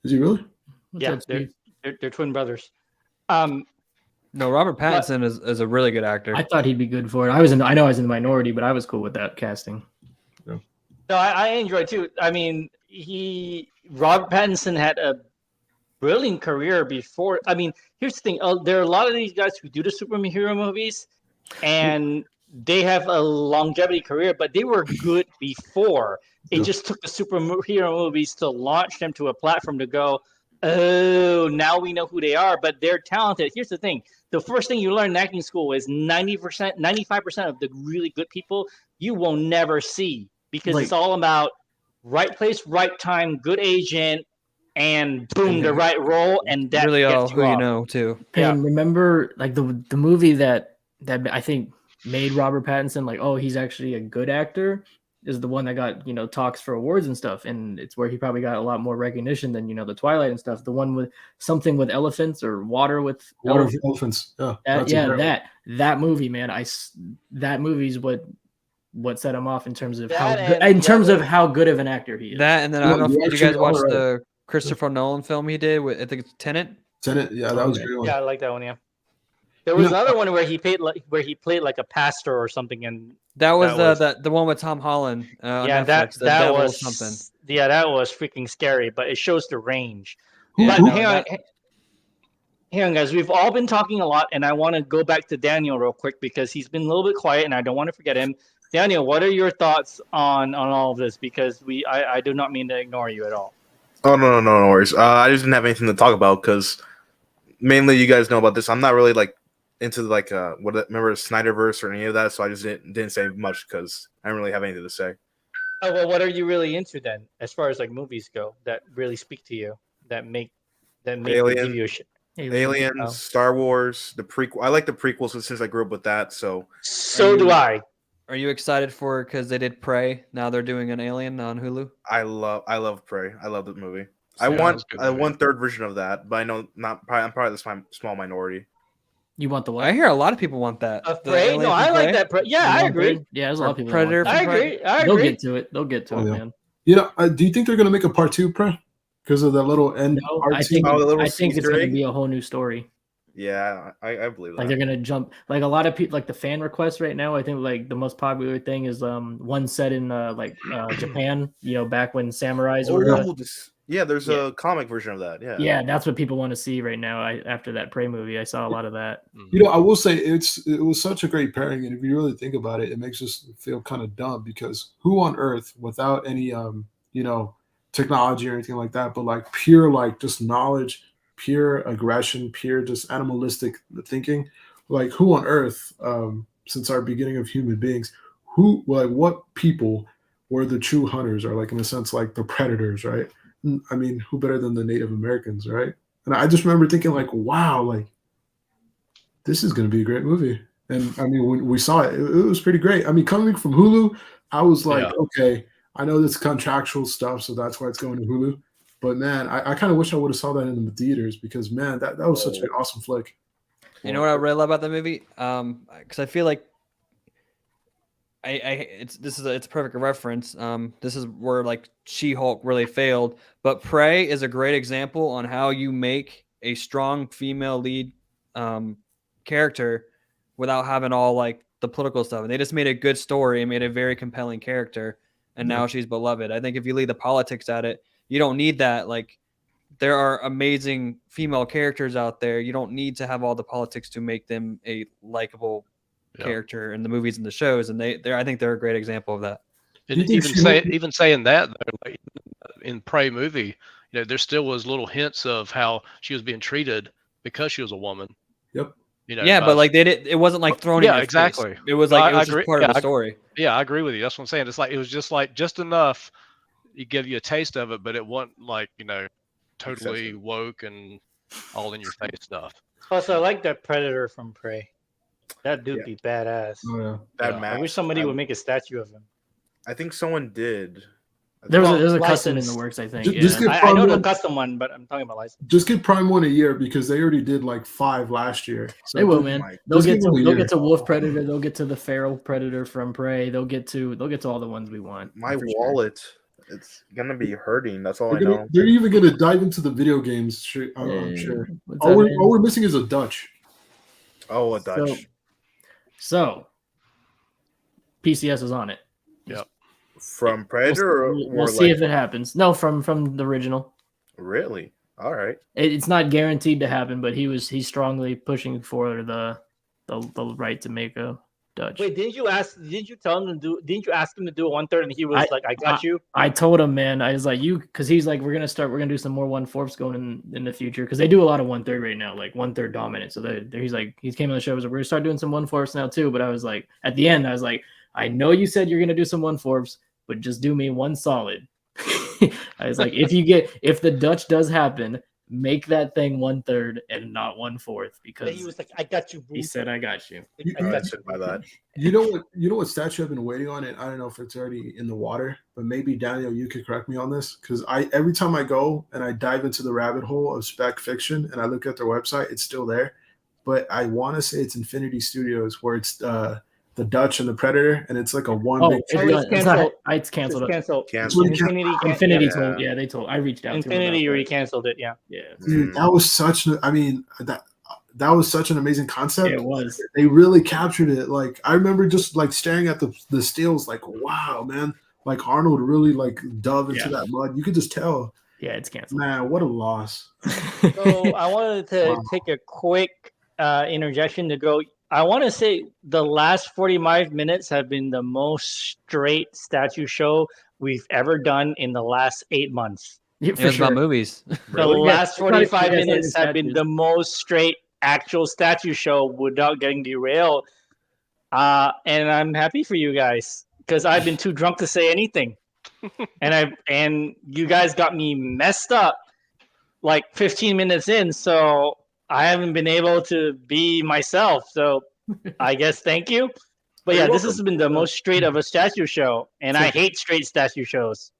Speaker 9: Is he really?
Speaker 6: Yeah, they're twin brothers.
Speaker 4: No, Robert Pattinson is a really good actor.
Speaker 1: I thought he'd be good for it. I know I was in the minority, but I was cool with that casting.
Speaker 6: No, I enjoyed too. I mean, Robert Pattinson had a brilliant career before. I mean, here's the thing: there are a lot of these guys who do the superhero movies, and they have a longevity career, but they were good before. It just took the superhero movies to launch them to a platform to go, oh, now we know who they are, but they're talented. Here's the thing. The first thing you learn in acting school is 90%, 95% of the really good people you will never see, because it's all about right place, right time, good agent, and boom, the right role, and that
Speaker 4: really all
Speaker 6: gets
Speaker 4: who
Speaker 6: you
Speaker 4: you know too.
Speaker 1: And remember, like the movie that I think made Robert Pattinson like, oh, he's actually a good actor, is the one that got, you know, talks for awards and stuff, and it's where he probably got a lot more recognition than, you know, the Twilight and stuff. The one with something with elephants or water with
Speaker 9: elephants.
Speaker 1: That movie, man. That movie's what set him off in terms of how good of an actor he is.
Speaker 4: That, and then I don't know if you guys watched the Christopher Nolan film he did with, I think it's Tenet.
Speaker 9: Yeah, that was a great one.
Speaker 6: Yeah, I like that one. Yeah, there was another one where he played like a pastor or something, and
Speaker 4: that was the one with Tom Holland.
Speaker 6: Yeah,
Speaker 4: Netflix,
Speaker 6: that was
Speaker 4: something.
Speaker 6: Yeah, that was freaking scary, but it shows the range.
Speaker 4: Yeah,
Speaker 6: but hang on, guys. We've all been talking a lot, and I want to go back to Daniel real quick because he's been a little bit quiet, and I don't want to forget him. Daniel, what are your thoughts on all of this? Because I do not mean to ignore you at all.
Speaker 5: Oh, no worries. I just didn't have anything to talk about because mainly you guys know about this. I'm not really like into like remember Snyderverse or any of that, so I just didn't say much because I didn't really have anything to say.
Speaker 6: Oh, well, what are you really into then, as far as like movies go, that really speak to you, that make
Speaker 5: Alien,
Speaker 6: give you a shit?
Speaker 5: Aliens, Star Wars, the prequel. I like the prequels since I grew up with that. So
Speaker 6: do I.
Speaker 4: Are you excited for it because they did Prey? Now they're doing an Alien on Hulu.
Speaker 5: I love Prey. I love the movie. I want a 1/3 version of that, but I know I'm probably the small minority.
Speaker 1: You want the what?
Speaker 4: I hear a lot of people want that.
Speaker 6: Prey? No, I like that. Yeah, I agree.
Speaker 1: Yeah, there's a lot of people.
Speaker 4: Predator.
Speaker 6: I agree.
Speaker 1: They'll get to it. They'll get to it, man.
Speaker 9: You know, do you think they're gonna make a part 2, Prey? Because of that little end.
Speaker 1: No, I think it's gonna be a whole new story.
Speaker 5: Yeah, I believe that.
Speaker 1: Like they're gonna jump. Like a lot of people, like the fan requests right now. I think like the most popular thing is one set in Japan. You know, back when samurais were.
Speaker 5: Yeah, there's a comic version of that. Yeah.
Speaker 1: Yeah, that's what people want to see right now. After that Prey movie, I saw a lot of that.
Speaker 9: You know, I will say it was such a great pairing, and if you really think about it, it makes us feel kind of dumb because who on earth, without any you know, technology or anything like that, but like pure like just knowledge, pure aggression, pure just animalistic thinking, like who on earth, since our beginning of human beings, who like what people were the true hunters, or like in a sense like the predators, right? I mean, who better than the Native Americans, right? And I just remember thinking like, wow, like this is going to be a great movie. And I mean, when we saw it, it was pretty great. I mean, coming from Hulu, I was like, okay, I know this contractual stuff, so that's why it's going to Hulu. But man, I kind of wish I would have saw that in the theaters because man, that was such an awesome flick.
Speaker 4: You know what I really love about the movie? Because I feel like it's a perfect reference. This is where like She-Hulk really failed, but Prey is a great example on how you make a strong female lead character without having all like the political stuff. And they just made a good story and made a very compelling character, and now she's beloved. I think if you leave the politics at it, you don't need that. Like there are amazing female characters out there. You don't need to have all the politics to make them a likable character in the movies and the shows, and I think they're a great example of that.
Speaker 3: And even saying that though, like, in Prey movie, you know, there still was little hints of how she was being treated because she was a woman.
Speaker 9: Yep.
Speaker 3: You know,
Speaker 4: yeah, but like it wasn't like thrown in your
Speaker 3: exactly.
Speaker 4: face. It was like it was just part of the story.
Speaker 3: I agree with you. That's what I'm saying. It's like it was just like just enough you give you a taste of it, but it wasn't like, you know, totally woke and all in your face stuff.
Speaker 7: Also, I like that Predator from Prey. That dude be badass.
Speaker 9: Oh, yeah.
Speaker 7: I wish somebody would make a statue of him.
Speaker 5: I think someone did.
Speaker 1: There's a custom in the works, I think.
Speaker 7: I know the custom one, but I'm talking about license.
Speaker 9: Just get Prime one a year because they already did like 5 last year. So
Speaker 1: they will, man. They'll get to Wolf Predator. They'll get to the Feral Predator from Prey. They'll get to all the ones we want.
Speaker 5: My wallet, it's gonna be hurting. That's all I know.
Speaker 9: They're even gonna dive into the video games. I'm sure. All we're missing is a Dutch.
Speaker 5: Oh, a Dutch.
Speaker 1: So PCS is on it.
Speaker 3: Yep.
Speaker 5: From Predator,
Speaker 1: we'll see if it happens. No, from the original.
Speaker 5: Really? All right.
Speaker 1: It's not guaranteed to happen, but he's strongly pushing for the right to make a Dutch.
Speaker 7: Wait, didn't you ask him to ask him to do a 1/3 and he was like, I got you?
Speaker 1: I told him, man, I was like, because he's like, we're gonna do some more 1/4 going in the future, because they do a lot of 1/3 right now, like 1/3 dominant. So he's like, he came on the show, was like, we're gonna start doing some 1/4 now too. But I was like, at the end, I was like, I know you said you're gonna do some 1/4, but just do me one solid. I was like, if the Dutch does happen, make that thing 1/3 and not 1/4, because
Speaker 7: he was like, I got you, bro.
Speaker 1: He said, I got you.
Speaker 5: I got you by that.
Speaker 9: You know what statue I've been waiting on, and I don't know if it's already in the water, but maybe Daniel, you could correct me on this, because every time I go and I dive into the rabbit hole of spec fiction and I look at their website, it's still there. But I want to say it's Infinity Studios, where it's the Dutch and the Predator, and it's like a big.
Speaker 1: It's canceled. Infinity told. Yeah, they told. I reached out.
Speaker 7: Infinity already canceled it. Yeah.
Speaker 9: Dude, that was such. I mean, that was such an amazing concept.
Speaker 1: Yeah, it was.
Speaker 9: They really captured it. Like I remember just like staring at the steels, like wow, man. Like Arnold really like dove into that mud. You could just tell.
Speaker 1: Yeah, it's canceled.
Speaker 9: Man, what a loss.
Speaker 7: So I wanted to take a quick interjection to go. I want to say the last 45 minutes have been the most straight statue show we've ever done in the last 8 months.
Speaker 4: It's about movies.
Speaker 7: The last 45 minutes have been the most straight actual statue show without getting derailed. And I'm happy for you guys, because I've been too drunk to say anything. and you guys got me messed up like 15 minutes in, so I haven't been able to be myself, so I guess thank you. But yeah, this has been the most straight of a statue show, and I hate straight statue shows.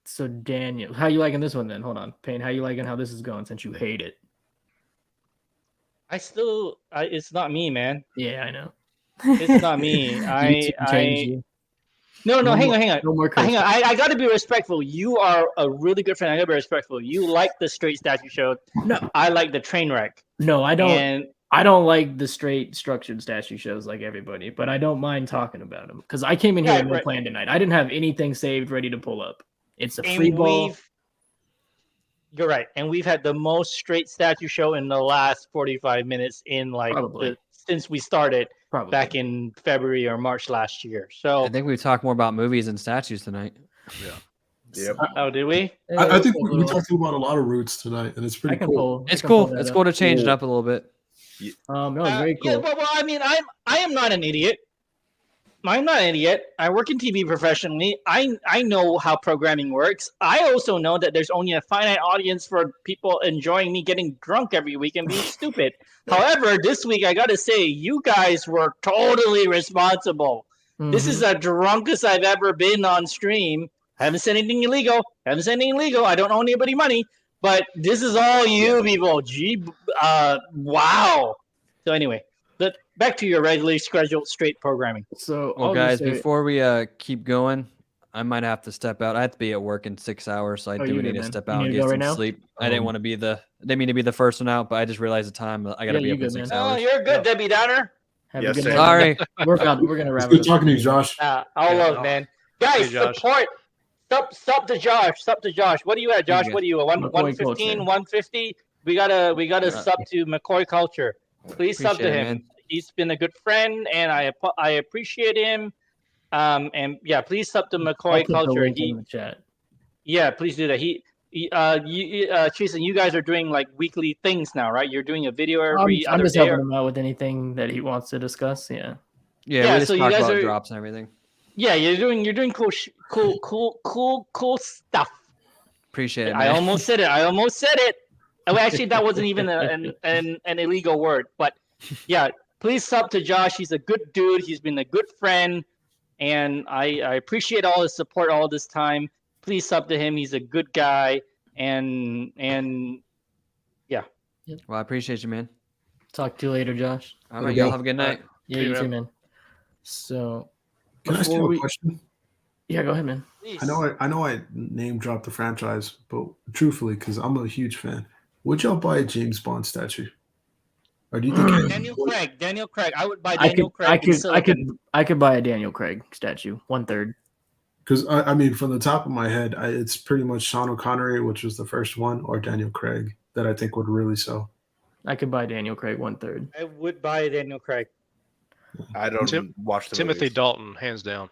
Speaker 1: So Daniel, how you liking this one then? Hold on, Payne, how you liking how this is going since you hate it?
Speaker 7: It's not me, man.
Speaker 1: Yeah, I know.
Speaker 7: It's not me. No, hang on.
Speaker 1: No more
Speaker 7: hang on. I got to be respectful. You are a really good friend. I got to be respectful. You like the straight statue show.
Speaker 1: No,
Speaker 7: I like the train wreck.
Speaker 1: No, I don't.
Speaker 7: And
Speaker 1: I don't like the straight structured statue shows like everybody, but I don't mind talking about them, because I came in here with no plan tonight. I didn't have anything saved ready to pull up. It's a free ball.
Speaker 7: You're right, and we've had the most straight statue show in the last 45 minutes in like since we started back in February or March last year. So
Speaker 4: I think we talked more about movies and statues tonight.
Speaker 3: Yeah.
Speaker 5: Yep.
Speaker 7: Oh, did we?
Speaker 9: I think we talked about a lot of roots tonight, and it's pretty cool.
Speaker 4: It's cool. It's cool to change it up a little bit.
Speaker 1: That was very cool.
Speaker 7: Yeah, well, I mean, I am not an idiot. I'm not an idiot. I work in TV professionally. I know how programming works. I also know that there's only a finite audience for people enjoying me getting drunk every week and being stupid. However, this week I got to say, you guys were totally responsible. Mm-hmm. This is the drunkest I've ever been on stream. I haven't said anything illegal. I don't owe anybody money. But this is all you people. Gee, wow. So anyway. Back to your regularly scheduled straight programming.
Speaker 1: So,
Speaker 4: well, guys, before we keep going, I might have to step out. I have to be at work in 6 hours, so I do need to step out and get some sleep. I didn't want to be didn't mean to be the first one out, but I just realized the time. I got to be up in 6 hours.
Speaker 7: Oh, you're good, Debbie Downer.
Speaker 1: Yes, sir.
Speaker 4: Sorry.
Speaker 1: We're going to wrap it up.
Speaker 9: Good talking to you, Josh.
Speaker 7: All love, man. Guys, support. Sub to Josh. Sub to Josh. What are you at, Josh? What are you at? 115, 150? We gotta sub to McCoy Culture. Please sub to him. He's been a good friend, and I appreciate him. And yeah, please sub to McCoy Culture.
Speaker 1: In the chat.
Speaker 7: Yeah, please do that. Jason, you guys are doing like weekly things now, right? You're doing a video every
Speaker 1: I'm
Speaker 7: other
Speaker 1: just
Speaker 7: day.
Speaker 1: helping him out with anything that he wants to discuss. Yeah.
Speaker 4: Yeah, we just talk about drops and everything.
Speaker 7: Yeah, you're doing cool stuff.
Speaker 4: Appreciate it, man.
Speaker 7: I almost said it. Oh, actually, that wasn't even an illegal word, but yeah. Please sub to Josh. He's a good dude. He's been a good friend, and I appreciate all his support all this time. Please sub to him. He's a good guy, and yeah.
Speaker 4: Well, I appreciate you, man.
Speaker 1: Talk to you later, Josh.
Speaker 4: All right, y'all have a good night.
Speaker 1: Yeah, you too, man. So,
Speaker 9: can I ask you a question?
Speaker 1: Yeah, go ahead, man.
Speaker 7: Please.
Speaker 9: I know I name dropped the franchise, but truthfully, because I'm a huge fan, would y'all buy a James Bond statue? Or do you think
Speaker 7: Daniel Craig? I would buy Daniel Craig.
Speaker 1: I could buy a Daniel Craig statue, 1/3.
Speaker 9: Because I mean, from the top of my head, it's pretty much Sean O'Connery, which was the first one, or Daniel Craig that I think would really sell.
Speaker 1: I could buy Daniel Craig 1/3.
Speaker 7: I would buy Daniel Craig.
Speaker 5: I don't watch the
Speaker 3: Timothy
Speaker 5: movies.
Speaker 3: Dalton, hands down.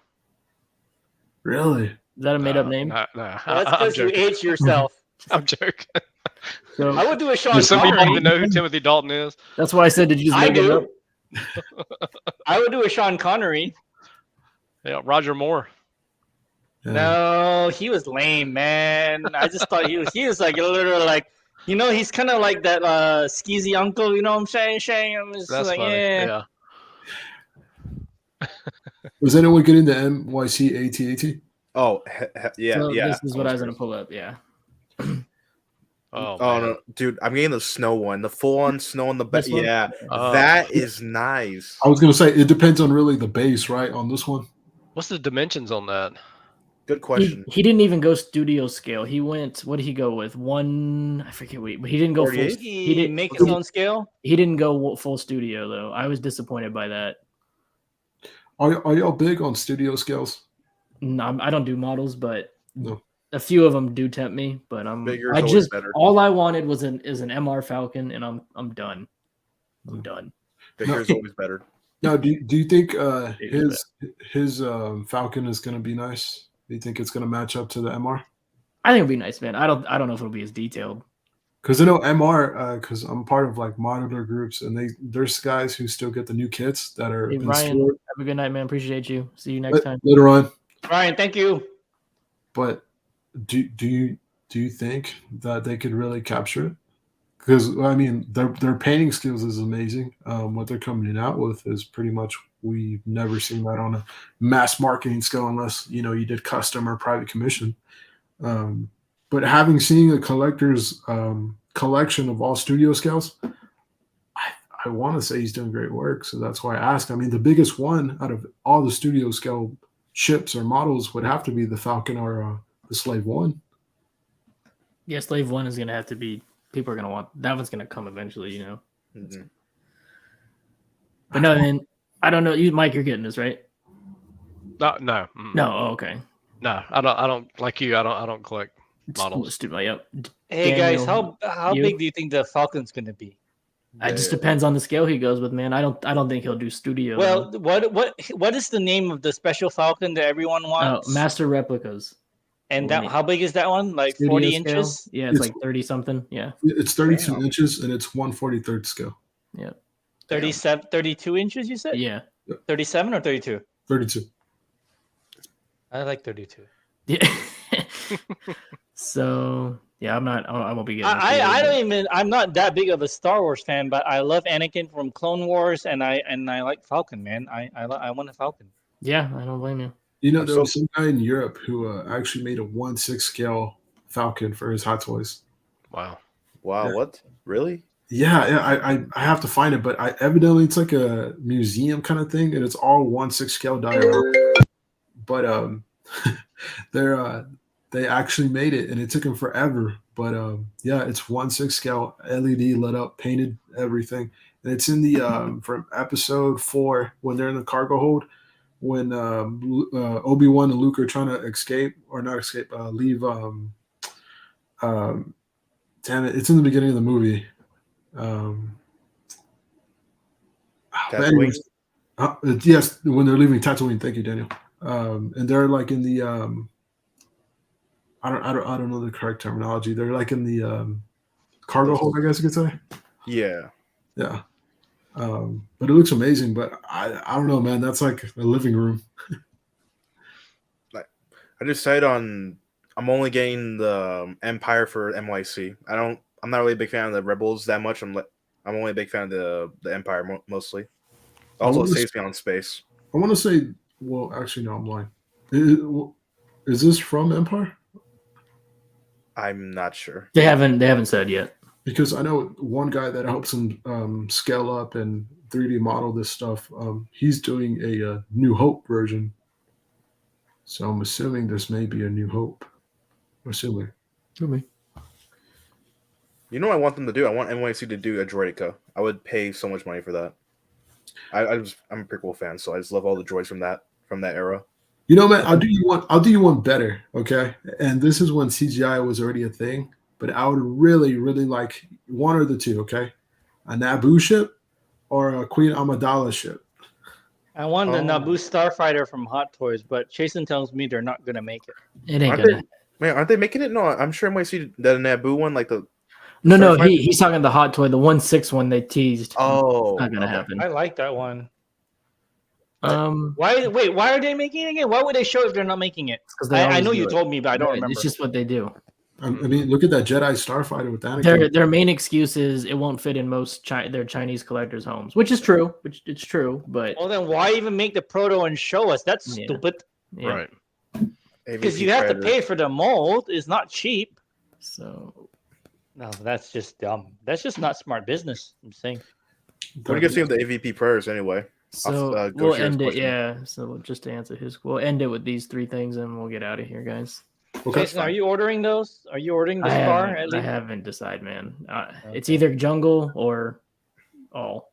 Speaker 9: Really?
Speaker 1: Is that a made-up name?
Speaker 3: No.
Speaker 7: That's because you age yourself.
Speaker 3: I'm joking.
Speaker 1: So,
Speaker 7: I would do a Sean
Speaker 3: Does some
Speaker 7: Connery.
Speaker 3: people even know who Timothy Dalton is?
Speaker 1: That's why I said, did you just make it up?
Speaker 7: I would do a Sean Connery.
Speaker 3: Yeah, Roger Moore.
Speaker 9: Yeah.
Speaker 7: No, he was lame, man. I just thought he was like literally like, he's kind of like that skeezy uncle. You know what I'm saying? I'm just
Speaker 3: That's
Speaker 7: like,
Speaker 3: funny. Yeah.
Speaker 9: Was anyone getting the NYC AT-AT?
Speaker 5: Oh, yeah,
Speaker 1: So
Speaker 5: yeah.
Speaker 1: This is what I was going to pull up, yeah.
Speaker 3: Oh
Speaker 5: no, dude! I'm getting the snow one, the full-on snow on the back.
Speaker 1: This one?
Speaker 5: Yeah, that is nice.
Speaker 9: I was gonna say it depends on really the base, right? On this one.
Speaker 3: What's the dimensions on that?
Speaker 5: Good question.
Speaker 1: He didn't even go studio scale. He went. What did he go with? I forget. But he didn't go full.
Speaker 7: He didn't make his own scale.
Speaker 1: He didn't go full studio though. I was disappointed by that.
Speaker 9: Are y'all big on studio scales?
Speaker 1: No, I don't do models, but
Speaker 9: no.
Speaker 1: A few of them do tempt me. But all I wanted was an MR Falcon, and I'm done. I'm done.
Speaker 5: Bigger is always better.
Speaker 9: Now, do you think his Falcon is going to be nice? Do you think it's going to match up to the MR?
Speaker 1: I think it'll be nice, man. I don't know if it'll be as detailed.
Speaker 9: Because I know MR, because I'm part of like monitor groups, and there's guys who still get the new kits that are
Speaker 1: Hey, Ryan,
Speaker 9: stored.
Speaker 1: have a good night, man. Appreciate you. See you next time.
Speaker 9: Later on.
Speaker 7: Ryan, thank you.
Speaker 9: But do you think that they could really capture it? Because I mean, their painting skills is amazing. What they're coming out with is pretty much we've never seen that on a mass marketing scale, unless you did custom or private commission. But having seen a collector's collection of all studio scales, I want to say he's doing great work. So that's why I asked. I mean, the biggest one out of all the studio scale ships or models would have to be the Falcon or the Slave One.
Speaker 1: Yeah, Slave One is going to have to be. People are going to want that one's going to come eventually,
Speaker 5: Mm-hmm.
Speaker 1: But no, man, I don't know. You, Mike, you're getting this, right?
Speaker 3: No.
Speaker 1: No. Oh, okay.
Speaker 3: No, I don't like you. I don't collect models.
Speaker 1: Yep.
Speaker 6: Hey guys,
Speaker 1: Daniel,
Speaker 6: how big do you think the Falcon's gonna be?
Speaker 1: It just depends on the scale he goes with, man. I don't think he'll do studio.
Speaker 6: Well,
Speaker 1: though.
Speaker 6: what is the name of the special Falcon that everyone wants?
Speaker 1: Master replicas.
Speaker 6: And that how big is that one? Like
Speaker 1: studio
Speaker 6: 40
Speaker 1: scale?
Speaker 6: inches?
Speaker 1: Yeah, it's like 30 something. Yeah.
Speaker 9: It's 32 inches and it's 1/43 scale.
Speaker 1: Yeah.
Speaker 6: 37, 32 inches, you said?
Speaker 1: Yeah.
Speaker 6: 37 or 32?
Speaker 9: 32.
Speaker 6: I like 32.
Speaker 1: Yeah. So yeah, I won't be getting.
Speaker 6: I'm not that big of a Star Wars fan, but I love Anakin from Clone Wars, and I like Falcon, man. I want a Falcon.
Speaker 1: Yeah, I don't blame you.
Speaker 9: You know, there was some guy in Europe who actually made a 1/6 scale Falcon for his Hot Toys.
Speaker 3: Wow.
Speaker 5: Wow,
Speaker 9: Yeah.
Speaker 5: what? Really?
Speaker 9: Yeah, I have to find it, but evidently it's like a museum kind of thing, and it's all 1/6 scale diorama. But they actually made it, and it took them forever. But yeah, it's 1/6 scale, LED lit up, painted, everything, and it's in the from episode 4 when they're in the cargo hold. When Obi-Wan and Luke are trying to escape, or not escape, leave. Damn it! It's in the beginning of the movie. But anyways, yes, when they're leaving Tatooine. Thank you, Daniel. And they're like in the I don't know the correct terminology. They're like in the cargo hold, I guess you could say.
Speaker 5: Yeah.
Speaker 9: Yeah. But it looks amazing. But I don't know, man. That's like a living room.
Speaker 5: I decided on I'm only getting the Empire for NYC. I'm not really a big fan of the Rebels that much. I'm only a big fan of the Empire mostly. Also, it saves me on space.
Speaker 9: I want to say, well, actually, no, I'm lying. Is this from Empire?
Speaker 5: I'm not sure.
Speaker 1: They haven't said yet.
Speaker 9: Because I know one guy that helps him scale up and 3D model this stuff. He's doing a New Hope version. So I'm assuming this may be a New Hope. I'm assuming.
Speaker 1: Maybe.
Speaker 5: You know what I want them to do? I want NYC to do a Droideka. I would pay so much money for that. I'm a prequel fan, so I just love all the droids from that era.
Speaker 9: You know, man, I'll do you one better, okay? And this is when CGI was already a thing, but I would really, really like one or the two, okay? A Naboo ship or a Queen Amidala ship.
Speaker 6: I want the Naboo Starfighter from Hot Toys, but Chasen tells me they're not gonna make it.
Speaker 1: It ain't gonna.
Speaker 5: Aren't they making it? No, I'm sure NYC the Naboo one, like the.
Speaker 1: No, he's talking the hot toy, the 1/6 one they teased.
Speaker 5: Oh,
Speaker 1: it's not gonna happen.
Speaker 6: I like that one.
Speaker 1: Why
Speaker 6: are they making it again? Why would they show if they're not making it? I know you told me, but I don't remember.
Speaker 1: It's just what they do.
Speaker 9: I mean, look at that Jedi Starfighter with Anakin.
Speaker 1: Their main excuse is it won't fit in most their Chinese collectors' homes, which is true. It's true, but
Speaker 6: well, then why even make the proto and show us? That's stupid.
Speaker 1: Yeah.
Speaker 3: Right.
Speaker 6: Because you have to pay for the mold. It's not cheap.
Speaker 1: So
Speaker 6: no, that's just dumb. That's just not smart business. I'm saying.
Speaker 5: What do you guys think of the AVP prayers anyway?
Speaker 1: So we'll end it. Yeah. So just to answer we'll end it with these 3 things, and we'll get out of here, guys.
Speaker 6: Okay. Are you ordering those? Are you ordering this car?
Speaker 1: I haven't decided, man. It's either jungle or all.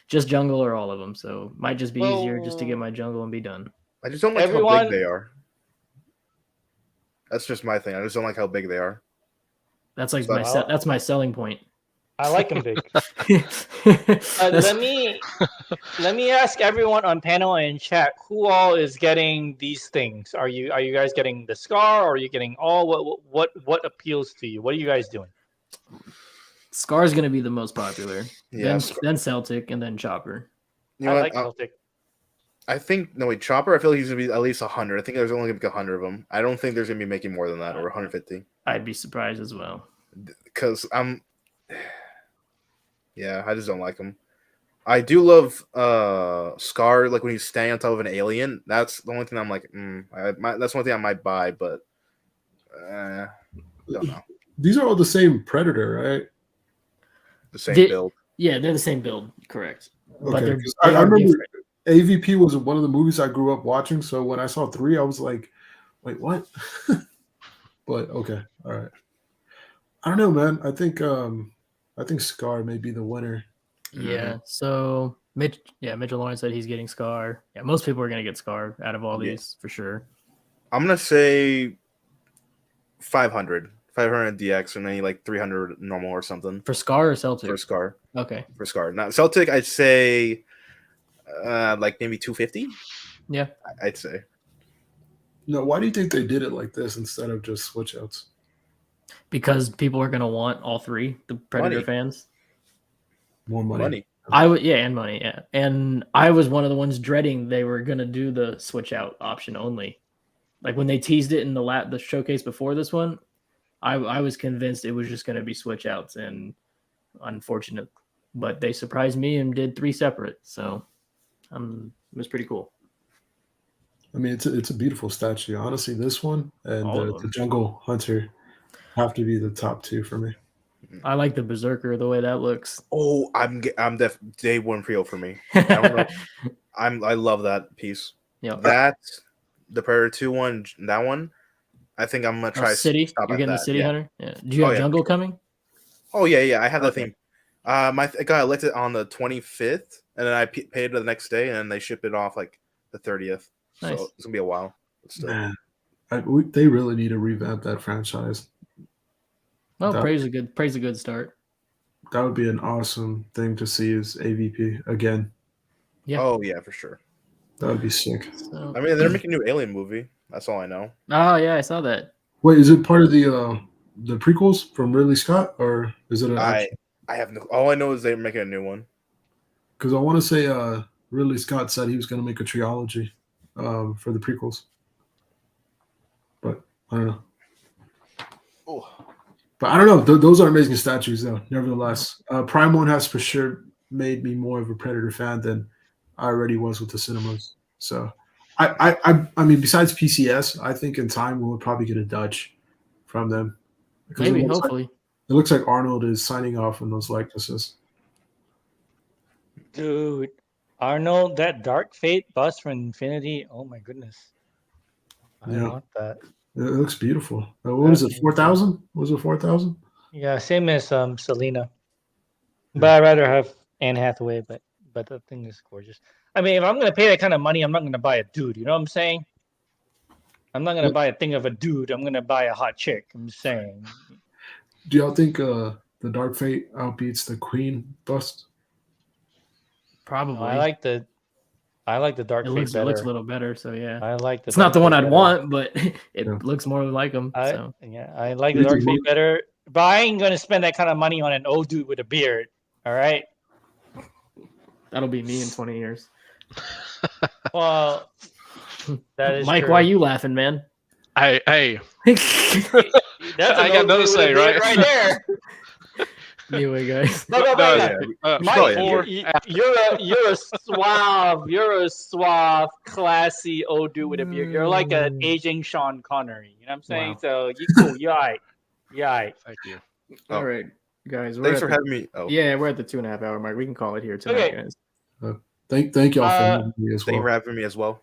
Speaker 1: Just jungle or all of them. So might just be easier just to get my jungle and be done.
Speaker 5: I just don't like how big they are. That's just my thing. I just don't like how big they are.
Speaker 1: That's like that's my selling point.
Speaker 6: I like them big. Let me ask everyone on panel and chat who all is getting these things. Are you guys getting the Scar, or are you getting all? What appeals to you? What are you guys doing?
Speaker 1: Scar is going to be the most popular.
Speaker 5: Yeah.
Speaker 1: Then Celtic, and then Chopper.
Speaker 6: I like Celtic.
Speaker 5: I think Chopper. I feel like he's gonna be at least 100. I think there's only gonna be 100 of them. I don't think there's gonna be making more than that, or 150.
Speaker 1: I'd be surprised as well.
Speaker 5: Because yeah, I just don't like him. I do love Scar, like when he's standing on top of an alien. That's the only thing I'm like, that's one thing I might buy, but don't know.
Speaker 9: These are all the same Predator, right?
Speaker 5: The same build.
Speaker 1: Yeah, they're the same build, correct.
Speaker 9: Okay. But I remember different. AVP was one of the movies I grew up watching, so when I saw 3, I was like, wait, what? But okay, all right. I don't know, man. I think Scar may be the winner.
Speaker 1: Yeah. So Mitchell Lawrence said he's getting Scar. Yeah, most people are gonna get Scar out of all these for sure.
Speaker 5: I'm gonna say 500 DX, and then like 300 normal or something.
Speaker 1: For Scar or Celtic?
Speaker 5: For Scar.
Speaker 1: Okay.
Speaker 5: For Scar. Now Celtic, I'd say like maybe 250.
Speaker 1: Yeah,
Speaker 5: I'd say.
Speaker 9: No, why do you think they did it like this instead of just switch outs?
Speaker 1: Because people are gonna want all three. The Predator fans.
Speaker 9: More money.
Speaker 1: And money, yeah. And I was one of the ones dreading they were gonna do the switch out option only. Like when they teased it in the showcase before this one, I was convinced it was just gonna be switch outs, and unfortunate, but they surprised me and did 3 separate. So it was pretty cool.
Speaker 9: I mean, it's a beautiful statue. Honestly, this one and the Jungle Hunter have to be the top 2 for me.
Speaker 1: I like the Berserker, the way that looks.
Speaker 5: Oh, I'm day one pre-o for me. I don't know. I love that piece.
Speaker 1: Yeah.
Speaker 5: That the Predator 2 one, that one. I think I'm gonna try
Speaker 1: City. You're getting the City Hunter. Yeah. Do you have Jungle coming?
Speaker 5: Oh yeah. I have that thing. I got elected on the 25th, and then I paid it the next day, and then they shipped it off like the 30th.
Speaker 1: Nice.
Speaker 5: So it's gonna be a while.
Speaker 9: Man, they really need to revamp that franchise.
Speaker 1: Well, praise a good start.
Speaker 9: That would be an awesome thing to see as AVP again.
Speaker 1: Yeah.
Speaker 5: Oh yeah, for sure.
Speaker 9: That would be sick.
Speaker 1: So,
Speaker 5: I mean, they're making a new Alien movie. That's all I know.
Speaker 1: Oh yeah, I saw that.
Speaker 9: Wait, is it part of the prequels from Ridley Scott, or is it?
Speaker 5: I have no. All I know is they're making a new one.
Speaker 9: Because I want to say Ridley Scott said he was going to make a trilogy for the prequels, but I don't know.
Speaker 5: Oh.
Speaker 9: But I don't know. Those are amazing statues, though. Nevertheless, Prime One has for sure made me more of a Predator fan than I already was with the cinemas. So, I mean, besides PCS, I think in time we'll probably get a Dutch from them.
Speaker 1: Maybe, hopefully.
Speaker 9: It looks like Arnold is signing off on those likenesses.
Speaker 7: Dude, Arnold, that Dark Fate bust from Infinity. Oh my goodness. I want that.
Speaker 9: It looks beautiful. What was it, 4,000? Was it 4,000?
Speaker 7: Yeah, same as Selena. But I'd rather have Anne Hathaway, but the thing is gorgeous. I mean, if I'm going to pay that kind of money, I'm not going to buy a dude. You know what I'm saying? I'm not going to buy a thing of a dude. I'm going to buy a hot chick. I'm just saying.
Speaker 9: Do y'all think the Dark Fate outbeats the Queen bust?
Speaker 1: Probably.
Speaker 7: I like the Dark Fate better.
Speaker 1: It looks a little better, so yeah.
Speaker 7: I like the.
Speaker 1: It's not the one I'd want, but it looks more like them.
Speaker 7: I like the Dark Fate better. But I ain't gonna spend that kind of money on an old dude with a beard. All right.
Speaker 1: That'll be me in 20 years.
Speaker 7: Well, that is
Speaker 1: Mike.
Speaker 7: true.
Speaker 1: Why are you laughing, man?
Speaker 3: Hey.
Speaker 7: That's
Speaker 3: I got nothing to say, right?
Speaker 7: Right there.
Speaker 1: Anyway, guys.
Speaker 7: No, Mike, you're a suave, classy old dude with a beard. You're like an aging Sean Connery. You know what I'm saying?
Speaker 1: Wow.
Speaker 7: So you cool. You're all right.
Speaker 3: Thank you.
Speaker 1: All right, guys.
Speaker 5: Thanks for having me. Oh.
Speaker 1: Yeah, we're at the 2.5 hour mark. We can call it here tonight, guys.
Speaker 9: Thank y'all for having me as well.
Speaker 5: Thank you for having me as well.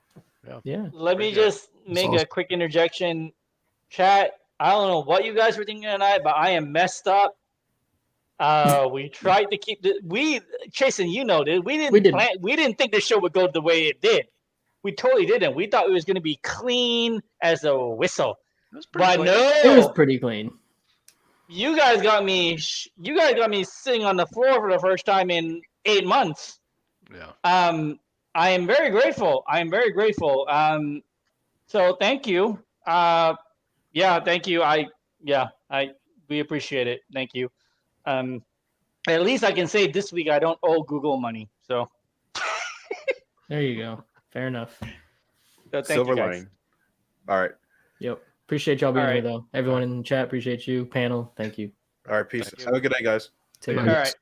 Speaker 1: Yeah.
Speaker 7: Let me just make a quick interjection. Chat, I don't know what you guys were thinking tonight, but I am messed up. We tried to keep Jason, you know this. We didn't think the show would go the way it did. We totally didn't. We thought it was gonna be clean as a whistle. But
Speaker 1: clean.
Speaker 7: no,
Speaker 1: It was pretty clean.
Speaker 7: You guys got me sitting on the floor for the first time in 8 months.
Speaker 3: Yeah.
Speaker 7: I am very grateful. So thank you. Thank you. We appreciate it. Thank you. At least I can say this week I don't owe Google money. So
Speaker 1: there you go. Fair enough.
Speaker 7: So thank
Speaker 5: Silver
Speaker 7: you guys.
Speaker 5: lining. All right.
Speaker 1: Yep. Appreciate y'all being
Speaker 7: All
Speaker 1: here
Speaker 7: right.
Speaker 1: though. Everyone in the chat, appreciate you. Panel, thank you.
Speaker 5: All right. Peace. Have a good night, guys.
Speaker 1: Take
Speaker 7: All
Speaker 1: care.
Speaker 7: right.